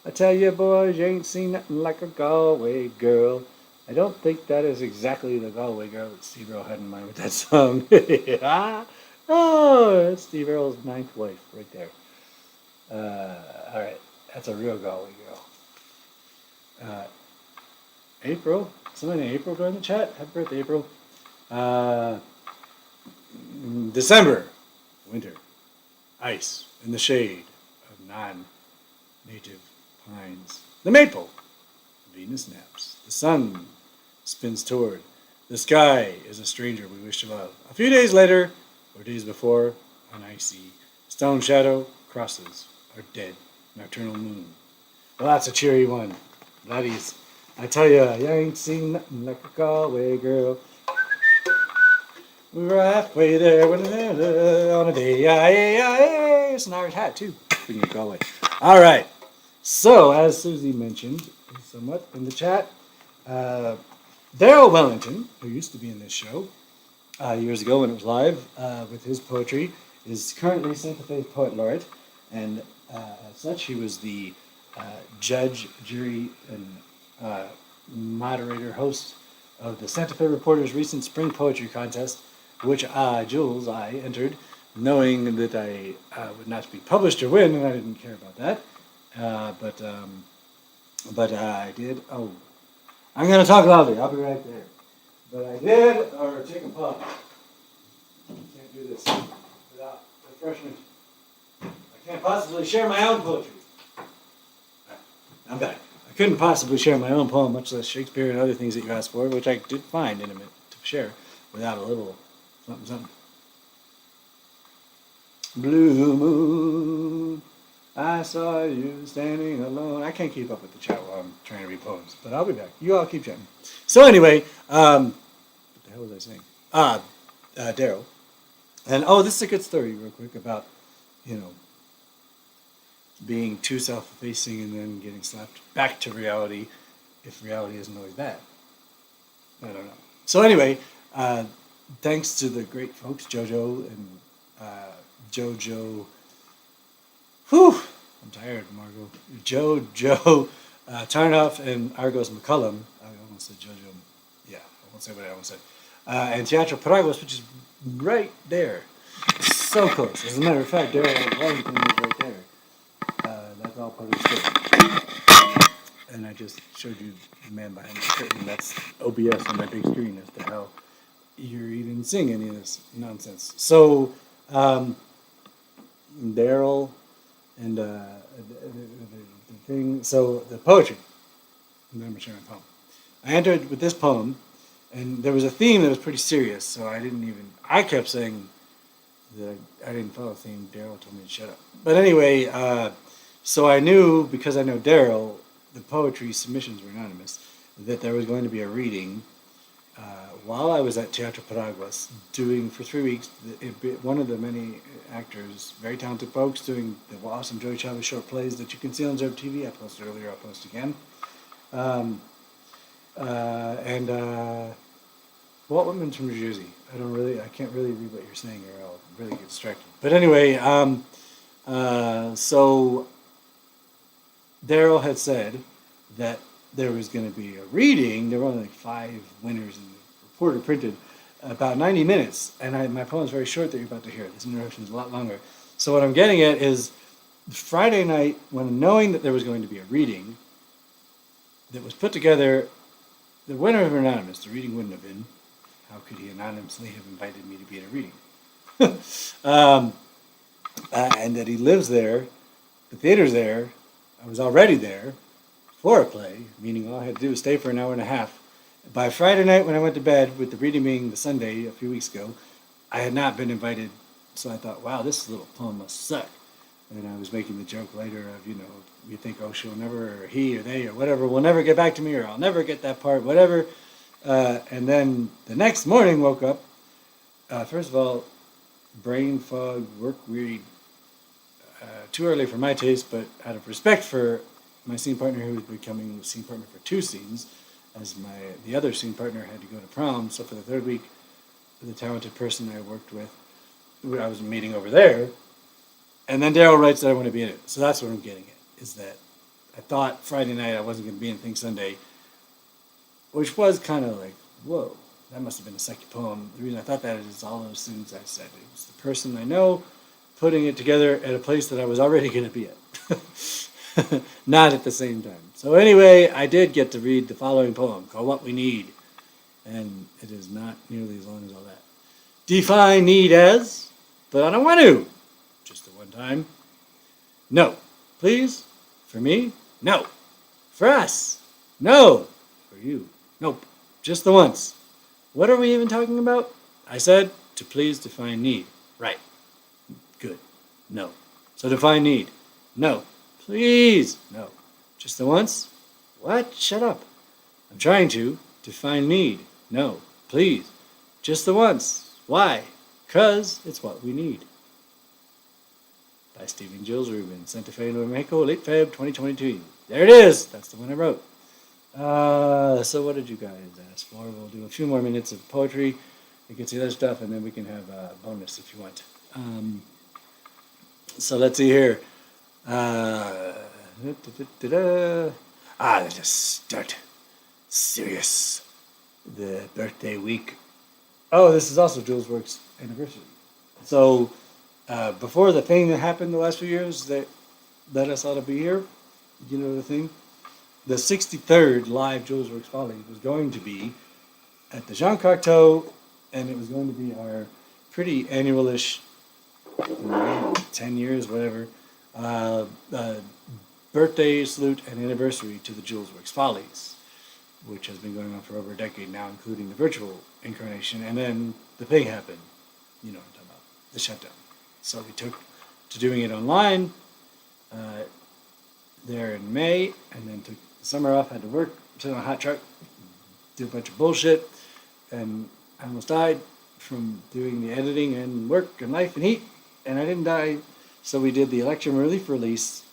I tell you, boys, you ain't seen nothing like a Galway girl. I don't think that is exactly the Galway girl that Steve Earle had in mind with that song. Oh, that's Steve Earle's ninth wife right there. All right, that's a real Galway girl. April, somebody named April joined the chat. Happy birthday, April. December, winter, ice in the shade of non-native pines. The maple, Venus naps. The sun spins toward. The sky is a stranger we wish to love. A few days later, or days before, an icy stone shadow crosses our dead nocturnal moon. Well, that's a cheery one. Laddies, I tell ya, you ain't seen nothing like a Galway girl. We were halfway there on a day. It's an Irish hat, too. Speaking of Galway. All right. So, as Susie mentioned somewhat in the chat, Daryl Wellington, who used to be in this show years ago when it was live with his poetry, is currently Santa Fe Poet Laureate. And as such, he was the judge, jury, and moderator, host of the Santa Fe Reporter's recent spring poetry contest, which Jules, I entered, knowing that I would not be published or win, and I didn't care about that. But I did. Oh, I'm going to talk loudly. I'll be right there. But I did, or take a pause. Can't do this without refreshment. I can't possibly share my own poetry. I'm back. I couldn't possibly share my own poem, much less Shakespeare and other things that you asked for, which I did find intimate to share without a little something, something. Blue moon, I saw you standing alone. I can't keep up with the chat while I'm trying to read poems, but I'll be back. You all keep chatting. So anyway, what the hell was I saying? Daryl. And this is a good story real quick about being too self-effacing and then getting slapped back to reality if reality isn't always bad. I don't know. So anyway, thanks to the great folks, JoJo and JoJo. Whew, I'm tired, Margot. JoJo Tarnoff and Argos McCullum. I almost said JoJo. Yeah, I won't say what I almost said. And Teatro Paraguas, which is right there. So close. As a matter of fact, Daryl Wellington is right there. That's all part of the story. And I just showed you the man behind the curtain. That's OBS on my big screen as to how you're even seeing any of this nonsense. So, Daryl and the thing. So the poetry. I'm going to share my poem. I entered with this poem, and there was a theme that was pretty serious. So I kept saying that I didn't follow the theme. Daryl told me to shut up. But anyway, so I knew, because I know Daryl, the poetry submissions were anonymous, that there was going to be a reading while I was at Teatro Paraguas, doing for 3 weeks, one of the many actors, very talented folks, doing the awesome Joey Chavez short plays that you can see on Zerb TV. I posted earlier, I'll post again. Walt Whitman's from New Jersey. I can't really read what you're saying here. I'll really get distracted. But anyway, so Daryl had said that there was going to be a reading. There were only like 5 winners in the reporter printed, about 90 minutes. And my poem's very short that you're about to hear. This introduction is a lot longer. So what I'm getting at is Friday night, when knowing that there was going to be a reading that was put together, the winners were anonymous. The reading wouldn't have been. How could he anonymously have invited me to be at a reading? And that he lives there, the theater's there, I was already there for a play, meaning all I had to do was stay for an hour and a half. By Friday night when I went to bed, with the reading being the Sunday a few weeks ago, I had not been invited, so I thought, wow, this little poem must suck. And I was making the joke later of, you think, oh, she'll never, or he or they or whatever, will never get back to me, or I'll never get that part, whatever. And then the next morning woke up, first of all, brain fog, work weary, too early for my taste, but out of respect for my scene partner, who was becoming scene partner for 2 scenes, as the other scene partner had to go to prom. So for the 3rd week, the talented person I worked with, I was meeting over there, and then Daryl writes that I want to be in it. So that's what I'm getting at, is that I thought Friday night I wasn't going to be in Thing Sunday, which was kind of like, whoa, that must have been a sucky poem. The reason I thought that is all those things I said. It was the person I know putting it together at a place that I was already going to be at. Not at the same time. So anyway, I did get to read the following poem called What We Need. And it is not nearly as long as all that. Define need as, but I don't want to. Just the one time. No. Please? For me? No. For us? No. For you? Nope. Just the once. What are we even talking about? I said to please define need. Right. Good. No. So define need. No. Please. No. Just the once? What? Shut up. I'm trying to define need. No. Please. Just the once. Why? 'Cause it's what we need. By Stephen Jules Rubin, Santa Fe, New Mexico, late Feb 2022. There it is. That's the one I wrote. So what did you guys ask for? We'll do a few more minutes of poetry. You can see other stuff, and then we can have a bonus if you want. So let's see here. Let's just start. Serious. The birthday week. Oh, this is also Julesworks' anniversary. So before the thing that happened the last few years that led us all to be here, you know the thing? The 63rd live Julesworks Folly was going to be at the Jean Cocteau, and it was going to be our pretty annual-ish, 10 years, whatever, birthday salute and anniversary to the Julesworks Follies, which has been going on for over a decade now, including the virtual incarnation. And then the thing happened, you know what I'm talking about, the shutdown. So we took to doing it online there in May, and then took the summer off, had to work, sit on a hot truck, do a bunch of bullshit, and I almost died from doing the editing and work and life and heat, and I didn't die So we did the Electrum Relief Release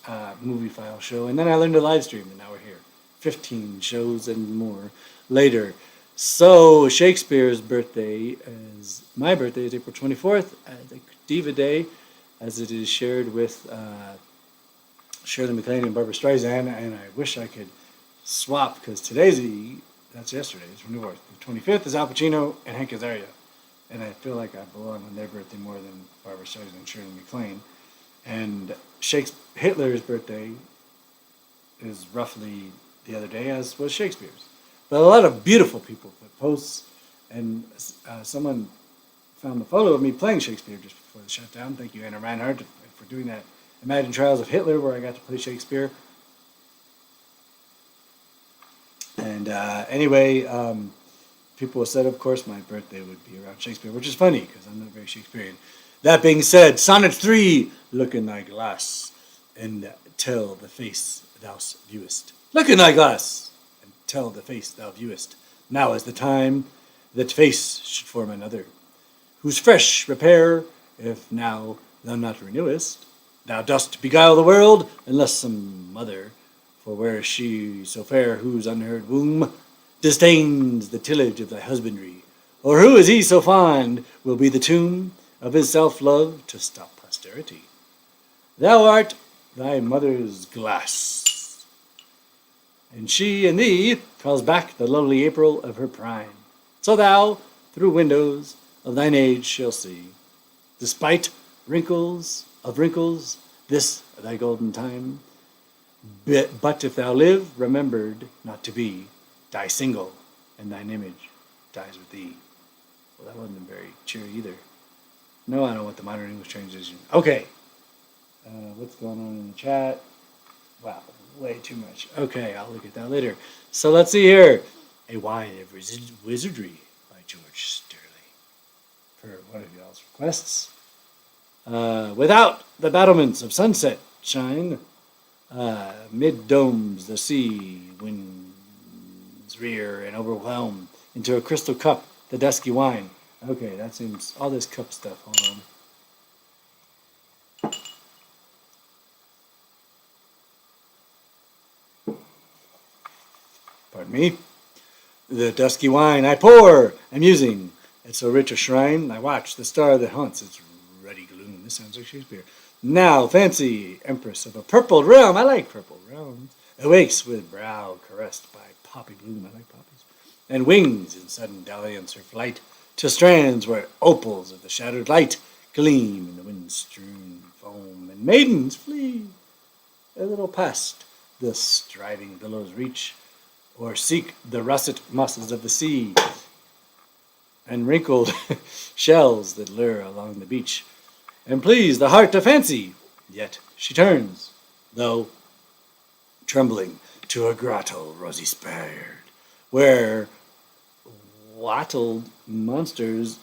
movie file show, and then I learned to live stream, and now we're here. 15 shows and more later. So Shakespeare's birthday is, my birthday is April 24th, the Diva Day, as it is shared with Shirley MacLaine and Barbara Streisand, and I wish I could swap, because that's yesterday, it's 24th. The 25th is Al Pacino and Hank Azaria, and I feel like I belong on their birthday more than Barbara Streisand and Shirley MacLaine. And Hitler's birthday is roughly the other day, as was Shakespeare's. But a lot of beautiful people put posts, and someone found the photo of me playing Shakespeare just before the shutdown. Thank you, Anna Reinhardt, for doing that Imagine Trials of Hitler, where I got to play Shakespeare. And anyway, people said, of course, my birthday would be around Shakespeare, which is funny, because I'm not very Shakespearean. That being said, Sonnet 3, look in thy glass, and tell the face thou viewest. Look in thy glass, and tell the face thou viewest. Now is the time that face should form another, whose fresh repair, if now thou not renewest, thou dost beguile the world, unless some mother, for where is she so fair whose unheard womb disdains the tillage of thy husbandry? Or who is he so fond will be the tomb of his self-love to stop posterity? Thou art thy mother's glass, and she in thee calls back the lovely April of her prime. So thou, through windows of thine age, shall see, despite wrinkles of wrinkles, this thy golden time. But if thou live, remembered not to be, die single, and thine image dies with thee. Well, that wasn't very cheery either. No, I don't want the modern English translation. Okay. What's going on in the chat? Wow, way too much. Okay, I'll look at that later. So let's see here. A Wine of Wizardry by George Sterling, for one of y'all's requests. Without the battlements of sunset shine, mid domes the sea winds rear and overwhelm into a crystal cup the dusky wine. Okay, that seems all this cup stuff. Hold on. Pardon me. The dusky wine I pour, amusing at so rich a shrine. I watch the star that haunts its ruddy gloom. This sounds like Shakespeare. Now, fancy, empress of a purpled realm, I like purple realms, awakes with brow caressed by poppy bloom, I like poppies, and wings in sudden dalliance her flight, to strands where opals of the shadowed light gleam in the wind-strewn foam, and maidens flee a little past the striding billows reach, or seek the russet muscles of the sea, and wrinkled shells that lure along the beach, and please the heart to fancy. Yet she turns, though trembling, to a grotto rosy spared, where wattled monsters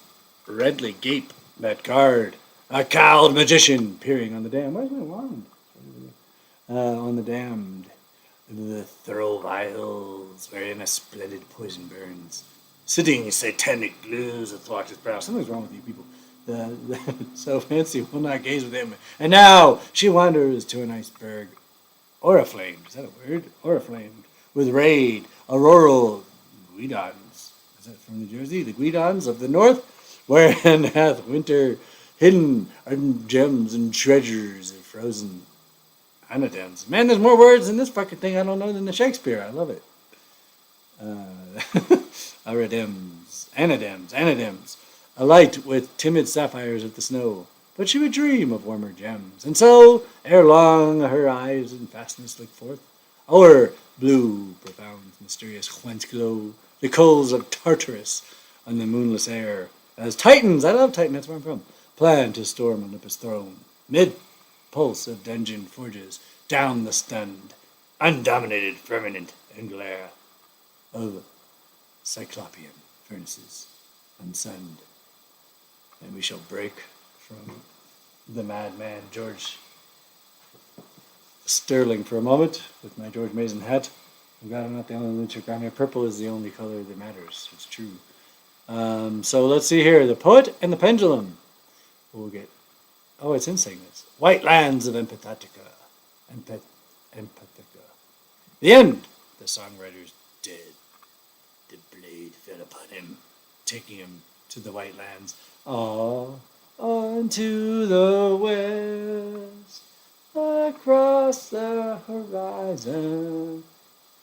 redly gape that guard a cowled magician peering on the dam. Where's my wand? On the damned, the throw vials wherein a splendid poison burns, sitting satanic glues athwart his brow. Something's wrong with you people. So fancy will not gaze with him. And now she wanders to an iceberg, oriflamed, is that a word? Oriflamed, with raid, auroral guidons. Is that from New Jersey? The guidons of the north, wherein hath winter hidden gems and treasures of frozen anadems. Man, there's more words in this fucking thing I don't know than the Shakespeare. I love it. Anadems, alight with timid sapphires of the snow. But she would dream of warmer gems. And so, ere long, her eyes in fastness look forth, o'er blue, profound, mysterious whence glow the coals of Tartarus on the moonless air, as Titans, I love Titan, that's where I'm from, plan to storm Olympus' throne, mid pulse of dungeon forges, down the stunned, undominated firmament and glare of cyclopean furnaces unsunned. And we shall break from the madman George Sterling for a moment with my George Mason hat. I'm glad I'm not the only lunatic around here. Purple is the only color that matters. It's true. So let's see here. The Poet and the Pendulum. We'll get Oh, it's in segments. White lands of Empathatica. Empathica. The end. The songwriter's dead. The blade fell upon him, taking him to the white lands. On to the west, across the horizon,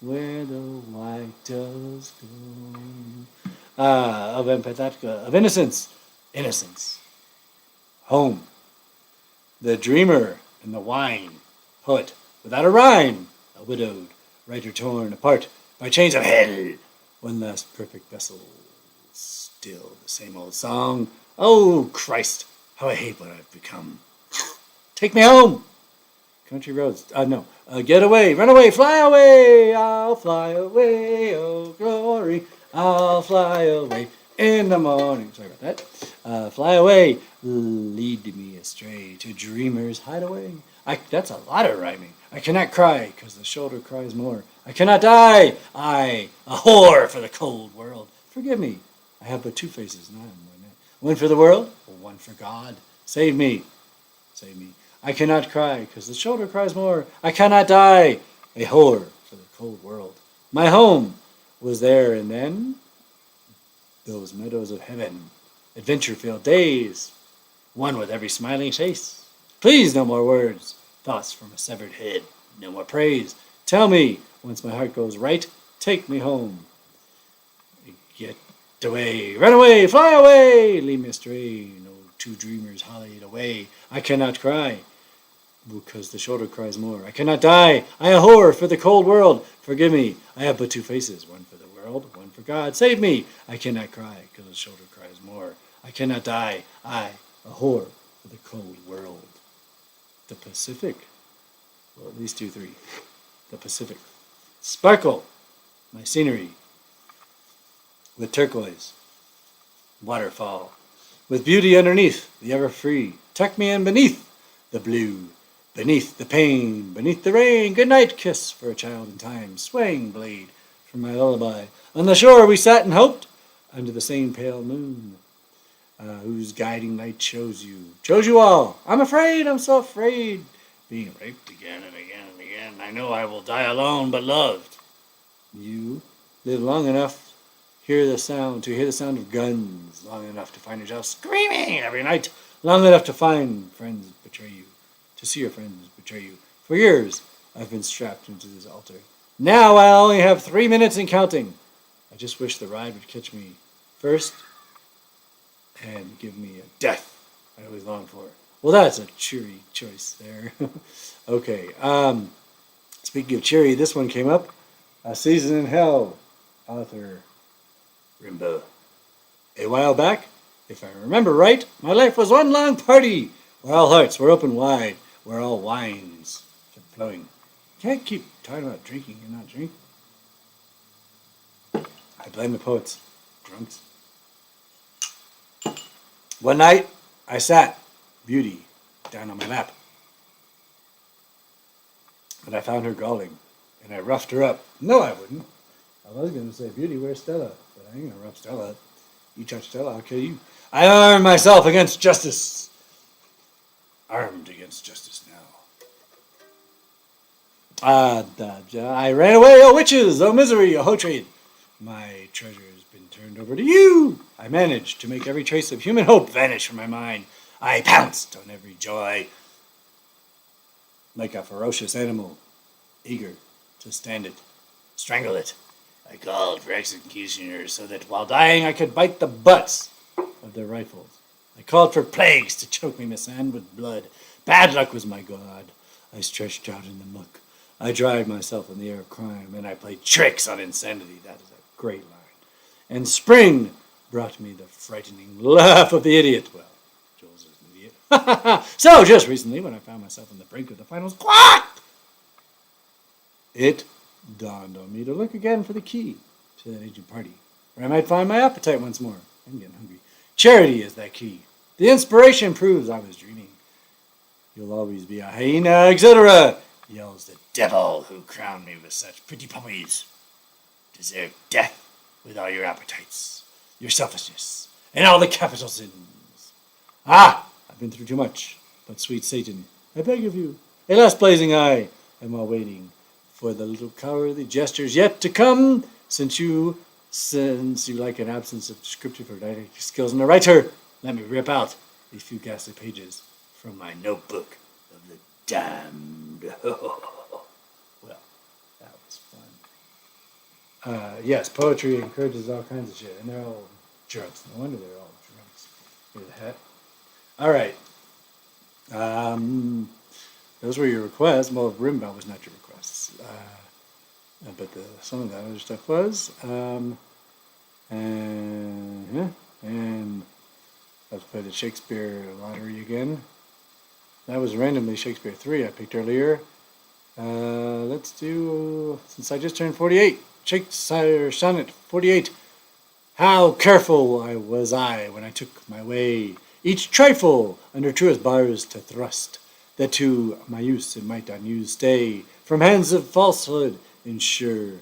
where the white does go. Of Empathatica, of innocence. Innocence. Home. The dreamer and the wine. Poet without a rhyme. A widowed writer torn apart by chains of hell. One last perfect vessel. Still the same old song. Oh, Christ, how I hate what I've become. Take me home. Country roads. No. Get away. Run away. Fly away. I'll fly away. Oh, glory. I'll fly away in the morning. Sorry about that. Fly away. Lead me astray to dreamers' hideaway. That's a lot of rhyming. I cannot cry, because the shoulder cries more. I cannot die. I, a whore for the cold world. Forgive me. I have but two faces, not one for the world, one for God. Save me. Save me. I cannot cry, because the shoulder cries more. I cannot die. A whore for the cold world. My home was there, and then those meadows of heaven, adventure-filled days, one with every smiling face. Please, no more words, thoughts from a severed head, no more praise. Tell me, once my heart goes right, take me home. Get away, run away, fly away, lead me astray. No two dreamers holied away. I cannot cry, because the shoulder cries more. I cannot die. I a whore for the cold world. Forgive me. I have but two faces, one for the world, one for God. Save me. I cannot cry, because the shoulder cries more. I cannot die. I a whore for the cold world. The Pacific. Well, at least 2, 3. The Pacific. Sparkle. My scenery. With turquoise. Waterfall. With beauty underneath, the ever free. Tuck me in beneath the blue. Beneath the pain, beneath the rain. Good night kiss for a child in time. Swaying blade for my lullaby. On the shore we sat and hoped, under the same pale moon, whose guiding light chose you all. I'm afraid, I'm so afraid, being raped again and again and again. I know I will die alone, but loved. You live long enough to hear the sound of guns, long enough to find yourself screaming every night, long enough to find friends betray you, to see your friends betray you. For years, I've been strapped into this altar. Now I only have 3 minutes and counting. I just wish the ride would catch me first and give me a death I always longed for. Well, that's a cheery choice there. Okay. Speaking of cheery, this one came up. A Season in Hell, author Rimba. A while back, if I remember right, my life was one long party where all hearts were open wide, where all wines kept flowing. Can't keep talking about drinking and not drink. I blame the poets, drunks. One night, I sat, Beauty, down on my lap. And I found her galling, and I roughed her up. No, I wouldn't. I was going to say, Beauty, where's Stella? But I ain't going to rough Stella up. You touch Stella, I'll kill you. I armed myself against justice. Armed against justice now. I ran away, oh witches, oh misery, oh trade. My treasure has been turned over to you. I managed to make every trace of human hope vanish from my mind. I pounced on every joy like a ferocious animal, eager to stand it, strangle it. I called for executioners so that while dying I could bite the butts of their rifles. I called for plagues to choke me misand with blood. Bad luck was my god. I stretched out in the muck. I dried myself in the air of crime, and I played tricks on insanity. That is a great line. And spring brought me the frightening laugh of the idiot. Well, Jules is an idiot. So just recently, when I found myself on the brink of the finals, it dawned on me to look again for the key to that ancient party, where I might find my appetite once more. I'm getting hungry. Charity is that key. The inspiration proves I was dreaming. You'll always be a hyena, etc., yells the devil who crowned me with such pretty puppies. Deserve death with all your appetites, your selfishness, and all the capital sins. I've been through too much. But sweet Satan, I beg of you, a last blazing eye, and while waiting for the little cowardly gestures yet to come, since you like an absence of descriptive or didactic skills in a writer, let me rip out these few ghastly pages from my notebook of the damned. Well, that was fun. Yes, poetry encourages all kinds of shit, and they're all drunks. No wonder they're all drunks. Hear the hat? All right. Those were your requests. Well, Rimba was not your requests. But some of that other stuff was. And let's play the Shakespeare lottery again. That was randomly Shakespeare 3 I picked earlier. Let's do, since I just turned 48, Shakespeare Sonnet 48. How careful was I when I took my way, each trifle under truest bars to thrust, that to my use it might unused stay, from hands of falsehood ensure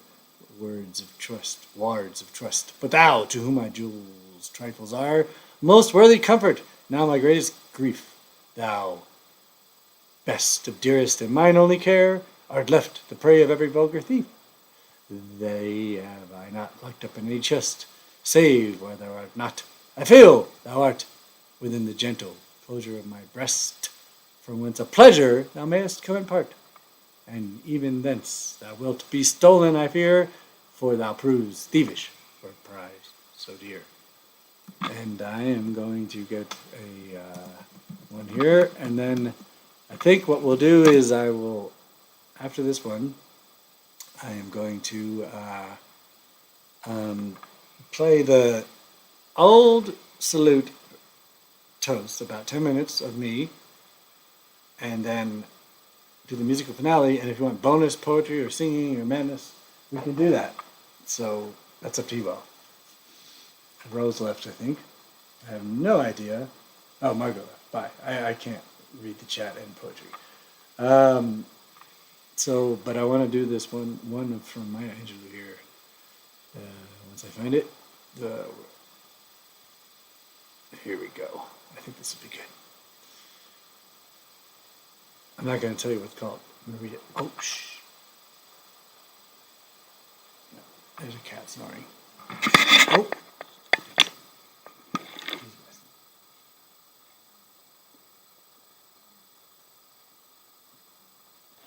words of trust, wards of trust. But thou, to whom my jewels trifles are, most worthy comfort, now my greatest grief, thou, best of dearest and mine only care, art left the prey of every vulgar thief. They have I not locked up in any chest, save where thou art not. I feel thou art within the gentle closure of my breast, from whence a pleasure thou mayest come in part, and even thence thou wilt be stolen, I fear, for thou proves thievish for a prize so dear. And I am going to get a one here, and then I think what we'll do is I will, after this one, I am going to play the old salute toast, about 10 minutes of me, and then do the musical finale. And if you want bonus poetry or singing or madness, we can do that. So that's up to you all. Rose left, I think. I have no idea. Oh, Margot left. Bye. I can't read the chat and poetry. But I want to do this one from Maya Angelou here. Once I find it. Here we go. I think this will be good. I'm not going to tell you what it's called. I'm going to read it. Oh, shh. No, there's a cat snoring. Oh.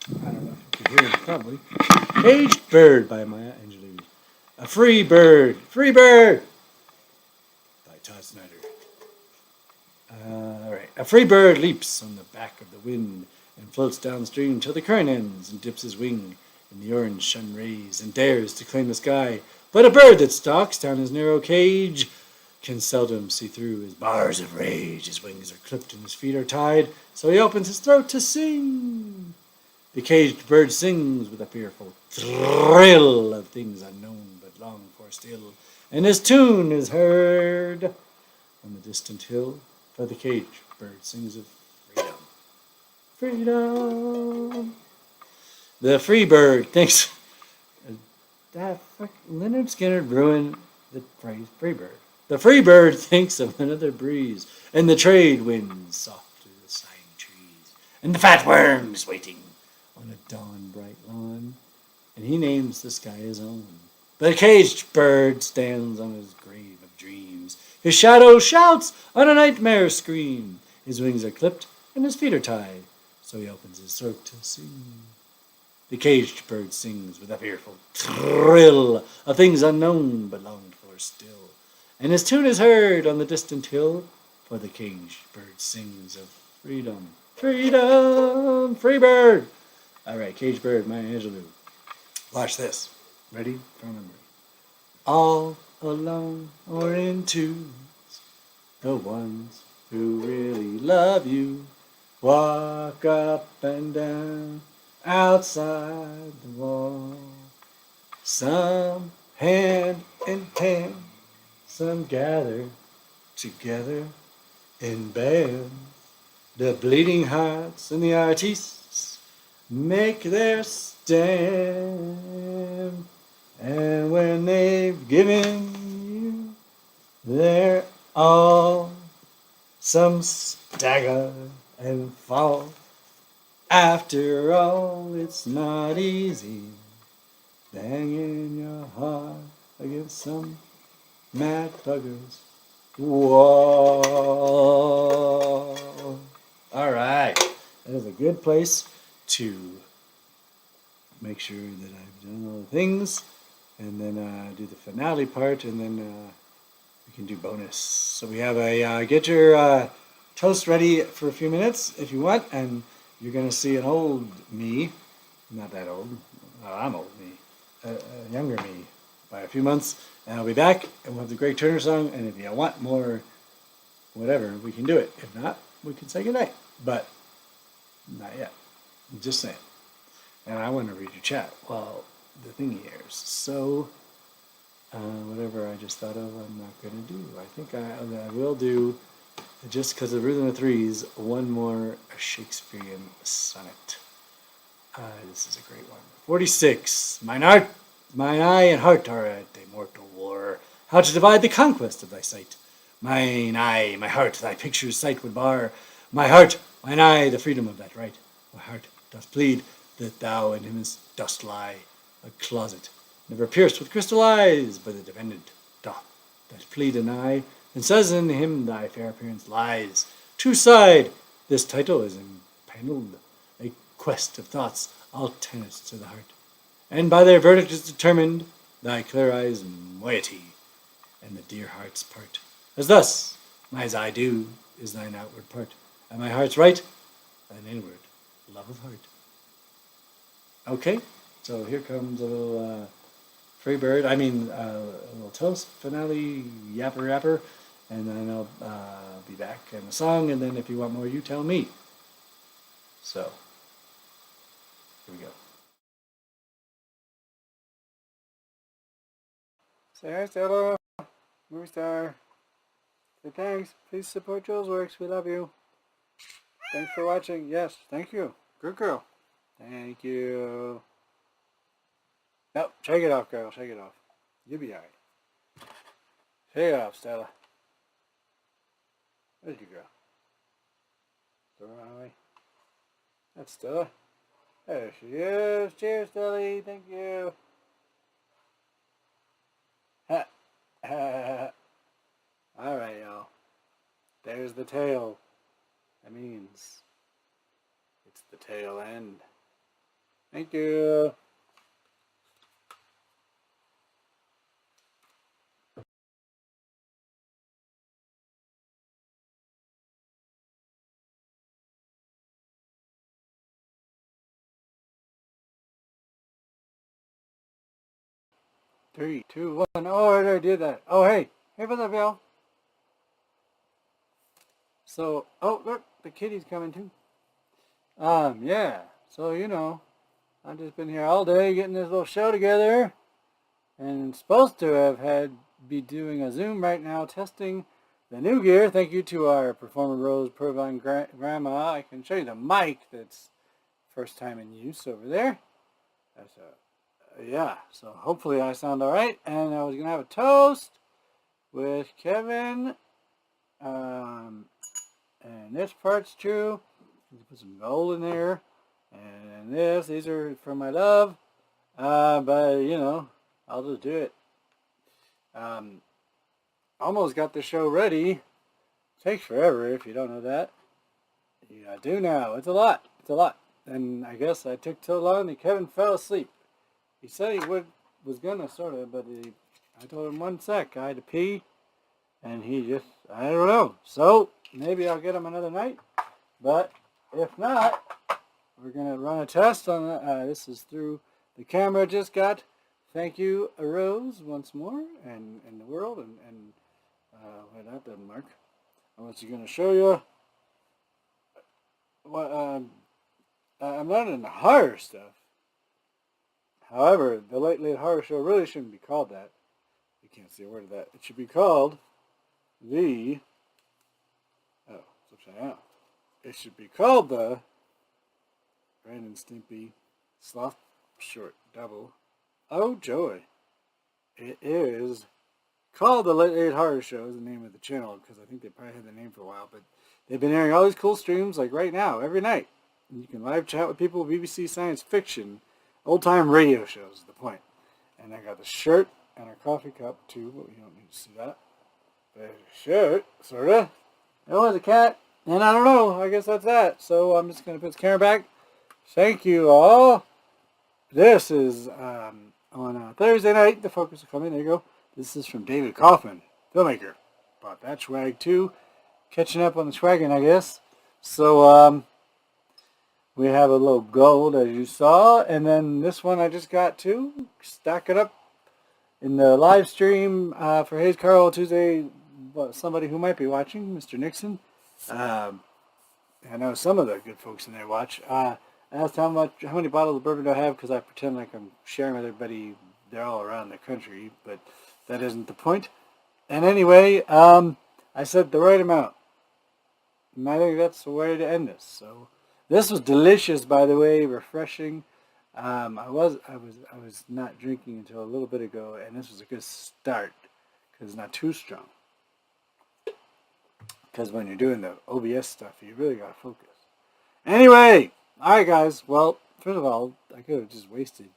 I don't know if you can hear it, probably. Caged Bird by Maya Angelou. A free bird. Free bird! By Todd Snyder. All right. A free bird leaps on the back of the wind and floats downstream till the current ends and dips his wing in the orange sun rays and dares to claim the sky. But a bird that stalks down his narrow cage can seldom see through his bars of rage. His wings are clipped and his feet are tied, so he opens his throat to sing. The caged bird sings with a fearful thrill of things unknown but longed for still, and his tune is heard on the distant hill. For the caged bird sings of freedom. Freedom. The free bird thinks that Leonard Skinner ruined the phrase free bird. The free bird thinks of another breeze, and the trade winds soft through the sighing trees, and the fat worms waiting on a dawn bright lawn, and he names the sky his own. The caged bird stands on his grave of dreams. His shadow shouts on a nightmare scream. His wings are clipped and his feet are tied, so he opens his throat to sing. The caged bird sings with a fearful thrill of things unknown but longed for still, and his tune is heard on the distant hill, for the caged bird sings of freedom. Freedom! Free bird! All right, caged bird, Maya Angelou. Watch this. Ready? From memory. All alone or in twos, the ones who really love you walk up and down outside the wall. Some hand in hand, some gather together in bands. The bleeding hearts and the artists make their stand. And when they've given you their all, some stagger and fall. After all, it's not easy banging your heart against some mad bugger's wall. All right, that is a good place to make sure that I've done all the things, and then do the finale part, and then we can do bonus. So we have a get your toast ready for a few minutes if you want, and you're gonna see an old me, not that old. I'm old me, a younger me by a few months, and I'll be back, and we'll have the Greg Turner song. And if you want more, whatever, we can do it. If not, we can say goodnight. But not yet. I'm just saying. And I want to read your chat while the thing airs. So, whatever I just thought of, I'm not going to do. I think I will do, just because of Rhythm of Threes, one more Shakespearean sonnet. This is a great one. 46. Mine eye and heart are at a mortal war. How to divide the conquest of thy sight? Mine eye, my heart, thy picture's sight would bar. My heart, mine eye, the freedom of that right. My heart doth plead that thou in him dost lie, a closet, never pierced with crystal eyes, but the defendant doth that plead an eye, and says in him thy fair appearance lies. True side, this title is impaneled, a quest of thoughts, all tenets to the heart, and by their verdict is determined thy clear eyes' moiety, and the dear heart's part. As thus, my as I do is thine outward part, and my heart's right, thine inward love of heart. Okay, so here comes a little a little toast, finale, yapper, and then I'll be back in the song, and then if you want more, you tell me. So, here we go. Say hi, Stella. Movie star. Say thanks. Please support Julesworks. We love you. Thanks for watching. Yes, thank you. Good girl. Thank you. Nope, shake it off, girl. Shake it off. You'll be alright. Shake it off, Stella. Where'd you go? Throw her away. That's Stella. There she is. Cheers, Stella. Thank you. Ha. Ha. Alright, y'all. There's the tail. That means it's the tail end. Thank you. Three, two, one. Oh, I already did that. Oh, hey. Hey, what's up, y'all? So, oh, look, the kitty's coming too. Yeah. So, I've just been here all day getting this little show together, and supposed to have be doing a Zoom right now testing the new gear. Thank you to our performer Rose Provine Grandma. I can show you the mic that's first time in use over there. That's yeah. So hopefully I sound all right. And I was gonna have a toast with Kevin. And this part's true. Put some gold in there. And these are for my love. But, I'll just do it. Almost got the show ready. Takes forever if you don't know that. Yeah, I do now. It's a lot. It's a lot. And I guess I took too long and Kevin fell asleep. He said he was going to sort of, but I told him 1 sec. I had to pee. And he just, I don't know. So, maybe I'll get him another night. But if not, we're going to run a test on this is through the camera I just got. Thank you, Rose, once more, and the world, and wait, that doesn't work. I was going to show you what, I'm not into horror stuff. However, the Late Horror Show really shouldn't be called that. You can't see a word of that. It should be called the, oh, it's upside down. It should be called the Ren and Stimpy Sloth Short Double. Oh, joy. It is called the Late Horror Show is the name of the channel, because I think they probably had the name for a while, but they've been airing all these cool streams like right now, every night. You can live chat with people, BBC Science Fiction, old-time radio shows is the point. And I got the shirt and a coffee cup too, but you don't need to see that. There's a shirt, sort of. There was a cat, and I don't know, I guess that's that. So I'm just going to put the camera back. Thank you all. This is on Thursday night. The focus will come in. There you go. This is from David Kaufman, filmmaker. Bought that swag too. Catching up on the swagging, I guess. So we have a little gold, as you saw. And then this one I just got too. Stack it up in the live stream for Hayes Carl Tuesday. Somebody who might be watching, Mr. Nixon. I know some of the good folks in there watch. Asked how many bottles of bourbon do I have, because I pretend like I'm sharing with everybody. They're all around the country, but that isn't the point. And anyway, I said the right amount, and I think that's the way to end this. So this was delicious, by the way, refreshing. I was not drinking until a little bit ago, and this was a good start because it's not too strong. Because when you're doing the OBS stuff, you really gotta focus. Anyway. Alright guys, well, first of all, I could have just wasted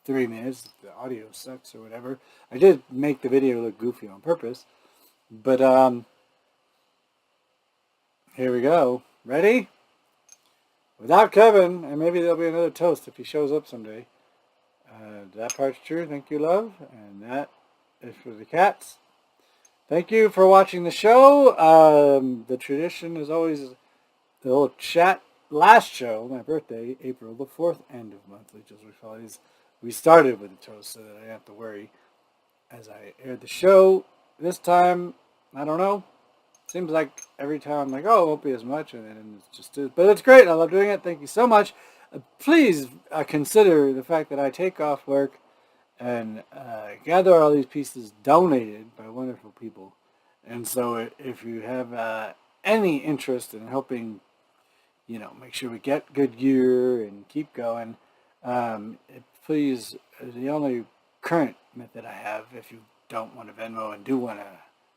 3 minutes if the audio sucks or whatever. I did make the video look goofy on purpose, but here we go. Ready? Without Kevin, and maybe there'll be another toast if he shows up someday. That part's true, thank you, love, and that is for the cats. Thank you for watching the show. The tradition is always the little chat. Last show, my birthday, April the 4th, end of monthly Jules with Follies. We started with a toast so that I didn't have to worry as I aired the show. This time, I don't know. Seems like every time I'm like, oh, it won't be as much, and then it's just is. But it's great. I love doing it. Thank you so much. Please consider the fact that I take off work and gather all these pieces donated by wonderful people. And so if you have any interest in helping, make sure we get good gear and keep going, please, the only current method I have, if you don't want to Venmo and do want to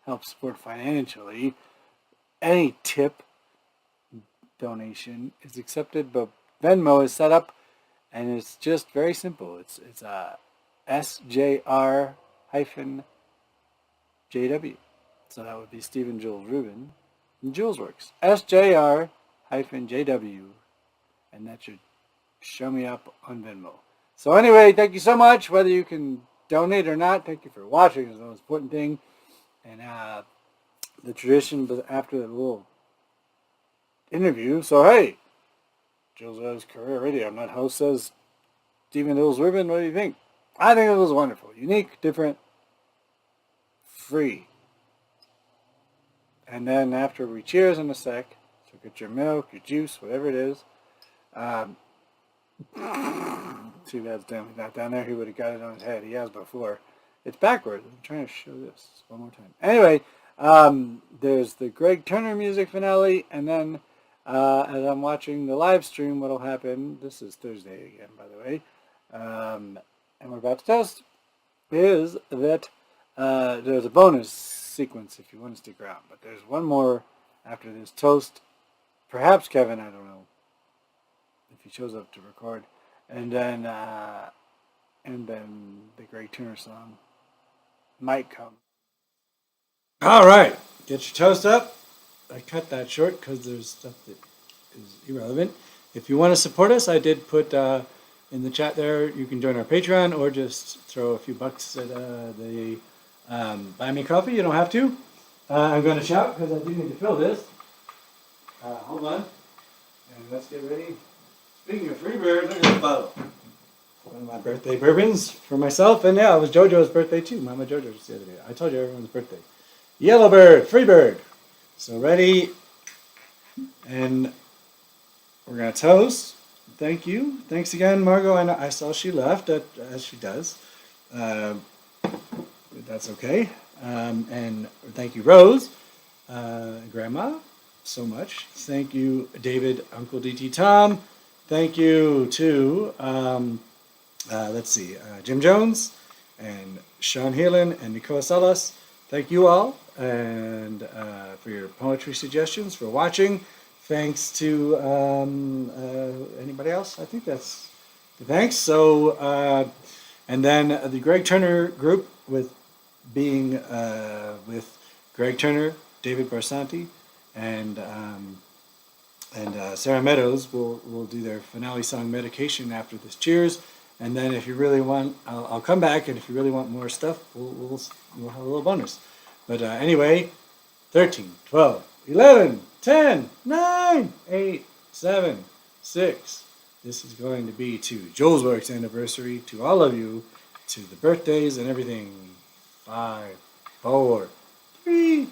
help support financially, any tip donation is accepted, but Venmo is set up, and it's just very simple. It's SJR-JW. So that would be Stephen Jules Rubin and Julesworks. SJR-JW, and that should show me up on Venmo. So anyway, thank you so much. Whether you can donate or not, thank you for watching. It's the most important thing. And the tradition, but after the little interview, so hey, Jules' Career Radio. I'm not host, says Stephen Jules Rubin. What do you think? I think it was wonderful. Unique, different, free. And then after we cheers in a sec, so get your milk, your juice, whatever it is. Too bad he's not down there. He would have got it on his head. He has before. It's backwards. I'm trying to show this one more time. Anyway, there's the Greg Turner music finale, and then as I'm watching the live stream, what'll happen, this is Thursday again, by the way, and we're about to toast, is that there's a bonus sequence if you want to stick around, but there's one more after this toast. Perhaps Kevin, I don't know, if he shows up to record, and then the Greg Turner song might come. All right, get your toast up. I cut that short because there's stuff that is irrelevant. If you want to support us, I did put in the chat there, you can join our Patreon or just throw a few bucks at the Buy Me Coffee. You don't have to. I'm going to shout because I do need to fill this. Hold on. And let's get ready. Speaking of Freebird, look at this bottle. One of my birthday bourbons for myself. And yeah, it was JoJo's birthday too. Mama JoJo just the other day. I told you everyone's birthday. Yellowbird, Freebird. So ready. And we're going to toast. Thank you. Thanks again, Margot. And I saw she left, as she does. That's okay. And thank you, Rose, Grandma, so much. Thank you, David, Uncle DT Tom. Thank you to, let's see, Jim Jones and Sean Heelan and Nicola Salas thank you all, and for your poetry suggestions, for watching. Thanks to anybody else? I think that's thanks. So, and then the Greg Turner group with Greg Turner, David Barsanti, and Sarah Meadows will do their finale song Medication after this. Cheers. And then if you really want, I'll come back, and if you really want more stuff, we'll have a little bonus. But anyway, 13, 12, 11, 10, 9, 8, 7, 6. This is going to be to Julesworks anniversary, to all of you, to the birthdays and everything. 5, 4, 3,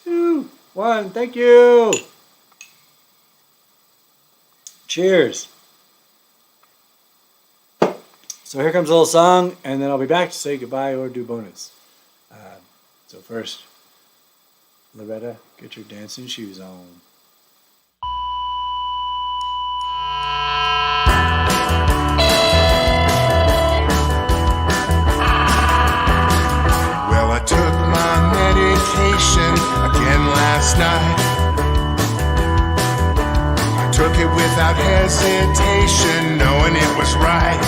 2, 1. Thank you. Cheers. So here comes a little song, and then I'll be back to say goodbye or do bonus. So first, Loretta, get your dancing shoes on. Well, I took my medication again last night. I took it without hesitation, knowing it was right.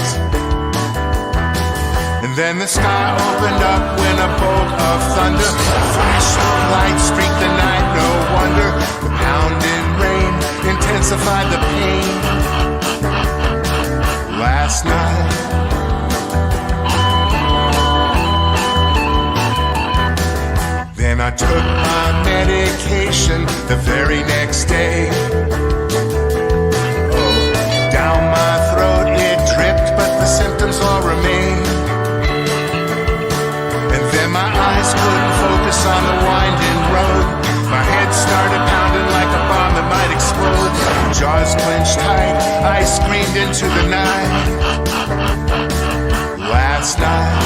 And then the sky opened up when a bolt of thunder flashed of light streaked the night. No wonder the pounding rain intensified the pain last night. Then I took my medication the very next day. Oh, down my throat it dripped, but the symptoms all remained. My eyes couldn't focus on the winding road. My head started pounding like a bomb that might explode. Jaws clenched tight, I screamed into the night. Last night.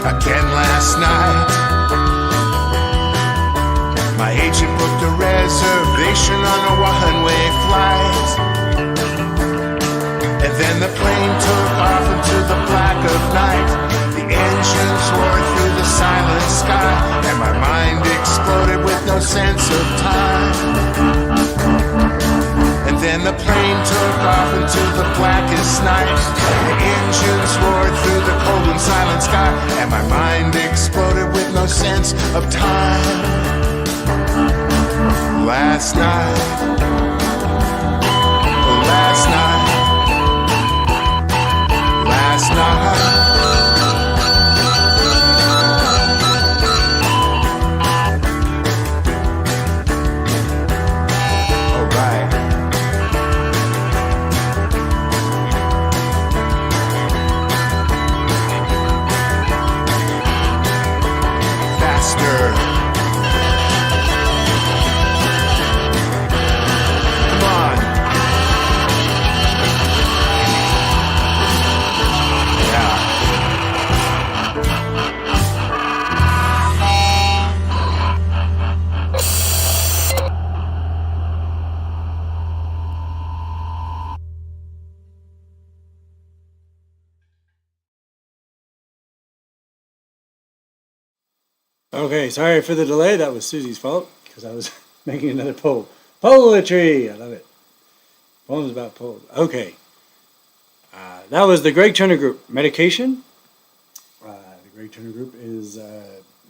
Again last night. My agent booked a reservation on a one-way flight. And then the plane took off into the black of night. The engines roared through the silent sky, and my mind exploded with no sense of time. And then the plane took off into the blackest night. The engines roared through the cold and silent sky, and my mind exploded with no sense of time. Last night. Last night. Last night. Come on. Okay, sorry for the delay. That was Susie's fault because I was making another poll. Poetry! I love it. Poems about poles. Okay. That was the Greg Turner Group. Medication. The Greg Turner Group is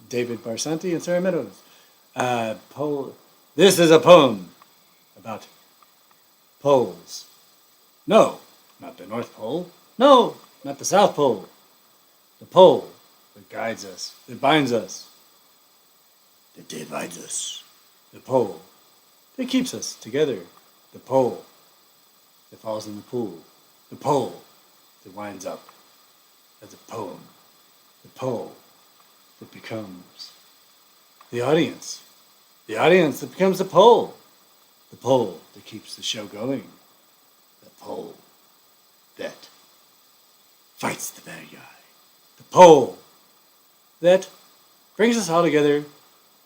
David Barsanti and Sarah Meadows. This is a poem about poles. No, not the North Pole. No, not the South Pole. The pole that guides us, that binds us, that divides us. The pole that keeps us together. The pole that falls in the pool. The pole that winds up as a poem. The pole that becomes the audience. The audience that becomes the pole. The pole that keeps the show going. The pole that fights the bad guy. The pole that brings us all together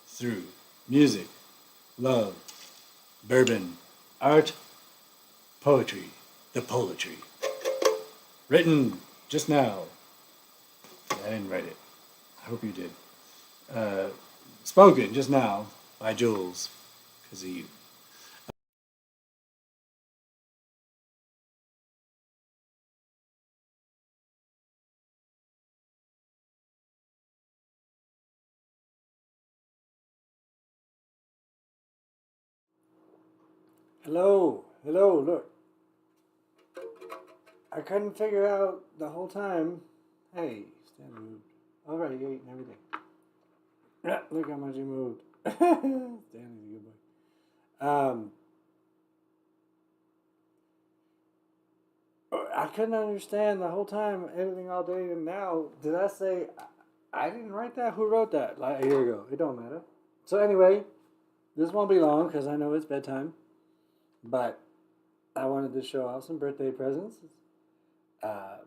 through music, love, bourbon, art, poetry, the poetry. Written just now. I didn't write it. I hope you did. Spoken just now by Jules, because of you. Hello, look. I couldn't figure out the whole time. Hey, Stan moved. All right, you ate and everything. Yeah, look how much he moved. Stan is a good boy. I couldn't understand the whole time, editing all day, and now, did I say, I didn't write that? Who wrote that? Like a year ago. It don't matter. So anyway, this won't be long, because I know it's bedtime. But I wanted to show off some birthday presents.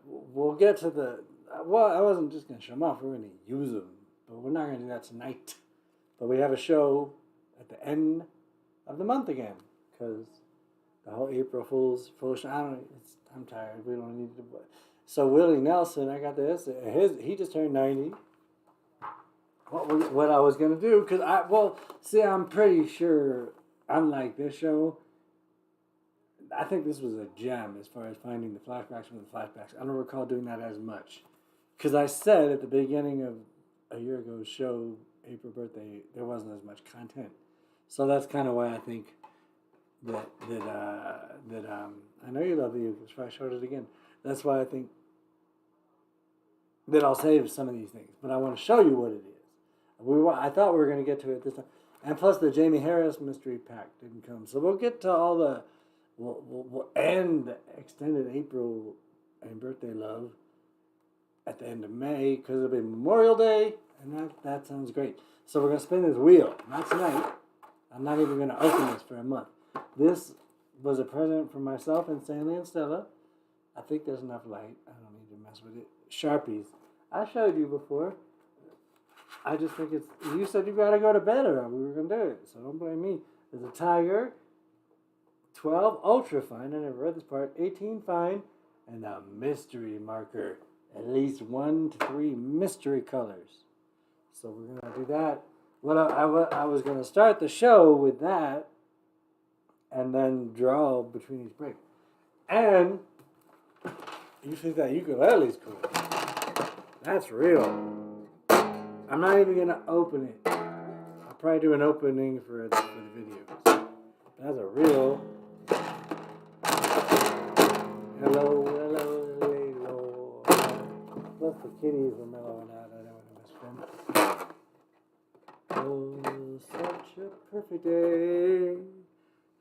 We'll get to the... Well, I wasn't just going to show them off. We're going to use them. But we're not going to do that tonight. But we have a show at the end of the month again. Because the whole April Fool's I don't know. I'm tired. We don't need to... So Willie Nelson, I got this. He just turned 90. What I was going to do... Because I'm pretty sure, unlike this show... I think this was a gem as far as finding the flashbacks from the flashbacks. I don't recall doing that as much. Because I said at the beginning of a year ago's show, April birthday, there wasn't as much content. So that's kind of why I think that I know you love the Eagles, that's why I showed it again. That's why I think that I'll save some of these things. But I want to show you what it is. I thought we were going to get to it this time. And plus the Jamie Harris mystery pack didn't come. So we'll get to all the... We'll end extended April and birthday love at the end of May because it'll be Memorial Day, and that sounds great. So we're going to spin this wheel. Not tonight. I'm not even going to open this for a month. This was a present from myself and Stanley and Stella. I think there's enough light. I don't need to mess with it. Sharpies. I showed you before. I just think it's... You said you got to go to bed or we were going to do it, so don't blame me. There's a tiger... 12 ultra fine, I never read this part, 18 fine, and a mystery marker. At least 1 to 3 mystery colors. So we're going to do that. I was going to start the show with that, and then draw between each break. And you think that ukulele's cool. That's real. I'm not even going to open it. I'll probably do an opening for the video. That's a real... Hello. Plus the kitties are mellowing out. I know what I was spend. Oh, such a perfect day.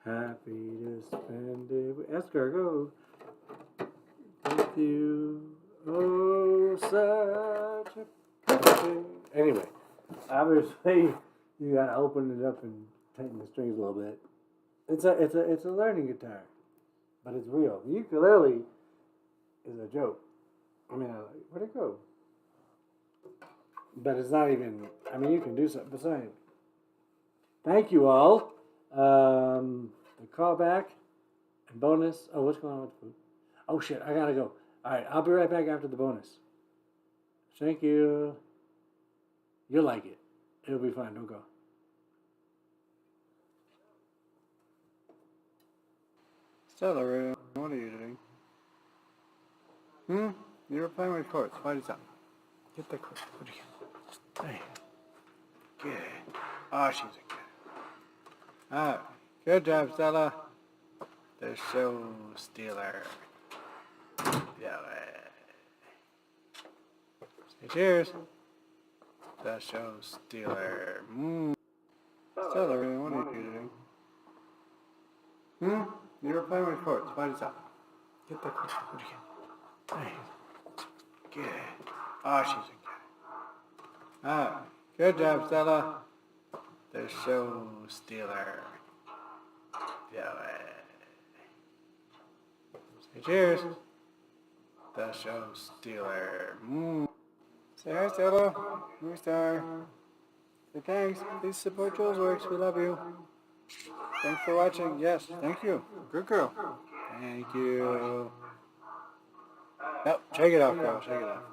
Happy to spend it with escargot with you. Oh, such a perfect day. Anyway, obviously you gotta open it up and tighten the strings a little bit. It's a learning guitar. But it's real. The ukulele is a joke. I mean, where'd it go? But it's not even... I mean, you can do something besides. Thank you all. The callback and bonus. Oh, what's going on with the food? Oh, shit, I gotta go. All right, I'll be right back after the bonus. Thank you. You'll like it. It'll be fine. Don't go. Stella, what are you doing? You were playing with chords. Why did that? Get the chord. What do you? Hey. Good. Oh, she's a good. Ah, good job, Stella. The show stealer. Yeah. Say cheers. The show stealer. Stella, what are you doing? You were playing with chords. Why did that? Get the chord. What do you? Hey. Good. Oh, she's a good. Ah, good job, Stella. The show stealer. Yeah. Say cheers. The show stealer. Say hi, Stella. New star. Say thanks. Please support Julesworks. We love you. Thanks for watching. Yes, thank you. Good girl. Thank you. Nope, shake it off, girl. Shake it off.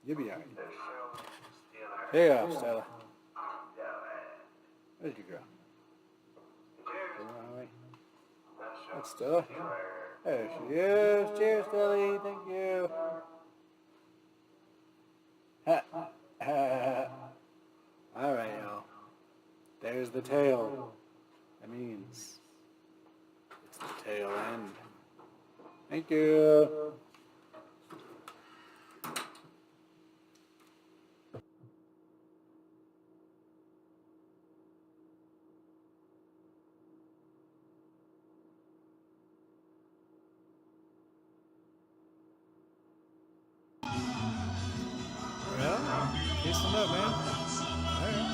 You'll be alright. Shake it off, Stella. There's your girl. That's Stella. There she is. Cheers, Stella. Thank you. Alright, y'all. There's the tail. That means it's the tail end. Thank you. Well, listen up, man. Alright.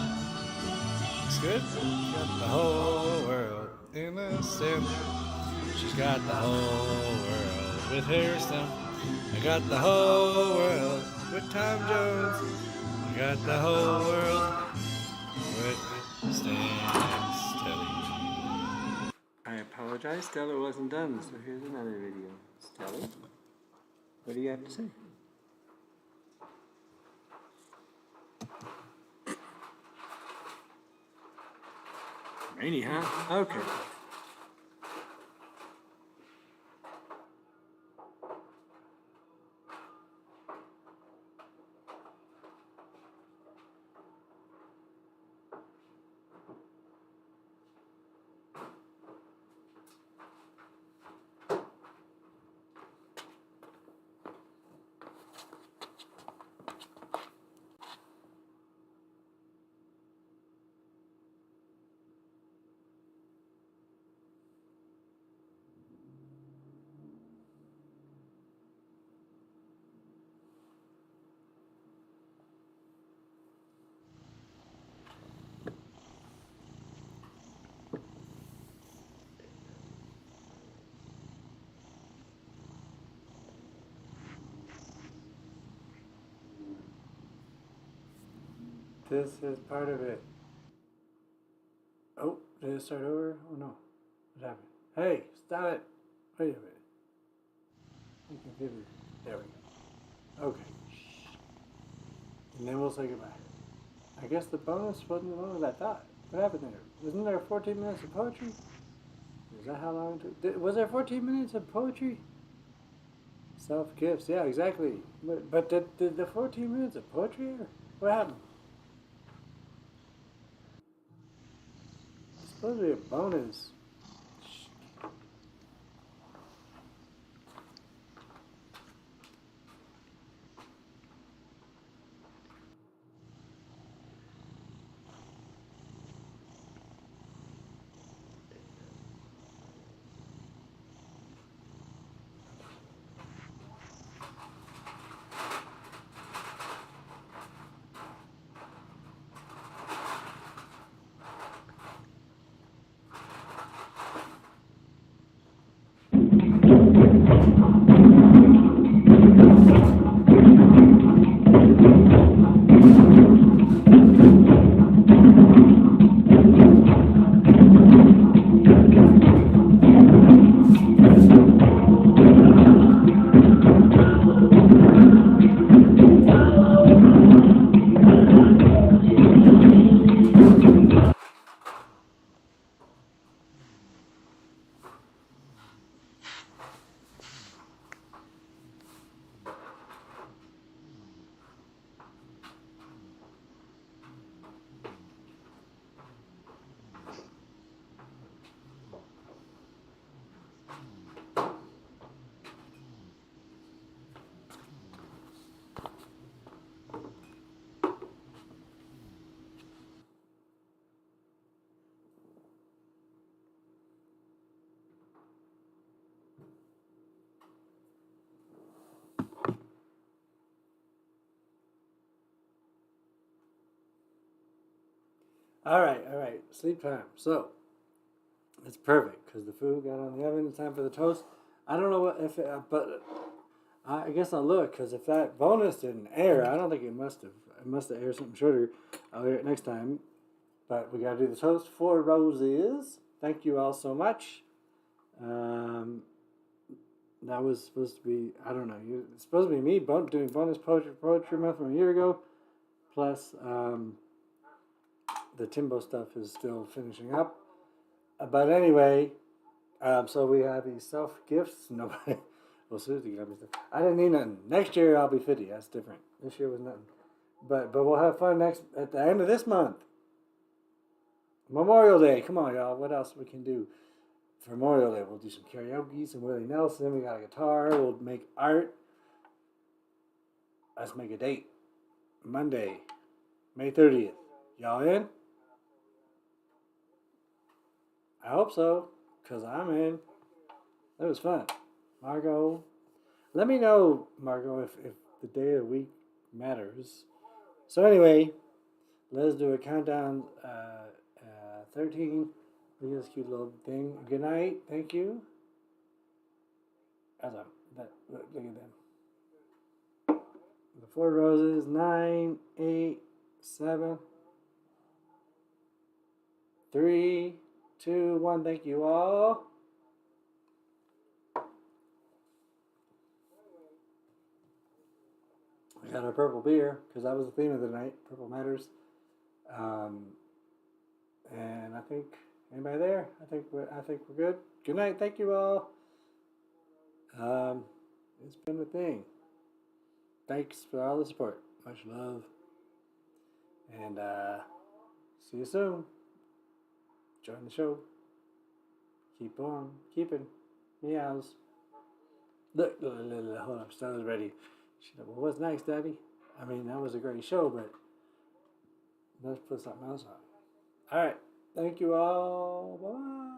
Looks good. Got the whole world in a step. She's got the whole world with her stem. I got the whole world with Tom Jones. I got the whole world with Stan Stelly. I apologize, Stella wasn't done, so here's another video. Stella, what do you have to say? Rainy, huh? Okay. This is part of it. Oh, did it start over? Oh no. What happened? Hey, stop it. Wait a minute. You can give it. There we go. Okay. And then we'll say goodbye. I guess the bonus wasn't as long as I thought. What happened there? Wasn't there 14 minutes of poetry? Is that how long it took? Was there 14 minutes of poetry? Self-gifts, yeah, exactly. But did the 14 minutes of poetry, or what happened? It's supposed to be a bonus. All right. Sleep time. So it's perfect because the food got on the oven. It's time for the toast. I don't know what if, but I guess I'll look because if that bonus didn't air, I don't think it must have. It must have aired something shorter. I'll hear it next time. But we got to do the toast for roses. Thank you all so much. That was supposed to be, I don't know, it's supposed to be me doing bonus poetry month from a year ago. Plus, the Timbo stuff is still finishing up. But anyway, so we have these self gifts. Nobody, well, Susie got me stuff. I didn't need nothing. Next year I'll be 50. That's different. This year was nothing. But we'll have fun at the end of this month. Memorial Day. Come on, y'all. What else we can do? For Memorial Day, we'll do some karaoke, some Willie Nelson. We got a guitar. We'll make art. Let's make a date. Monday, May 30th. Y'all in? I hope so, because I'm in. That was fun. Margot, let me know, Margot, if the day of the week matters. So anyway, let's do a countdown. 13. Look at this cute little thing. Good night. Thank you. Look at them. The 4 roses. 9, 8, 7, 3, 2, 1. Thank you all. We got our purple beer because that was the theme of the night. Purple matters. And I think anybody there? I think we're good. Good night. Thank you all. It's been a thing. Thanks for all the support. Much love. And see you soon. Join the show. Keep on keeping. Meows. Look, hold up. Stella's ready. She said, well, what's next, Daddy? I mean, that was a great show, but let's put something else on. All right. Thank you all. Bye.